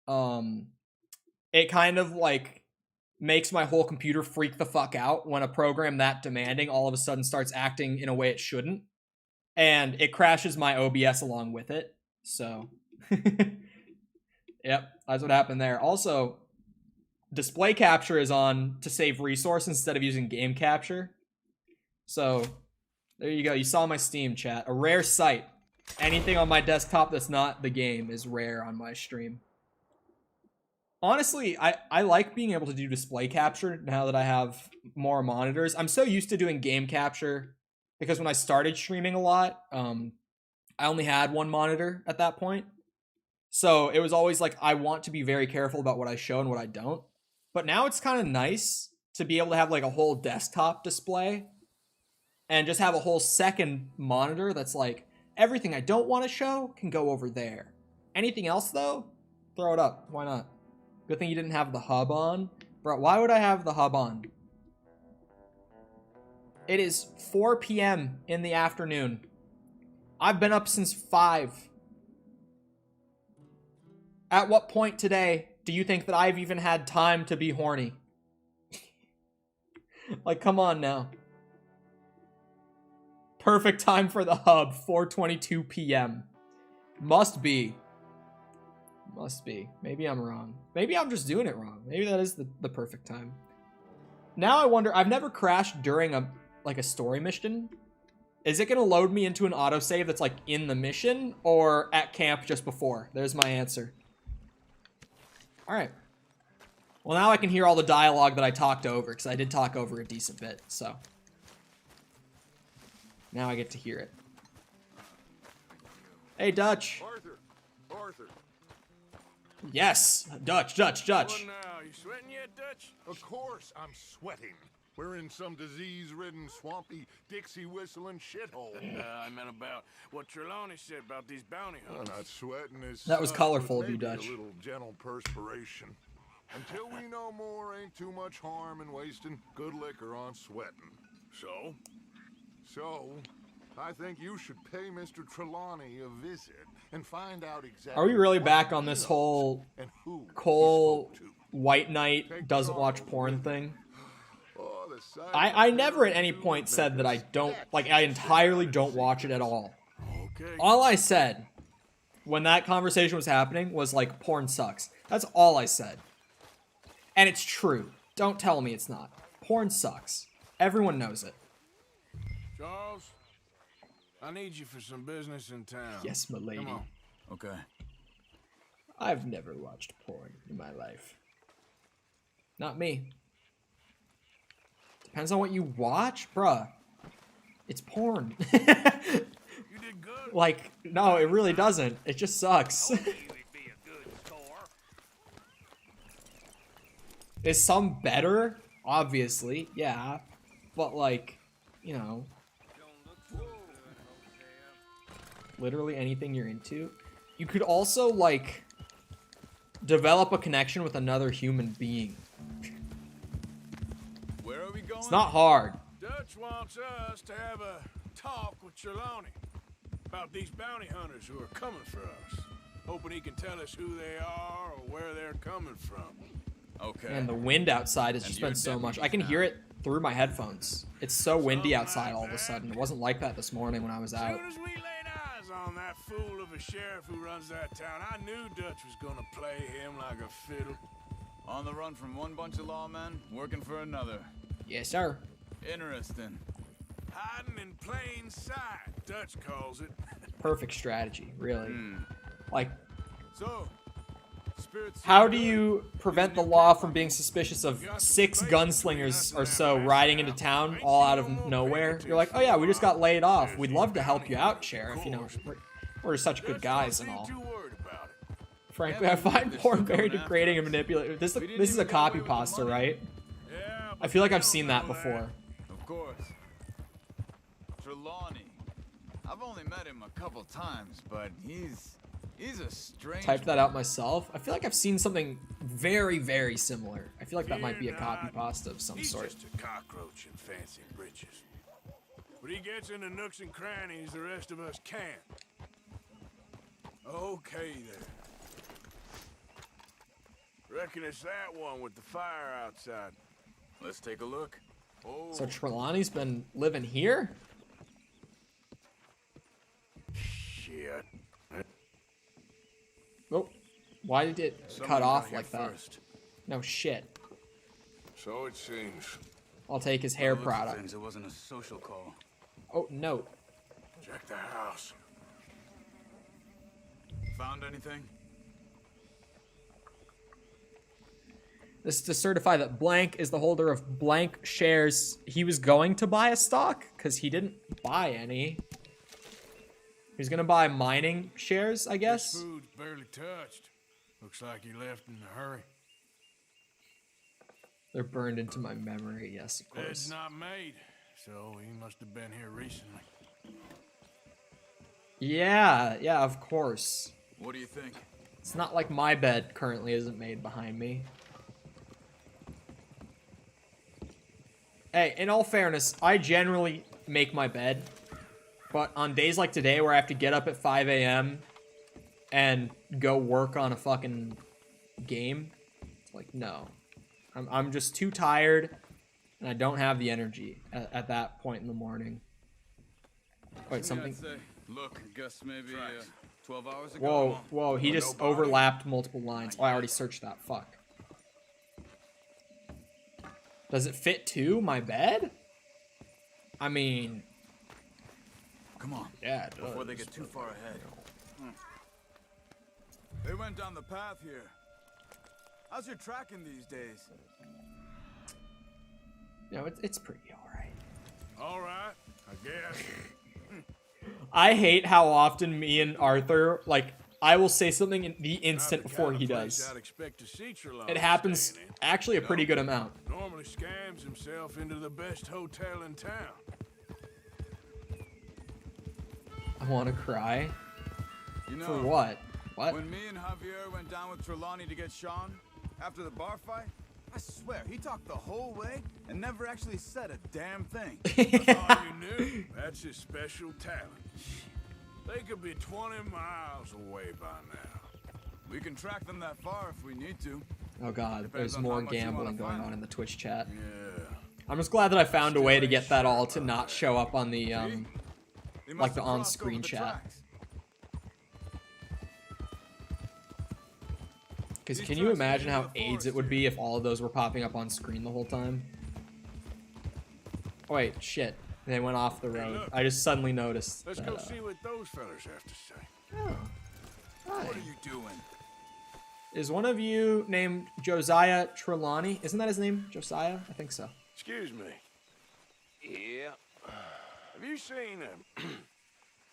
it kind of, like, makes my whole computer freak the fuck out when a program that demanding all of a sudden starts acting in a way it shouldn't. And it crashes my OBS along with it. So, yep, that's what happened there. Also, display capture is on to save resource instead of using game capture. So, there you go. You saw my Steam chat. A rare sight. Anything on my desktop that's not the game is rare on my stream. Honestly, I like being able to do display capture now that I have more monitors. I'm so used to doing game capture because when I started streaming a lot, I only had one monitor at that point. So it was always like, I want to be very careful about what I show and what I don't. But now it's kind of nice to be able to have like a whole desktop display and just have a whole second monitor that's like, everything I don't want to show can go over there. Anything else though, throw it up. Why not? Good thing you didn't have the hub on. Bro, why would I have the hub on? It is 4 p.m. in the afternoon. I've been up since 5. At what point today do you think that I've even had time to be horny? Like, come on now. Perfect time for the hub, 4:22 p.m. Must be. Must be. Maybe I'm wrong. Maybe I'm just doing it wrong. Maybe that is the perfect time. Now I wonder, I've never crashed during a story mission. Is it going to load me into an autosave that's like in the mission or at camp just before? There's my answer. All right. Well, now I can hear all the dialogue that I talked over because I did talk over a decent bit. So now I get to hear it. Hey, Dutch. Arthur. Arthur. Yes, Dutch. What now? You sweating yet, Dutch? Of course I'm sweating. We're in some disease-ridden, swampy, Dixie-whistling shithole. I meant about what Trelawney said about these bounty I'm hunters. not sweating as That was such, colorful but of you, maybe Dutch. A little gentle perspiration. Until we know more, ain't too much harm in wasting good liquor on sweating. So, I think you should pay Mr. Trelawney a visit and find out exactly. Are we really what back he on this knows whole and who he Cole spoke to. White Knight doesn't watch Charles porn with thing? Oh, the sight I of never at her any doing point that said that I was don't, that like, I entirely don't watch it at all. All I said when that conversation was happening was, like, porn sucks. That's all I said. And it's true. Don't tell me it's not. Porn sucks. Everyone knows it. Charles, I need you for some business in town. Yes, my lady. Come on. Okay. I've never watched porn in my life. Not me. Depends on what you watch, bruh. It's porn. You did good. Like, no, it really doesn't. It just sucks. Is some better? Obviously, yeah. But, like, you know. Literally anything you're into. You could also, like, develop a connection with another human being. Where are we going? It's not hard. Dutch wants us to have a talk with Trelawney about these bounty hunters who are coming for us. Hoping he can tell us who they are or where they're coming from. Okay. And the wind outside has just been so much. I can hear it through my headphones. It's so windy outside all of a sudden. It wasn't like that this morning when I was out. As soon as we laid eyes on that fool of a sheriff who runs that town, I knew Dutch was gonna play him like a fiddle. On the run from one bunch of lawmen, working for another. Yes, sir. Interesting. Hiding in plain sight, Dutch calls it. Perfect strategy, really. Like, So, spirits. how do you prevent the law from being suspicious of 6 gunslingers or so riding into town all out of nowhere? You're like, oh yeah, we just got laid off. We'd love to help you out, Sheriff. You know, we're such good guys and all. Frankly, I find porn very degrading and manipulative. This is a copy pasta, right? I feel like I've seen that before. Of course. Trelawney. I've only met him a couple times, but he's a strange. Typed that out myself. I feel like I've seen something very, very similar. I feel like that might be a copy pasta of some sort. He's just a cockroach in fancy breeches. But he gets into nooks and crannies the rest of us can't. Okay, then. Reckon it's that one with the fire outside. Let's take a look. Oh, So Trelawney's been living here? shit. Oh, why did it Someone cut got off here like that? first. No shit. So it seems. I'll take his hair By the looks of product. things, it wasn't a social call. Oh, no. Check the house. Found anything? This is to certify that blank is the holder of blank shares. He was going to buy a stock because he didn't buy any. He was going to buy mining shares, I guess. This food's barely touched. Looks like he left in a hurry. They're burned into my memory, yes, of Bed's course. not made, so he must have been here recently. Yeah, of course. What do you think? It's not like my bed currently isn't made behind me. Hey, in all fairness, I generally make my bed. But on days like today where I have to get up at 5 a.m. and go work on a fucking game, it's like, no. I'm just too tired, and I don't have the energy at that point in the morning. Wait, something... I'd say. Look, I guess maybe 12 hours ago. Whoa, he just overlapped multiple lines. Oh, I already searched that. Fuck. Does it fit to my bed? I mean... Come on. Yeah, it Before they does, get too but- far ahead. They went down the path here. How's your tracking these days? You know, it's pretty alright. All right, I guess. I hate how often me and Arthur, like, I will say something in the instant before he does. It happens actually a pretty good amount. Normally scams himself into the best hotel in town. I want to cry. You know, For what? What? When me and Javier went down with Trelawney to get Sean, after the bar fight, I swear, he talked the whole way and never actually said a damn thing. That's all you knew. That's his special talent. They could be 20 miles away by now. We can track them that far if we need to. Oh god, Depends there's on more how much you gambling wanna going find on in the Twitch chat. Yeah. I'm just glad that I found a way to get that all to not show up on the They like must the have crossed on-screen over the chat. tracks. Because These can you tracks imagine lead how to the AIDS it forest would be if all of those were popping up on screen the whole time? Oh, wait, shit. They went off the road. look. I just suddenly noticed Let's that, go see what those fellas have to say. Oh. What Hi. are you doing? Is one of you named Josiah Trelawney? Isn't that his name? Josiah? I think so. Excuse me. Yeah. Have you seen him?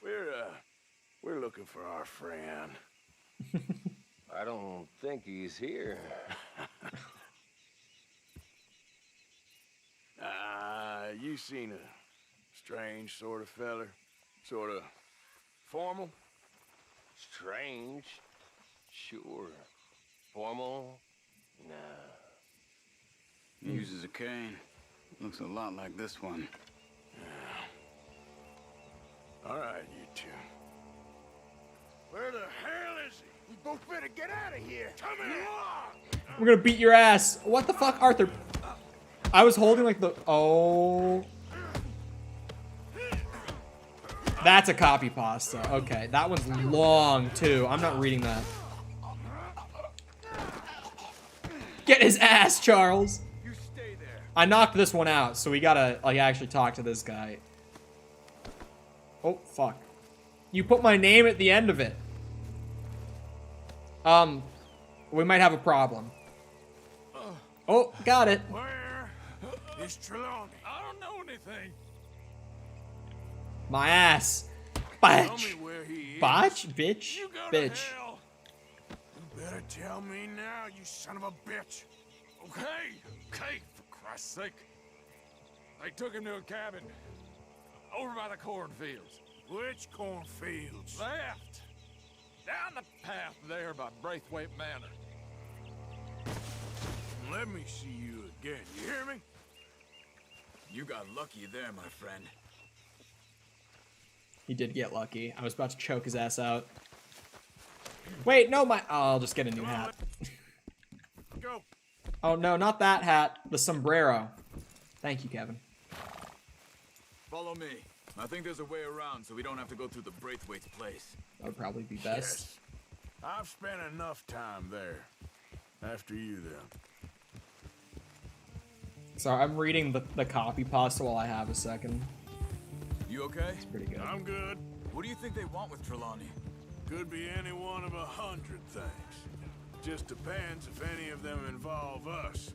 We're looking for our friend. I don't think he's here. You seen a strange sort of feller? Sort of formal? Strange? Sure. Formal? Nah. He uses a cane. Looks a lot like this one. All right, you two. Where the hell is he? We both better get out of here. Come here. We're gonna beat your ass. What the fuck, Arthur? I was holding like the... Oh. That's a copy pasta. Okay, that one's long too. I'm not reading that. Get his ass, Charles. You stay there. I knocked this one out, so we gotta like actually talk to this guy. Oh, fuck. You put my name at the end of it. We might have a problem. Oh, got it. Where is Trelawney? I don't know anything. My ass. Tell Bitch. me where he is. Botch? Bitch? You go to Bitch. hell. You better tell me now, you son of a bitch. Okay, for Christ's sake. They took him to a cabin over by the cornfields. Which cornfields? Left. Down the path there by Braithwaite Manor. Let me see you again. You hear me? You got lucky there, my friend. He did get lucky. I was about to choke his ass out. Wait, no, my... Oh, I'll just get a new hat. Go. Oh, no, not that hat. The sombrero. Thank you, Kevin. Follow me. I think there's a way around so we don't have to go through the Braithwaite's place. That would probably be best. Yes. I've spent enough time there. After you, then. Sorry, I'm reading the copy pasta while I have a second. You okay? It's pretty good. I'm good. What do you think they want with Trelawney? Could be any one of 100 things. Just depends if any of them involve us.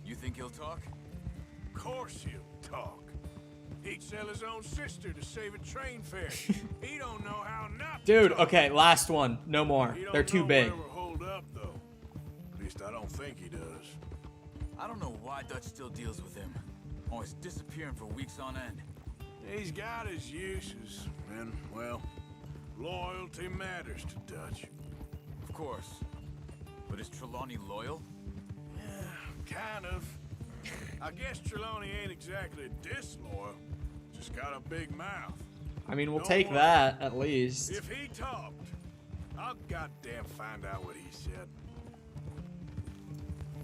You think he'll talk? Of course he'll talk. He'd sell his own sister to save a train fare. He don't know how not to Dude, talk. okay, last one. No more. He don't They're too know big. where we're holed up, though. At least I don't think he does. I don't know why Dutch still deals with him. Always disappearing for weeks on end. He's got his uses, and, well, loyalty matters to Dutch. Of course. But is Trelawney loyal? Yeah, kind of. I guess Trelawney ain't exactly disloyal. Just got a big mouth. I mean, we'll Don't take worry. that, at least. If he talked, I'll goddamn find out what he said.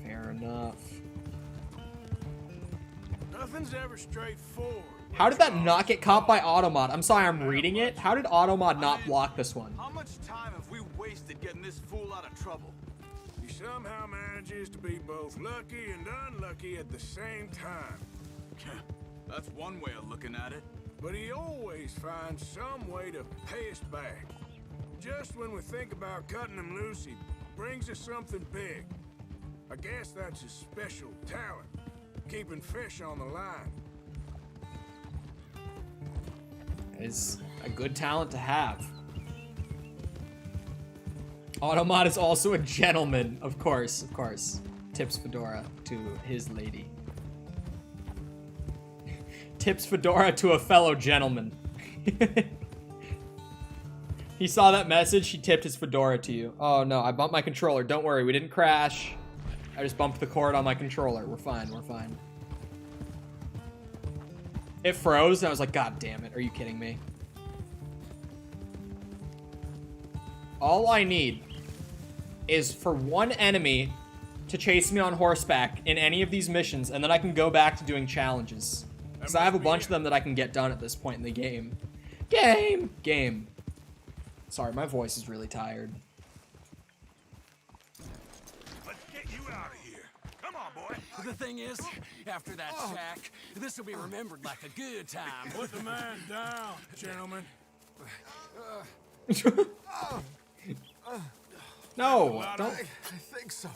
Fair enough. Nothing's ever straightforward. How did that not get caught by Automod? I'm sorry, I'm reading it. How did Automod not block this one? How much time have we wasted getting this fool out of trouble? He somehow manages to be both lucky and unlucky at the same time. That's one way of looking at it. But he always finds some way to pay us back. Just when we think about cutting him loose, he brings us something big. I guess that's his special talent, keeping fish on the line. is a good talent to have. Automod is also a gentleman, of course, of course. Tips fedora to his lady. Tips fedora to a fellow gentleman. He saw that message, he tipped his fedora to you. Oh no, I bumped my controller. Don't worry, we didn't crash. I just bumped the cord on my controller. We're fine, we're fine. It froze and I was like, God damn it, are you kidding me? All I need is for one enemy to chase me on horseback in any of these missions, and then I can go back to doing challenges. Because I have a bunch of them that I can get done at this point in the game. Game! Sorry, my voice is really tired. Let's get you out of here. Come on, boy. The thing is, after that shack, this will be remembered like a good time. Put the man down, gentlemen. No, don't. I think so.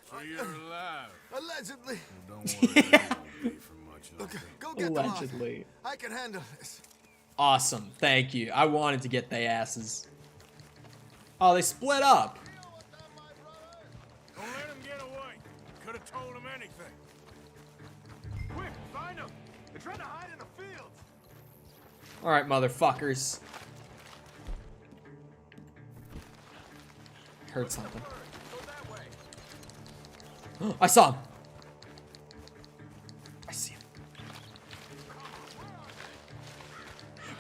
So you're alive. Allegedly. Don't worry, I won't be for much longer. Go get Allegedly. them off. I can handle this. Awesome, thank you. I wanted to get they asses. Oh, they split up. Don't let him get away. Could have told him anything. Quick, find him. They're trying to hide in the fields. All right, motherfuckers. Heard something. I saw him. I see him.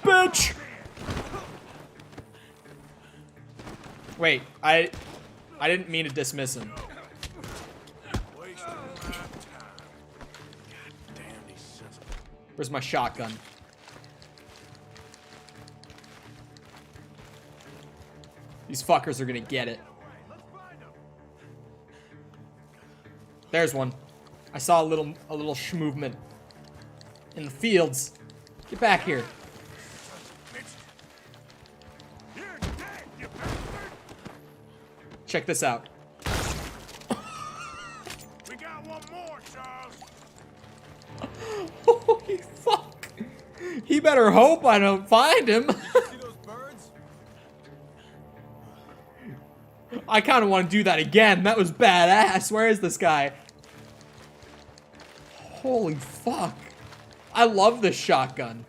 Bitch! Wait, I didn't mean to dismiss him. Where's my shotgun? These fuckers are gonna get it. There's one. I saw a little movement in the fields. Get back here. Check this out. We got one more, Charles. Holy fuck. He better hope I don't find him. See those birds? I kind of want to do that again. That was badass. Where is this guy? Holy fuck. I love this shotgun.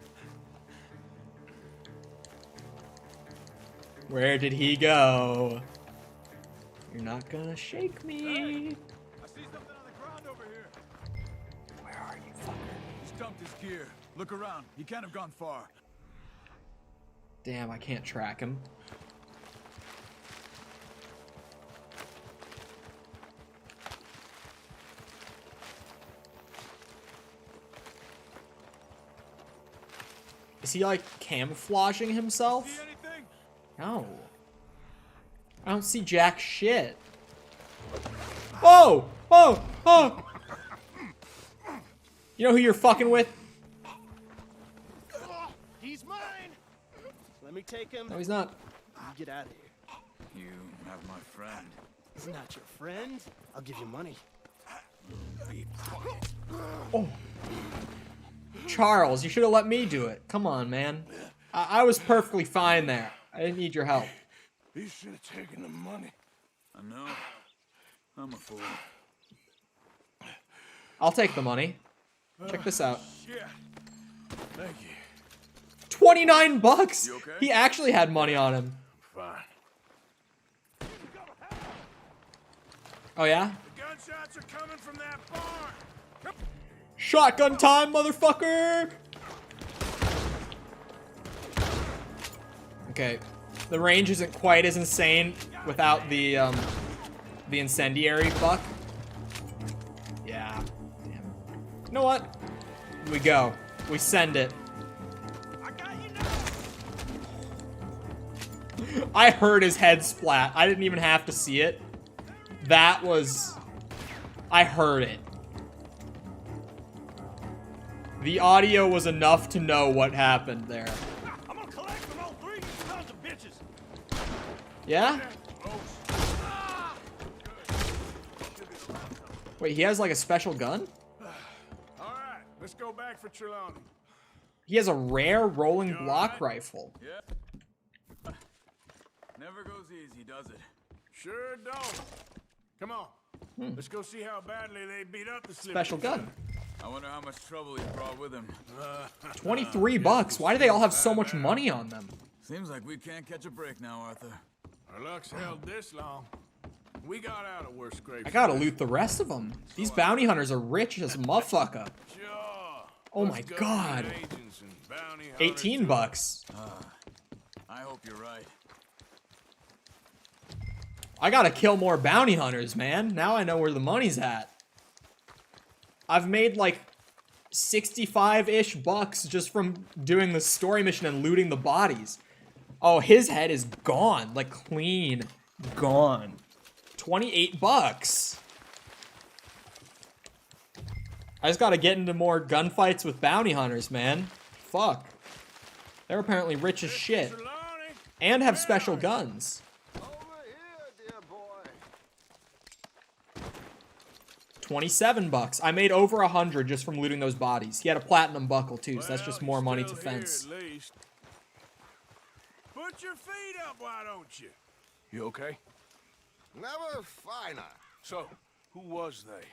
Where did he go? You're not gonna shake me. Hey, I see something on the ground over here. Where are you, fucker? He's dumped his gear. Look around. He can't have gone far. Damn, I can't track him. Is he like camouflaging himself? See anything? No. I don't see jack shit. Oh! Oh! Oh! You know who you're fucking with? He's mine. Let me take him. No, he's not. You get out of here. You have my friend. He's not your friend. I'll give you money. Oh. Charles, you should have let me do it. Come on, man. I was perfectly fine there. I didn't need your help. You should have taken the money. I know. I'm a fool. I'll take the money. Check this out. Shit. Thank you. 29 bucks? You okay? He actually had money on him. Fine. Oh, yeah? The gunshots are coming from that barn. Shotgun time, motherfucker! Okay. The range isn't quite as insane without the incendiary buck. Yeah. Damn. You know what? We go. We send it. I got you now. I heard his head splat. I didn't even have to see it. That was... I heard it. The audio was enough to know what happened there. I'm gonna collect from all three of you sons of bitches. Yeah? Wait, he has like a special gun? All right, let's go back for Trelawney. He has a rare rolling block rifle. Yeah. Never goes easy, does it? Sure don't. Come on. Let's go see how badly they beat up the Special gun. I wonder how much trouble he brought with him. 23 bucks. Why do they all have so much money on them? Seems like we can't catch a break now, Arthur. Our luck's held this long. We got out of worse scrapes. I gotta loot the rest of them. These bounty hunters are rich as a motherfucker. Oh my god. 18 bucks. I hope you're right. I gotta kill more bounty hunters, man. Now I know where the money's at. I've made like 65-ish bucks just from doing the story mission and looting the bodies. Oh, his head is gone. Like, clean. Gone. 28 bucks. I just gotta get into more gunfights with bounty hunters, man. Fuck. They're apparently rich as shit. And have special guns. 27 bucks. I made over 100 just from looting those bodies. He had a platinum buckle too, so that's just more money to fence. Put your feet up, why don't you? You okay? Never finer. So, who was they?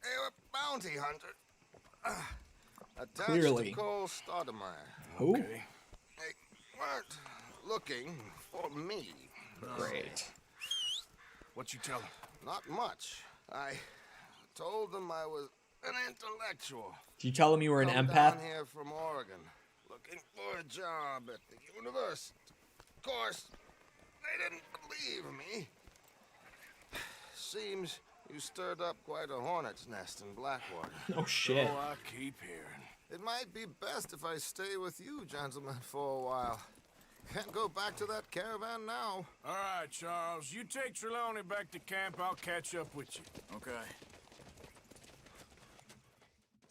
They were bounty hunter. Attached Clearly. to Cole Stoudemire. Who? They weren't looking for me. Great. What you tell them? Not much. I told them I was an intellectual. Did you tell them you were an Come empath? down here from Oregon, looking for a job at the university. Of course, they didn't believe me. Seems you stirred up quite a hornet's nest in Blackwater. Oh shit. So I keep hearing. It might be best if I stay with you, gentlemen, for a while. Can't go back to that caravan now. All right, Charles. You take Trelawney back to camp. I'll catch up with you. Okay.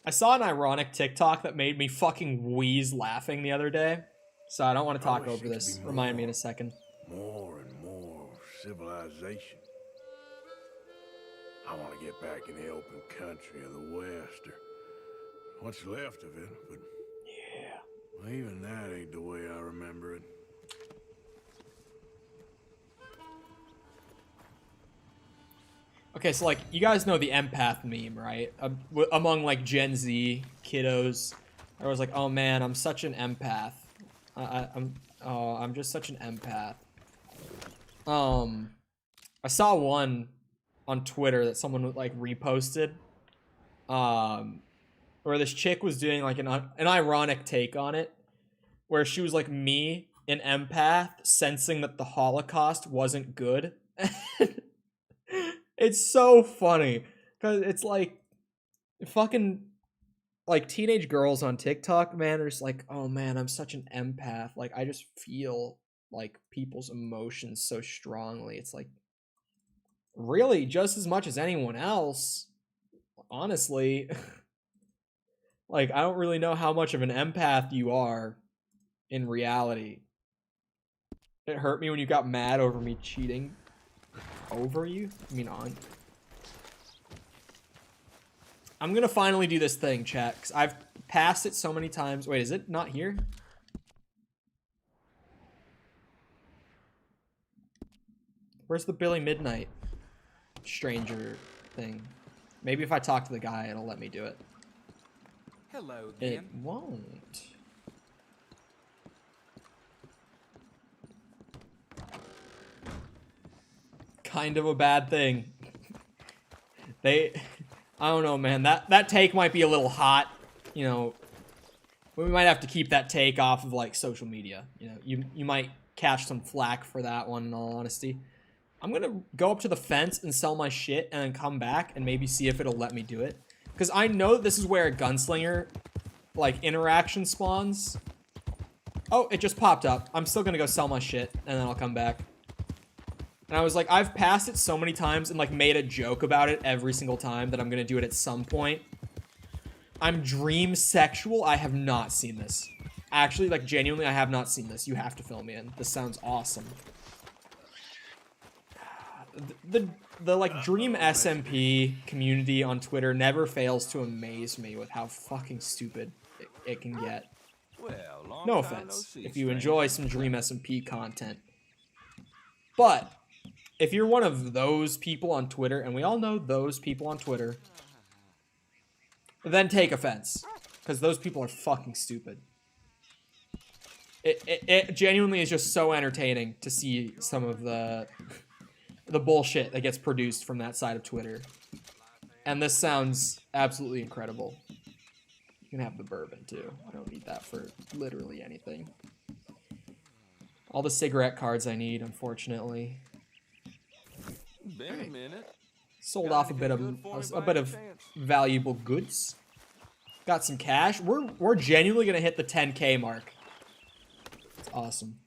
I saw an ironic TikTok that made me fucking wheeze laughing the other day. So I don't want to talk over this. Remind me in a second. More and more civilization. I want to get back in the open country of the West, or what's left of it, but yeah, well, even that ain't the way I remember it. Okay, so like, you guys know the empath meme, right? Among like Gen Z kiddos, I was like, oh man, I'm such an empath. I'm just such an empath. I saw one on Twitter that someone like reposted, where this chick was doing like an ironic take on it, where she was like me, an empath, sensing that the Holocaust wasn't good. It's so funny because it's like fucking like teenage girls on TikTok, man, are just like, oh man, I'm such an empath. Like, I just feel like people's emotions so strongly. It's like, really, just as much as anyone else, honestly. Like, I don't really know how much of an empath you are in reality. It hurt me when you got mad over me cheating. Over you? I mean, on. I'm gonna finally do this thing, chat, because I've passed it so many times. Wait, is it not here? Where's the Billy Midnight stranger thing? Maybe if I talk to the guy, it'll let me do it. Hello, It won't. Kind of a bad thing. I don't know, man. That take might be a little hot. You know, we might have to keep that take off of like social media. You know, you might catch some flack for that one. In all honesty, I'm gonna go up to the fence and sell my shit, and then come back and maybe see if it'll let me do it. Because I know this is where a gunslinger like interaction spawns. Oh, it just popped up. I'm still gonna go sell my shit, and then I'll come back. And I was like, I've passed it so many times and like made a joke about it every single time that I'm gonna do it at some point. I'm dream sexual. I have not seen this. Actually, like genuinely, I have not seen this. You have to fill me in. This sounds awesome. The like dream SMP community on Twitter never fails to amaze me with how fucking stupid it can get. Well, long No time offense see, if you stranger. enjoy some Dream SMP content. But if you're one of those people on Twitter, and we all know those people on Twitter, then take offense. Because those people are fucking stupid. It genuinely is just so entertaining to see some of the bullshit that gets produced from that side of Twitter. And this sounds absolutely incredible. You can have the bourbon too. I don't need that for literally anything. All the cigarette cards I need, unfortunately. Been a minute. Sold Got off a anything bit of good for me a by bit any of chance? valuable goods. Got some cash. We're genuinely gonna hit the 10K mark. It's awesome.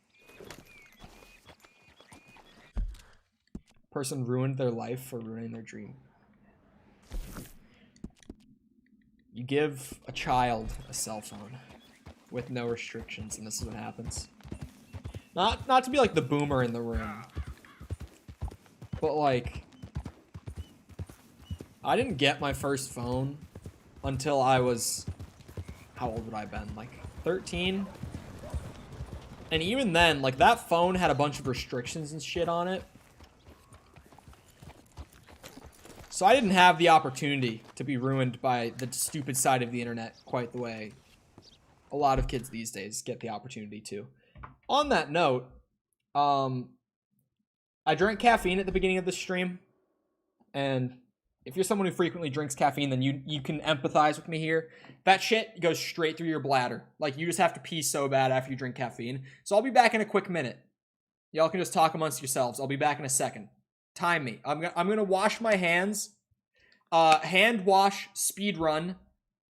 Person ruined their life for ruining their dream. You give a child a cell phone with no restrictions, and this is what happens. Not to be like the boomer in the room, but like, I didn't get my first phone until I was, how old would I have been? Like 13? And even then, like, that phone had a bunch of restrictions and shit on it. So I didn't have the opportunity to be ruined by the stupid side of the internet quite the way a lot of kids these days get the opportunity to. On that note, I drank caffeine at the beginning of the stream, and if you're someone who frequently drinks caffeine, then you can empathize with me here. That shit goes straight through your bladder. Like, you just have to pee so bad after you drink caffeine. So I'll be back in a quick minute. Y'all can just talk amongst yourselves. I'll be back in a second. Time me. I'm gonna wash my hands. Hand wash, speed run.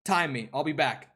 Time me. I'll be back.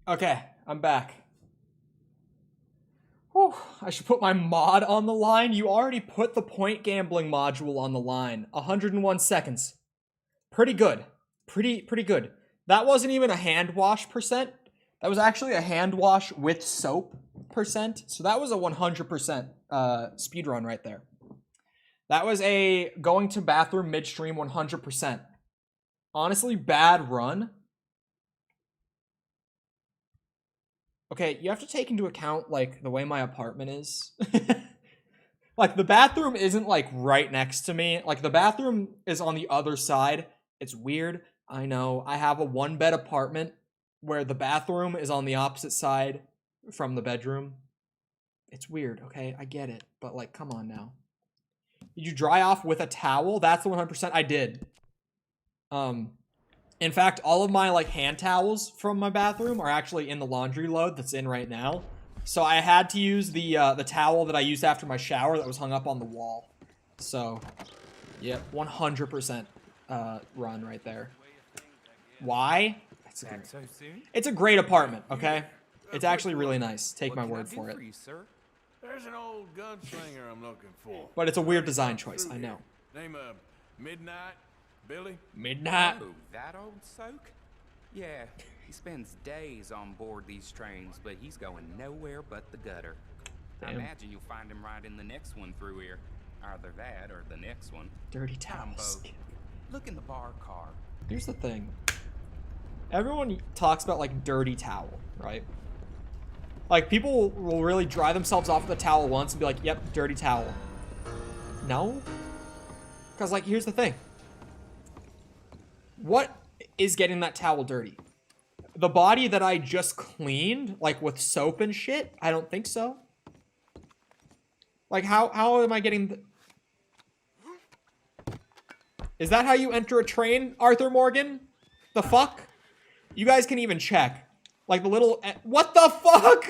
Okay, I'm back. Whew, I should put my mod on the line. You already put the point gambling module on the line. 101 seconds. Pretty good. Pretty good. That wasn't even a hand wash percent. That was actually a hand wash with soap percent. So that was a 100% speed run right there. That was a going to bathroom midstream 100%. Honestly, bad run. Okay, you have to take into account, like, the way my apartment is. Like, the bathroom isn't, like, right next to me. Like, the bathroom is on the other side. It's weird. I know. I have a one-bed apartment where the bathroom is on the opposite side from the bedroom. It's weird, okay? I get it. But, like, come on now. Did you dry off with a towel? That's the 100% I did. In fact, all of my, like, hand towels from my bathroom are actually in the laundry load that's in right now. So I had to use the towel that I used after my shower that was hung up on the wall. So, yep, 100% run right there. Why? It's a great apartment, okay? It's actually really nice. Take my word for it. There's an old gunslinger I'm looking for. But it's a weird design choice, I know. Name of Midnight Billy? Midnight? Oh, that old soak? Yeah, he spends days on board these trains, but he's going nowhere but the gutter. I Damn. imagine you'll find him riding the next one through here. Either that or the next one. Dirty towels. Look in the bar car. Here's the thing. Everyone talks about, like, dirty towel, right? Like, people will really dry themselves off with a towel once and be like, yep, dirty towel. No? Because, like, here's the thing. What is getting that towel dirty? The body that I just cleaned, like, with soap and shit? I don't think so. Like, how am I getting the... Is that how you enter a train, Arthur Morgan? The fuck? You guys can even check. Like the little... What the fuck?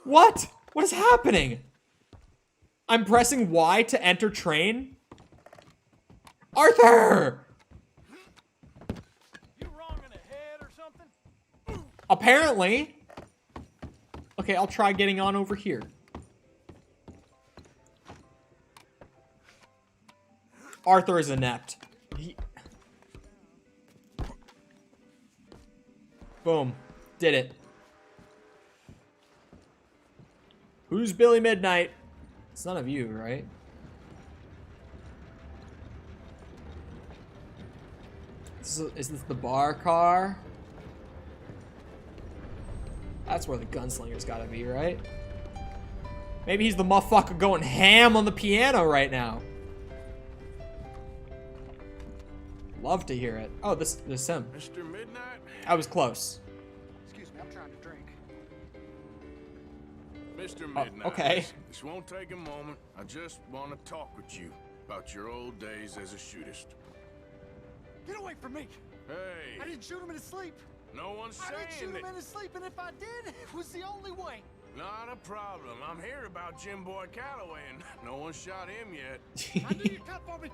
What? What is happening? I'm pressing Y to enter train? Arthur! You wrong in the head or something? Apparently. Okay, I'll try getting on over here. Arthur is inept. Boom. Did it. Who's Billy Midnight? It's none of you, right? Is this the bar car? That's where the gunslinger's gotta be, right? Maybe he's the motherfucker going ham on the piano right now. Love to hear it. Oh, this is him. Mr. Midnight? I was close. Excuse me, I'm trying to drink. Mr. Midnight. Okay. This won't take a moment. I just want to talk with you about your old days as a shootist. Get away from me! Hey. I didn't shoot him in his sleep. No one's I saying didn't shoot that. him in his sleep, and if I did, it was the only way. Not a problem. I'm here about Jim Boy Calloway, and no one shot him yet. I knew you'd come for me.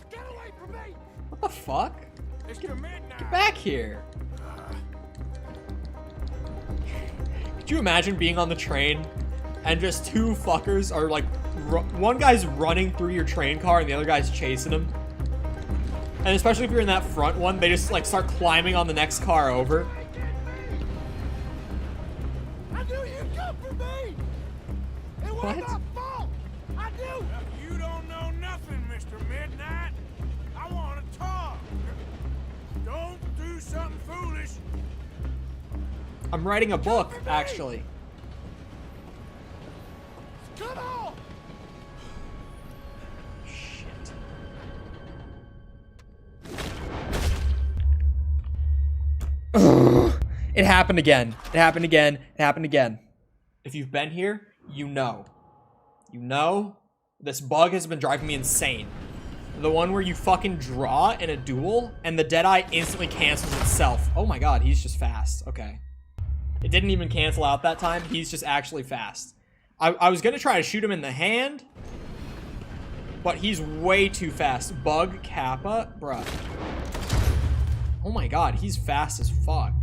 Get away from me! What the fuck? Mr. Midnight. Get back here. Could you imagine being on the train and just two fuckers are like, one guy's running through your train car and the other guy's chasing him? And especially if you're in that front one, they just like start climbing on the next car over. I knew you'd come for me! It was What? my fault! I knew! You don't know nothing, Mr. Midnight. I want to talk. Don't do something foolish. I'm writing a book, actually. Come on! Shit. It happened again. It happened again. It happened again. If you've been here, you know. You know, this bug has been driving me insane. The one where you fucking draw in a duel and the Deadeye instantly cancels itself. Oh my god, he's just fast. Okay. It didn't even cancel out that time. He's just actually fast. I was gonna try to shoot him in the hand, but he's way too fast. Bug Kappa? Bruh. Oh my god, he's fast as fuck.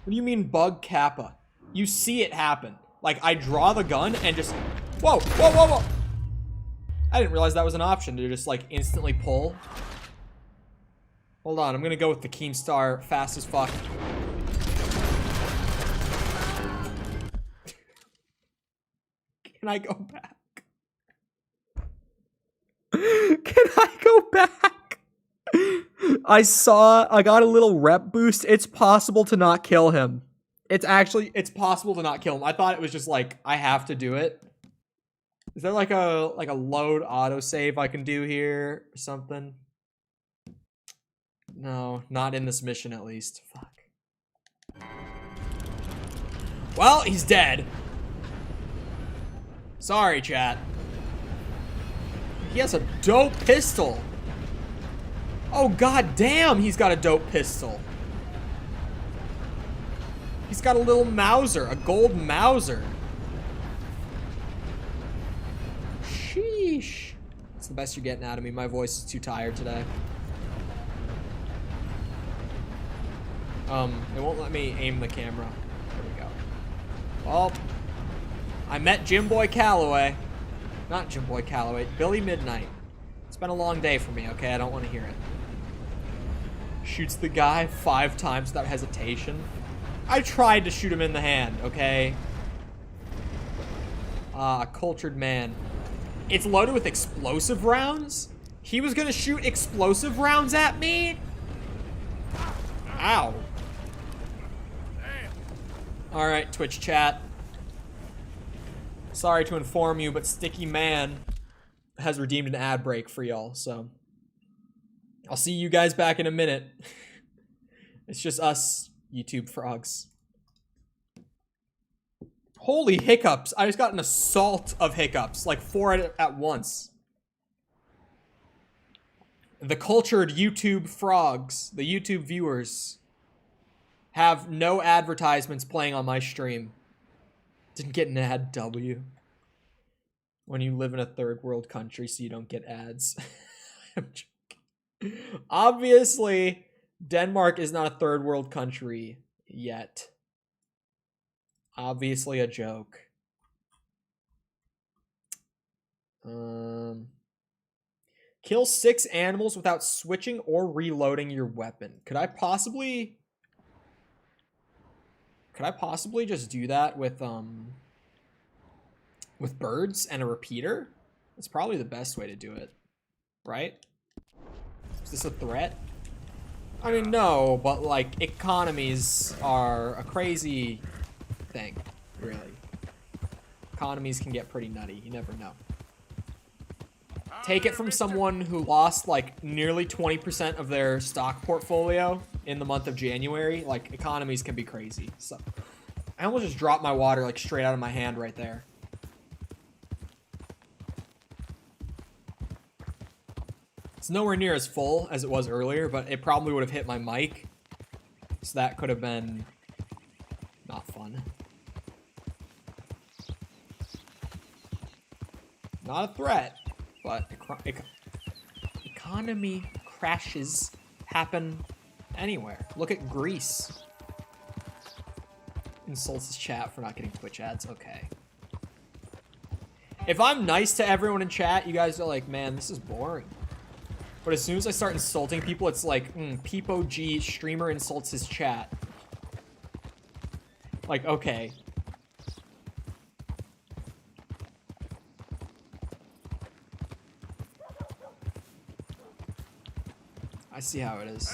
What do you mean Bug Kappa? You see it happen. Like, I draw the gun and just... Whoa, whoa, whoa, whoa! I didn't realize that was an option to just, like, instantly pull. Hold on, I'm gonna go with the Keemstar fast as fuck. Can I go back? Can I go back? I got a little rep boost. It's possible to not kill him. It's possible to not kill him. I thought it was just like, I have to do it. Is there like a load autosave I can do here or something? No, not in this mission at least. Fuck. Well, he's dead. Sorry, chat. He has a dope pistol. Oh, god damn, he's got a dope pistol. He's got a little Mauser, a gold Mauser. Sheesh. That's the best you're getting out of me. My voice is too tired today. It won't let me aim the camera. There we go. Well, I met Jim Boy Calloway. Not Jim Boy Calloway. Billy Midnight. It's been a long day for me, okay? I don't want to hear it. Shoots the guy 5 times without hesitation. I tried to shoot him in the hand, okay? A cultured man. It's loaded with explosive rounds? He was gonna shoot explosive rounds at me? Ow. Alright, Twitch chat. Sorry to inform you, but Sticky Man has redeemed an ad break for y'all, so I'll see you guys back in a minute. It's just us, YouTube frogs. Holy hiccups. I just got an assault of hiccups, like 4 at once. The cultured YouTube frogs, the YouTube viewers, have no advertisements playing on my stream. Didn't get an ad, W. When you live in a third world country, so you don't get ads. I'm joking. Obviously, Denmark is not a third world country yet. Obviously a joke. Kill 6 animals without switching or reloading your weapon. Could I possibly just do that with birds and a repeater? That's probably the best way to do it, right? Is this a threat? I mean, no, but like economies are a crazy thing, really. Economies can get pretty nutty. You never know. Take it from someone who lost like nearly 20% of their stock portfolio in the month of January. Like, economies can be crazy. So I almost just dropped my water like straight out of my hand right there. It's nowhere near as full as it was earlier, but it probably would have hit my mic. So that could have been not fun. Not a threat, but economy crashes happen anywhere. Look at Greece. Insults his chat for not getting Twitch ads. Okay. If I'm nice to everyone in chat, you guys are like, man, this is boring. But as soon as I start insulting people, it's like, Peepo G, streamer insults his chat. Like, okay. I see how it is.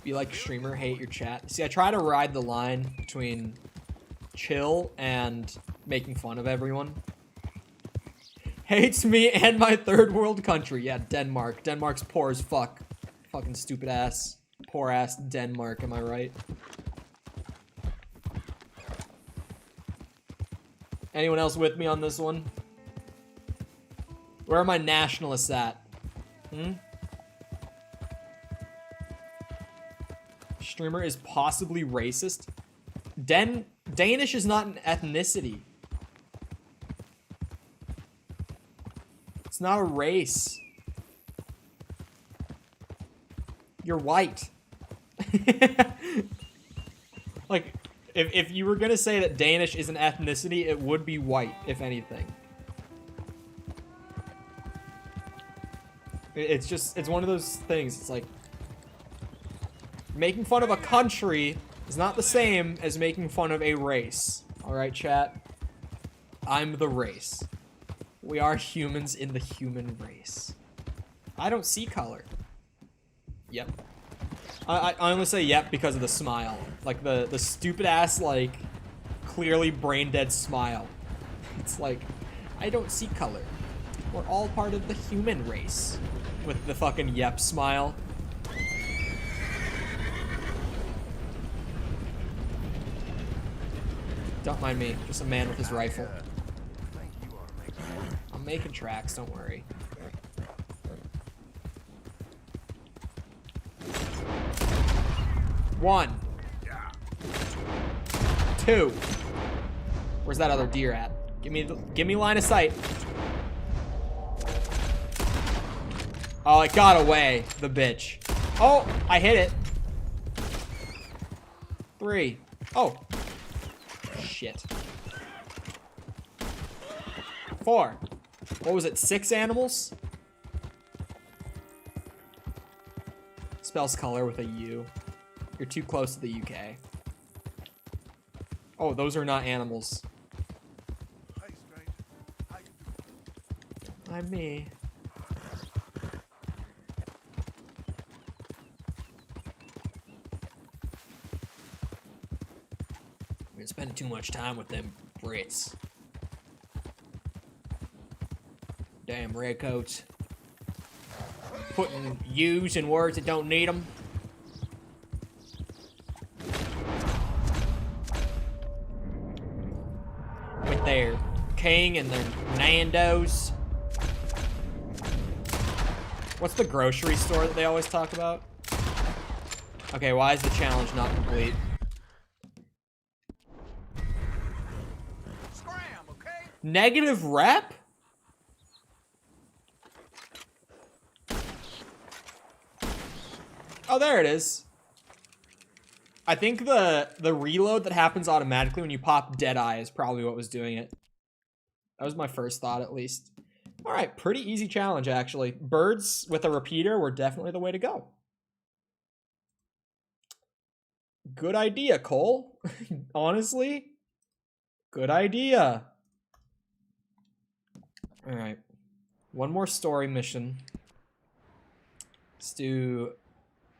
Be like streamer, hate your chat. See, I try to ride the line between chill and making fun of everyone. Hates me and my third world country. Yeah, Denmark. Denmark's poor as fuck. Fucking stupid ass. Poor ass Denmark, am I right? Anyone else with me on this one? Where are my nationalists at? Streamer is possibly racist. Danish is not an ethnicity. It's not a race. You're white. Like, if you were gonna say that Danish is an ethnicity, it would be white, if anything. It's one of those things. It's like, making fun of a country is not the same as making fun of a race. Alright, chat? I'm the race. We are humans in the human race. I don't see color. Yep. I only say yep because of the smile. Like, the stupid ass, like, clearly brain dead smile. It's like, I don't see color. We're all part of the human race. With the fucking yep smile. Don't mind me, just a man with his rifle. I'm making tracks, don't worry. One. 2. Where's that other deer at? Give me line of sight. Oh, it got away, the bitch. Oh, I hit it. 3. Oh. Shit. before. What was it, 6 animals? Spells color with a U. You're too close to the UK. Oh, those are not animals. I'm me. We're spending too much time with them Brits. Damn redcoats. Putting U's in words that don't need them. With their king and their Nando's. What's the grocery store that they always talk about? Okay, why is the challenge not complete? Scram, okay? Negative rep? Oh, there it is. I think the reload that happens automatically when you pop Deadeye is probably what was doing it. That was my first thought, at least. All right, pretty easy challenge, actually. Birds with a repeater were definitely the way to go. Good idea, Cole. Honestly, good idea. All right, one more story mission. Let's do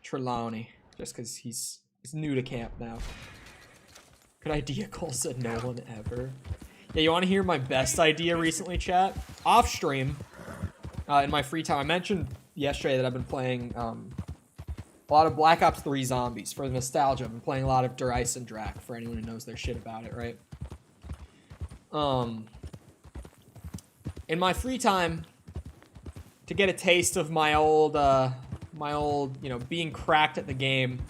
Trelawney, just because he's new to camp now. Good idea, Cole said no one ever. Yeah, you want to hear my best idea recently, chat? Off stream, in my free time, I mentioned yesterday that I've been playing a lot of Black Ops 3 Zombies for the nostalgia. I've been playing a lot of Der Ice and Drac for anyone who knows their shit about it, right? In my free time, to get a taste of my old, you know, being cracked at the game,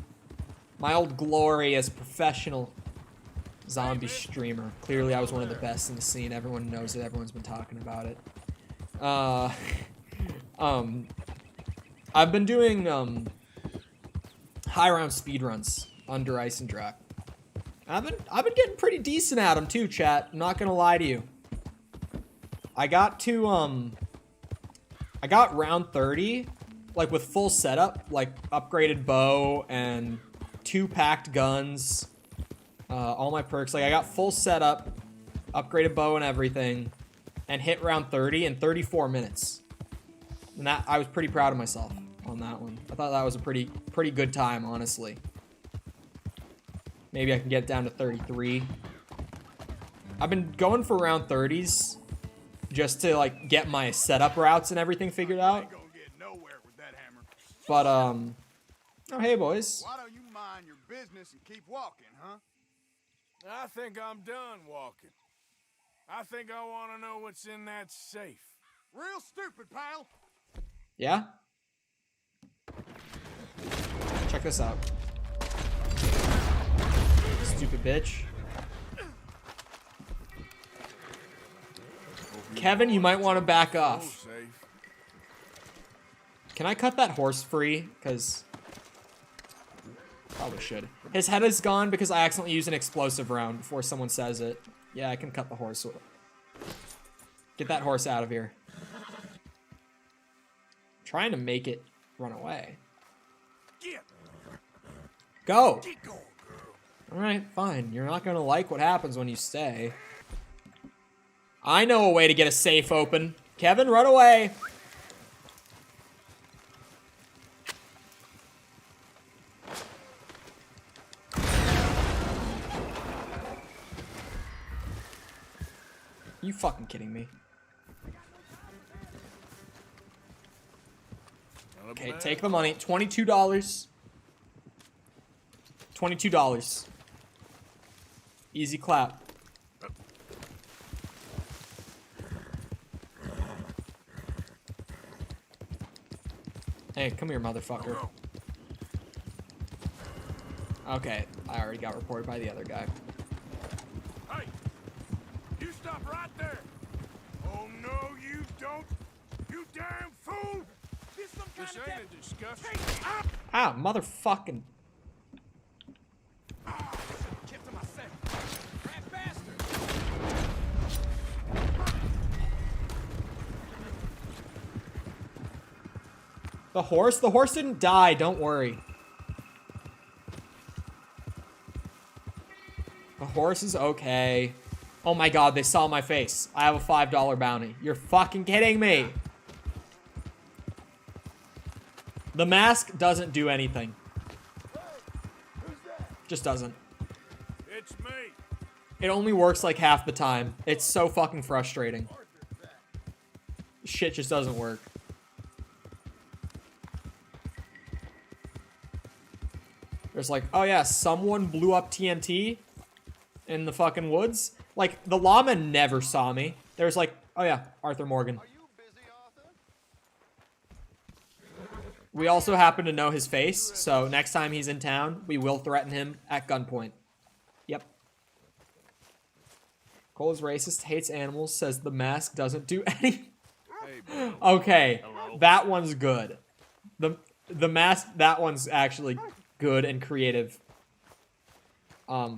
my old glory as a professional zombie streamer. Clearly, I was one of the best in the scene. Everyone knows it. Everyone's been talking about it. I've been doing high round speedruns under Ice and Drac. I've been getting pretty decent at them too, chat. I'm not gonna lie to you. I got to I got round 30, like with full setup, like upgraded bow and 2 packed guns, all my perks. Like I got full setup, upgraded bow and everything, and hit round 30 in 34 minutes. And that I was pretty proud of myself on that one. I thought that was a pretty good time, honestly. Maybe I can get down to 33. I've been going for round 30s just to like get my setup routes and everything figured out. But oh hey boys. Why don't you mind your business and keep walking, huh? I think I'm done walking. I think I want to know what's in that safe. Real stupid, pal. Yeah? Check this out. Stupid bitch. Kevin, you might want to back off. Can I cut that horse free? Because probably should. His head is gone because I accidentally used an explosive round before someone says it. Yeah, I can cut the horse. Get that horse out of here. I'm trying to make it run away. Go! Alright, fine. You're not gonna like what happens when you stay. I know a way to get a safe open. Kevin, run away! You fucking kidding me? Okay, take the money. $22. $22. Easy clap. Hey, come here, motherfucker. Okay, I already got reported by the other guy. Hey! You stop right there! Oh no, you don't! You damn fool! This ain't a discussion. Ah, motherfucking. The horse? The horse didn't die, don't worry. The horse is okay. Oh my god, they saw my face. I have a $5 bounty. You're fucking kidding me. The mask doesn't do anything. Just doesn't. It's me. It only works like half the time. It's so fucking frustrating. Shit just doesn't work. There's like, oh yeah, someone blew up TNT in the fucking woods. Like, the lawman never saw me. There's like, oh yeah, Arthur Morgan. We also happen to know his face, so next time he's in town, we will threaten him at gunpoint. Yep. Cole is racist, hates animals, says the mask doesn't do any. Okay, that one's good. The mask, that one's actually good and creative. I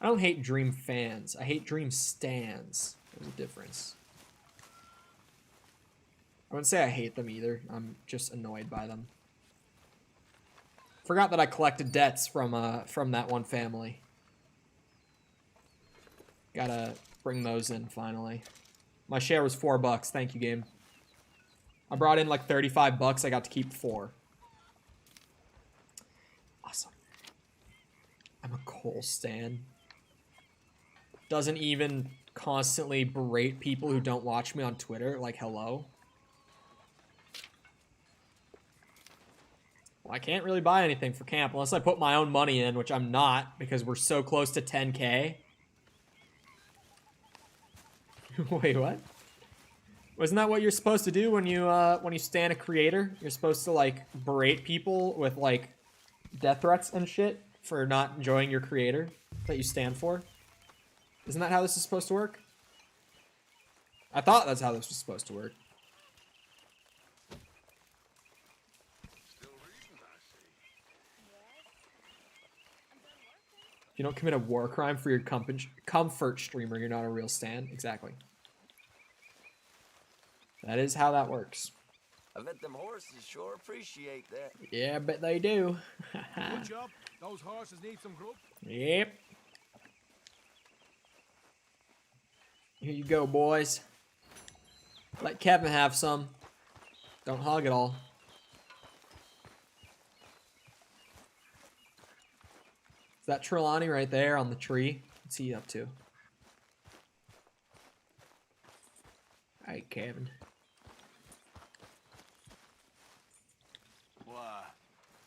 don't hate Dream fans. I hate Dream stans. There's a difference. I wouldn't say I hate them either. I'm just annoyed by them. Forgot that I collected debts from that one family. Gotta bring those in finally. My share was $4. Thank you, game. I brought in like $35. I got to keep 4. Awesome. I'm a Cole stan. Doesn't even constantly berate people who don't watch me on Twitter. Like, hello. Well, I can't really buy anything for camp unless I put my own money in, which I'm not because we're so close to 10K. Wait, what? Wasn't that what you're supposed to do when you stan a creator? You're supposed to like berate people with like death threats and shit for not enjoying your creator that you stand for. Isn't that how this is supposed to work? I thought that's how this was supposed to work. If you don't commit a war crime for your comfort streamer, you're not a real stan. Exactly. That is how that works. I bet them horses sure appreciate that. Yeah, I bet they do. Good job. Those horses need some grub. Yep. Here you go, boys. Let Kevin have some. Don't hog it all. Is that Trelawney right there on the tree? What's he up to? Alright, Kevin. Why?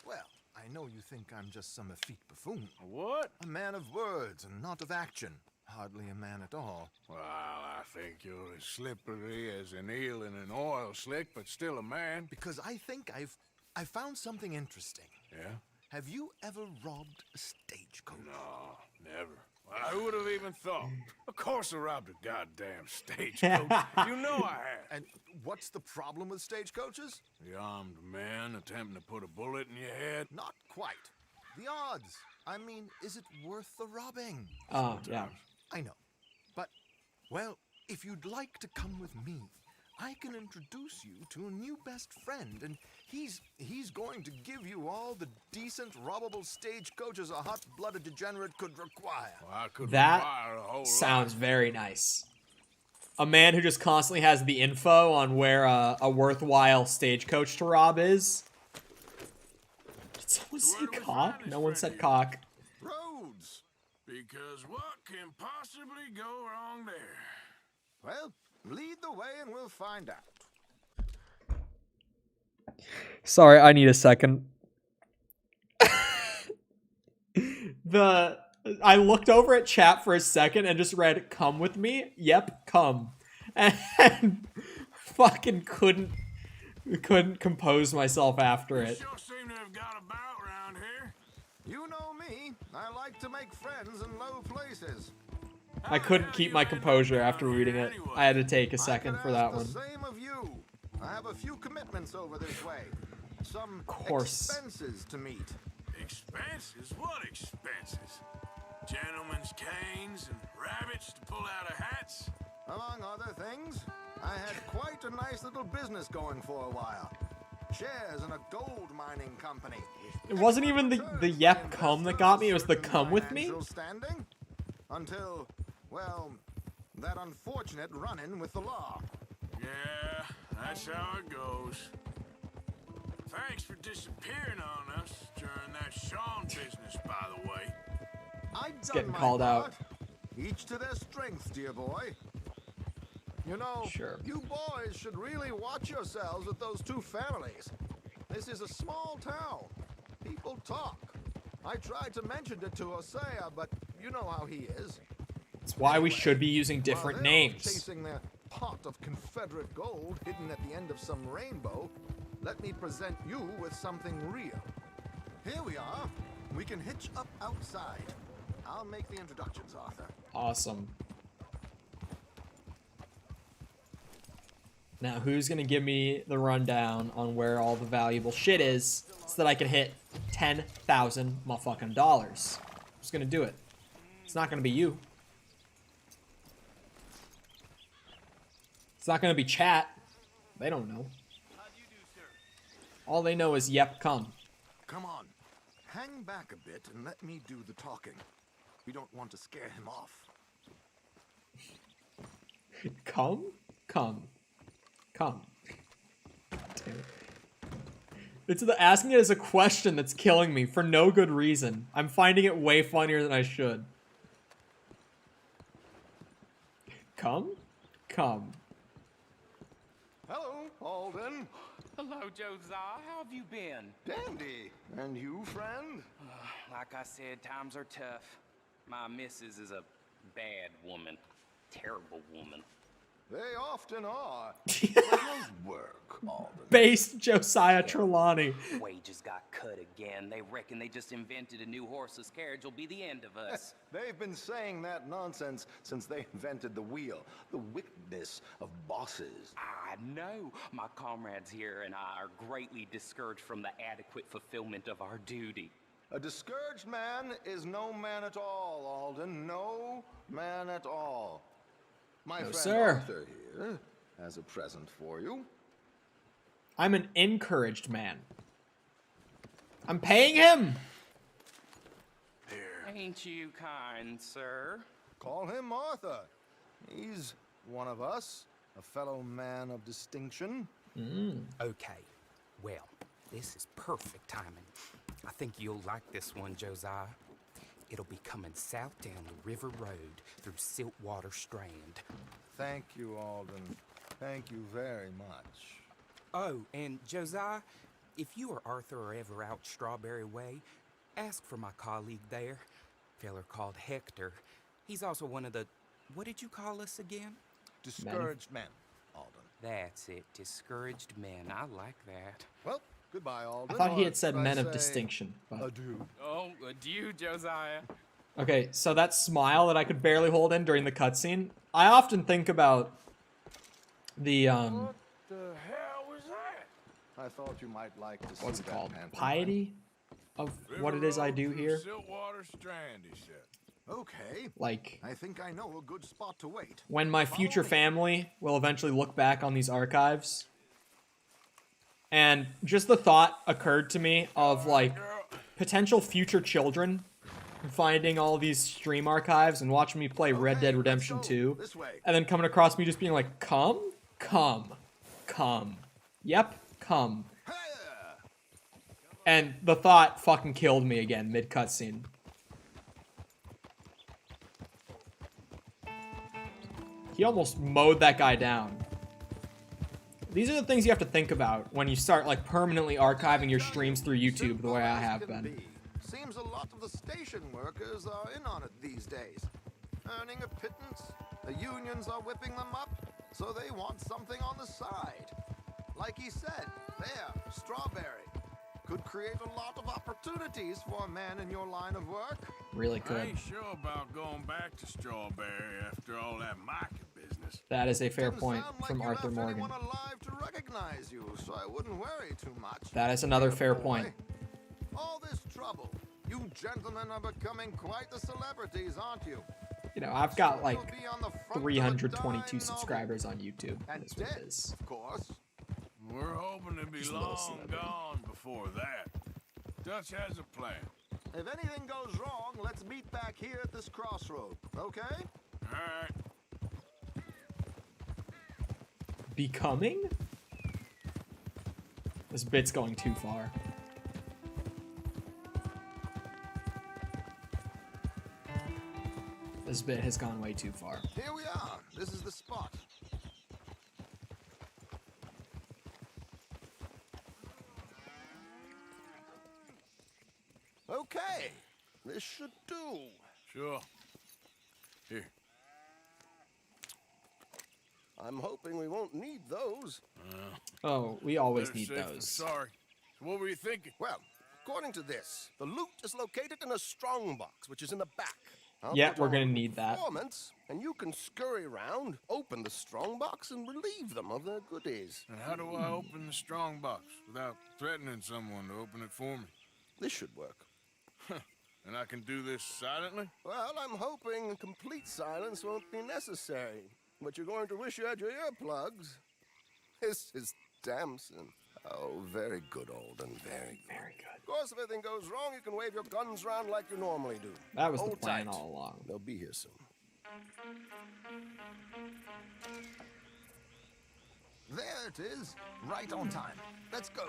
Well, I know you think I'm just some effete buffoon. What? A man of words and not of action. Hardly a man at all. Well, I think you're as slippery as an eel in an oil slick, but still a man. Because I think I've found something interesting. Yeah? Have you ever robbed a stagecoach? No, never. Well, I would have even thought. Of course I robbed a goddamn stagecoach. You know I have. And what's the problem with stagecoaches? The armed man attempting to put a bullet in your head. Not quite. The odds. I mean, is it worth the robbing? Oh, yeah. I know. But, well, if you'd like to come with me, I can introduce you to a new best friend, and he's going to give you all the decent, robbable stagecoaches a hot-blooded degenerate could require. Well, I could that require a whole sounds lot. very nice. A man who just constantly has the info on where a worthwhile stagecoach to rob is. Did someone say cock? No one said cock. Roads! Because what can possibly go wrong there? Well, lead the way and we'll find out. Sorry, I need a second. I looked over at chat for a second and just read, "Come with me." Yep, come. And fucking couldn't compose myself after it. Sure seem to have got about around here. You know me. I like to make friends in low places. I couldn't keep my composure after reading it. I had to take a second for that one. The same of you. I have a few commitments over this way. Some expenses to meet. Expenses? What expenses? Gentlemen's canes and rabbits to pull out of hats? Among other things, I had quite a nice little business going for a while. shares in a gold mining company. It wasn't even the yep come that got me, it was the come with me. Standing until, well, that unfortunate run-in with the law. Yeah, that's how it goes. Thanks for disappearing on us during that Sean business, by the way. It's getting called out. Each to their strengths, dear boy. You know, you boys should really watch yourselves with those two families. This is a small town. People talk. I tried to mention it to Hosea, but you know how he is. It's why we should be using different names. Chasing their pot of Confederate gold hidden at the end of some rainbow, let me present you with something real. Here we are. We can hitch up outside. I'll make the introductions, Arthur. Awesome. Now, who's gonna give me the rundown on where all the valuable shit is so that I can hit $10,000 motherfucking dollars? Who's gonna do it? It's not gonna be you. It's not gonna be chat. They don't know. All they know is yep, come. Come on. Hang back a bit and let me do the talking. We don't want to scare him off. Come? Come. Come. Damn it. It's the asking it as a question that's killing me for no good reason. I'm finding it way funnier than I should. Come? Come. Hello, Alden. Hello, Josiah. How have you been? Dandy. And you, friend? Like I said, times are tough. My missus is a bad woman. Terrible woman. They often are. How's work, Alden? Based Josiah Trelawney. Wages got cut again. They reckon they just invented a new horseless carriage will be the end of us. They've been saying that nonsense since they invented the wheel. The wickedness of bosses. I know. My comrades here and I are greatly discouraged from the adequate fulfillment of our duty. A discouraged man is no man at all, Alden. No man at all. My friend Arthur here has a present for you. I'm an encouraged man. I'm paying him. Ain't you kind, sir? Call him Arthur. He's one of us, a fellow man of distinction. Okay, well, this is perfect timing. I think you'll like this one, Josiah. It'll be coming south down the river road through Siltwater Strand. Thank you, Alden. Thank you very much. Oh, and Josiah, if you or Arthur are ever out Strawberry Way, ask for my colleague there. Feller called Hector. He's also one of the... What did you call us again? Discouraged men, Alden. That's it. Discouraged men. I like that. Well, goodbye, Alden. I thought he had said men of distinction. But... Adieu. Oh, adieu, Josiah. Okay, so that smile that I could barely hold in during the cutscene, I often think about the, What the hell was that? I thought you might like to see what's it called? pantomime. Piety of what it is I do here. Siltwater Strand, he said. Okay. Like, I think I know a good spot to wait. when my future family will eventually look back on these archives. And just the thought occurred to me of, like, potential future children finding all these stream archives and watching me play Red Dead Redemption 2. And then coming across me just being like, come, come, come. Yep, come. And the thought fucking killed me again mid-cutscene. He almost mowed that guy down. These are the things you have to think about when you start, like, permanently archiving your streams through YouTube the way I have been. Seems a lot of the station workers are in on it these days. Earning a pittance, the unions are whipping them up, so they want something on the side. Like he said, there, Strawberry. Could create a lot of opportunities for a man in your line of work. Really I could. ain't sure about going back to Strawberry after all that market business. That is a fair point from Arthur Morgan. Alive to recognize you, so I wouldn't worry too much. That is another fair point. All this trouble. You gentlemen are becoming quite the celebrities, aren't you? You know, I've got like 322 subscribers on YouTube. And That's what it dead, is. of course. We're hoping to be Just a little long celebrity. gone before that. Dutch has a plan. If anything goes wrong, let's meet back here at this crossroad, okay? Alright. Becoming? This bit's going too far. This bit has gone way too far. Here we are. This is the spot. Okay. This should do. Sure. Here. I'm hoping we won't need those. Oh, we always Better need safe than those. sorry. So what were you thinking? Well, according to this, the loot is located in a strong box, which is in the back. I'll Yeah, put we're on gonna need that. performance, and you can scurry around, open the strong box, and relieve them of their goodies. And how do I open the strong box without threatening someone to open it for me? This should work. And I can do this silently? Well, I'm hoping complete silence won't be necessary. But you're going to wish you had your earplugs. This is Damson. Oh, very good, Alden. Very good. Very good. Of course, if anything goes wrong, you can wave your guns around like you normally do. That was the Hold plan tight. all along. They'll be here soon. There it is. Right on time. Let's go.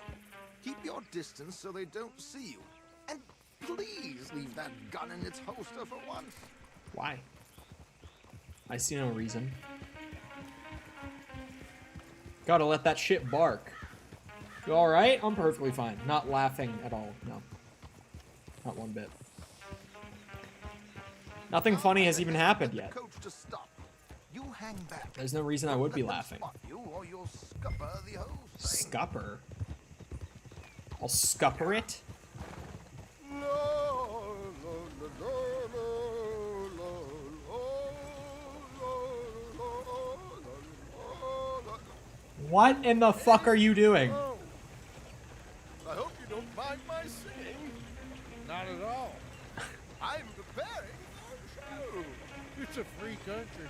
Keep your distance so they don't see you. And please leave that gun in its holster for once. Why? I see no reason. Gotta let that shit bark. You alright? I'm perfectly fine. Not laughing at all. No. Not one bit. Nothing funny has even happened yet. Coach to stop. You hang back. There's no reason I would be laughing. You or you'll scupper the whole thing. Scupper? I'll scupper it? What in the fuck are you doing? I hope you don't mind my singing. Not at all. I'm preparing for a show. It's a free country.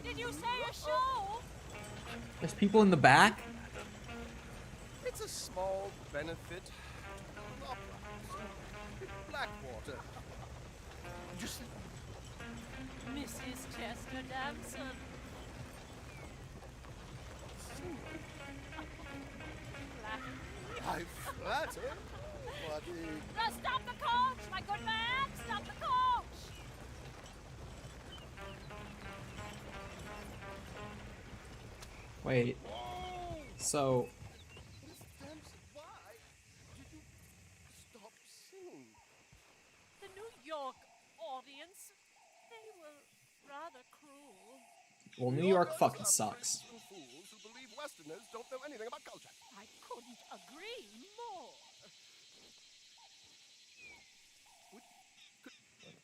Did you say a show? There's people in the back? It's a small benefit. Opera. Blackwater. Just Mrs. Chester Damson. I flatter. What Now stop the coach, my good man! Stop the coach! Wait. So, why did you stop singing? The New York audience, they were rather cruel. well, New York fucking sucks. Fools who believe Westerners don't know anything about culture. I couldn't agree more.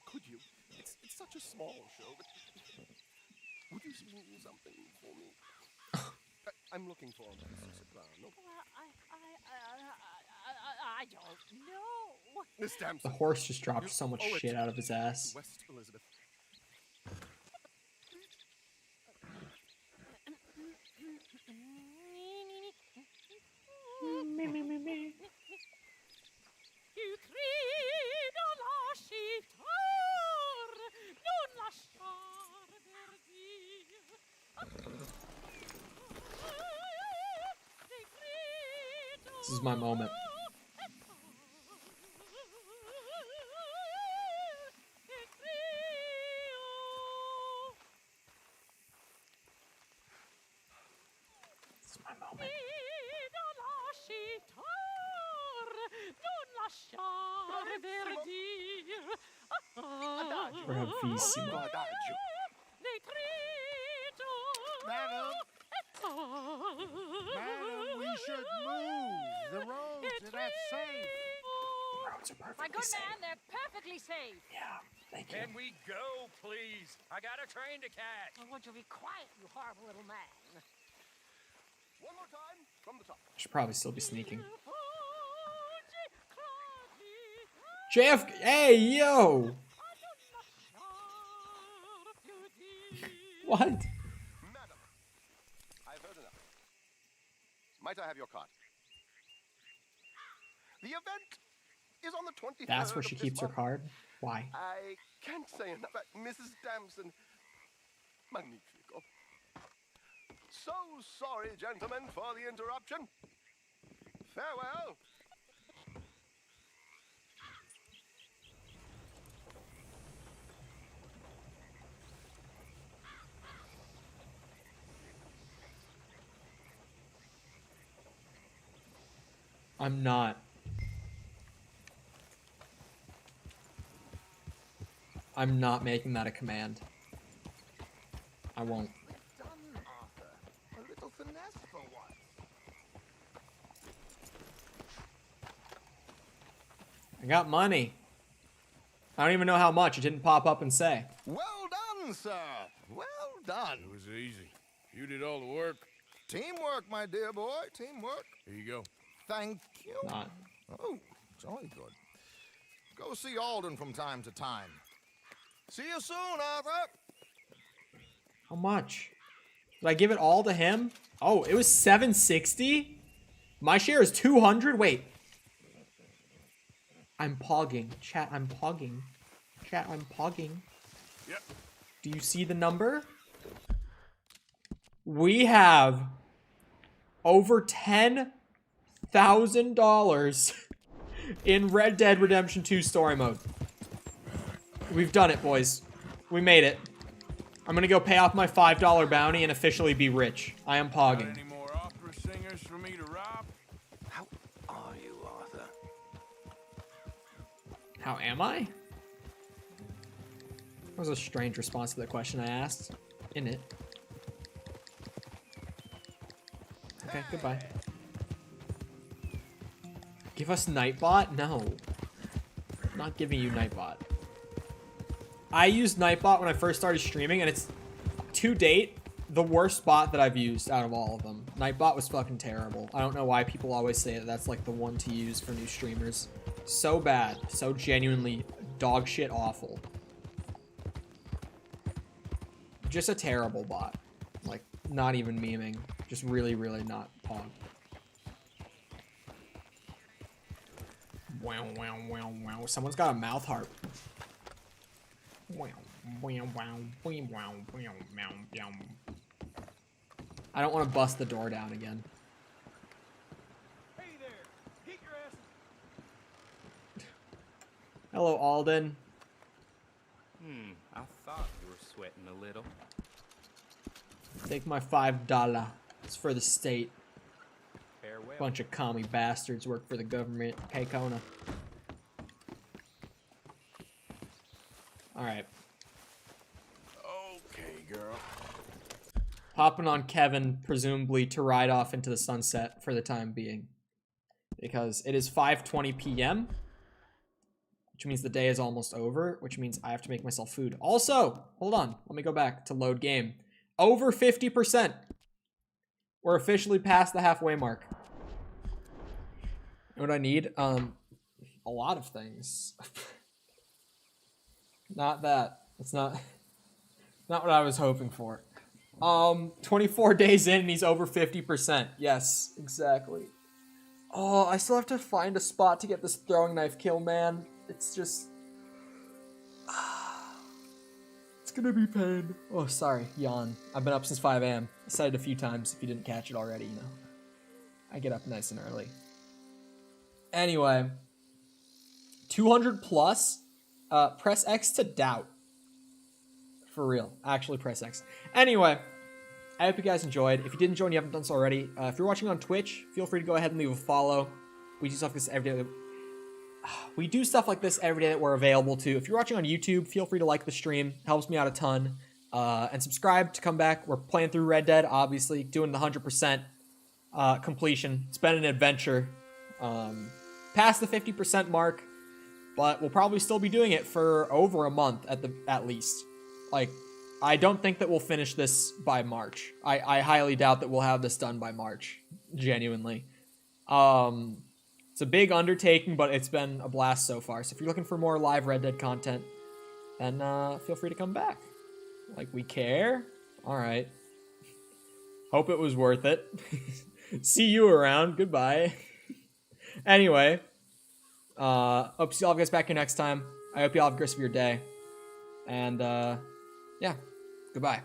Could you? It's such a small show, but would you sing something for me? I'm looking for a soprano. Well, I don't know. Miss Damson. The horse just dropped so much owe it shit out of his ass. West Elizabeth. Il grido lascitar, non lasciar perdir. This is my moment. This is my moment. Bravissimo. Madam, we should move. The roads are not safe. Roads are My perfectly good safe. man, they're perfectly safe. Yeah, thank you. Can we go, please? I got a train to catch. Well, would you be quiet, you horrible little man? One more time from the top. Should probably still be sneaking. JF, hey, yo! What? Madam, I've heard enough. Might I have your card? The event is on the 23rd. That's where she keeps her card? Why? I can't say enough. Mrs. Damson. Magnifico. So sorry, gentlemen, for the interruption. Farewell. I'm not. I'm not making that a command. I won't. Done, Arthur. A little finesse for once. I got money. I don't even know how much. It didn't pop up and say. Well done, sir. Well done. It was easy. You did all the work. Teamwork, my dear boy. Teamwork. Here you go. Thank you. Not. Oh, jolly good. Go see Alden from time to time. See you soon, Arthur. How much? Did I give it all to him? Oh, it was 760? My share is 200? Wait. I'm pogging. Chat, I'm pogging. Chat, I'm pogging. Yep. Do you see the number? We have over $10,000 in Red Dead Redemption 2 story mode. We've done it, boys. We made it. I'm gonna go pay off my $5 bounty and officially be rich. I am pogging. Got any more opera singers for me to rob? How are you, Arthur? How am I? That was a strange response to the question I asked. In it. Okay, goodbye. Give us Nightbot? No. I'm not giving you Nightbot. I used Nightbot when I first started streaming, and it's, to date, the worst bot that I've used out of all of them. Nightbot was fucking terrible. I don't know why people always say that that's like the one to use for new streamers. So bad. So genuinely dog shit awful. Just a terrible bot. Like, not even memeing. Just really, really not pog. Wow, wow, wow, wow. Someone's got a mouth harp. Wow, wow, wow, wow, wow, wow, wow. I don't want to bust the door down again. Hey there! Get your ass. Hello, Alden. I thought you were sweating a little. Take my $5. It's for the state. Farewell. Bunch of commie bastards work for the government. Hey, Kona. Alright. Okay, girl. Hopping on Kevin, presumably to ride off into the sunset for the time being. Because it is 5:20 p.m. Which means the day is almost over. Which means I have to make myself food. Also, hold on. Let me go back to load game. Over 50%. We're officially past the halfway mark. What I need? A lot of things. Not that. It's not what I was hoping for. 24 days in and he's over 50%. Yes, exactly. Oh, I still have to find a spot to get this throwing knife kill, man. It's just... It's gonna be pain. Oh, sorry. Yawn. I've been up since 5 a.m. I said it a few times if you didn't catch it already, you know. I get up nice and early. Anyway. 200 plus. Press X to doubt. For real. Actually, press X. Anyway. I hope you guys enjoyed. If you did enjoy and you haven't done so already, if you're watching on Twitch, feel free to go ahead and leave a follow. We do stuff like this every day. We do stuff like this every day that we're available to. If you're watching on YouTube, feel free to like the stream. Helps me out a ton. And subscribe to come back. We're playing through Red Dead, obviously. Doing the 100% completion. It's been an adventure. Past the 50% mark. But we'll probably still be doing it for over a month at least. Like, I don't think that we'll finish this by March. I highly doubt that we'll have this done by March. Genuinely. It's a big undertaking, but it's been a blast so far. So if you're looking for more live Red Dead content, then feel free to come back. Like, we care? Alright. Hope it was worth it. See you around. Goodbye. Anyway, hope to see all of you guys back here next time. I hope you all have a great rest of your day. And, yeah, goodbye.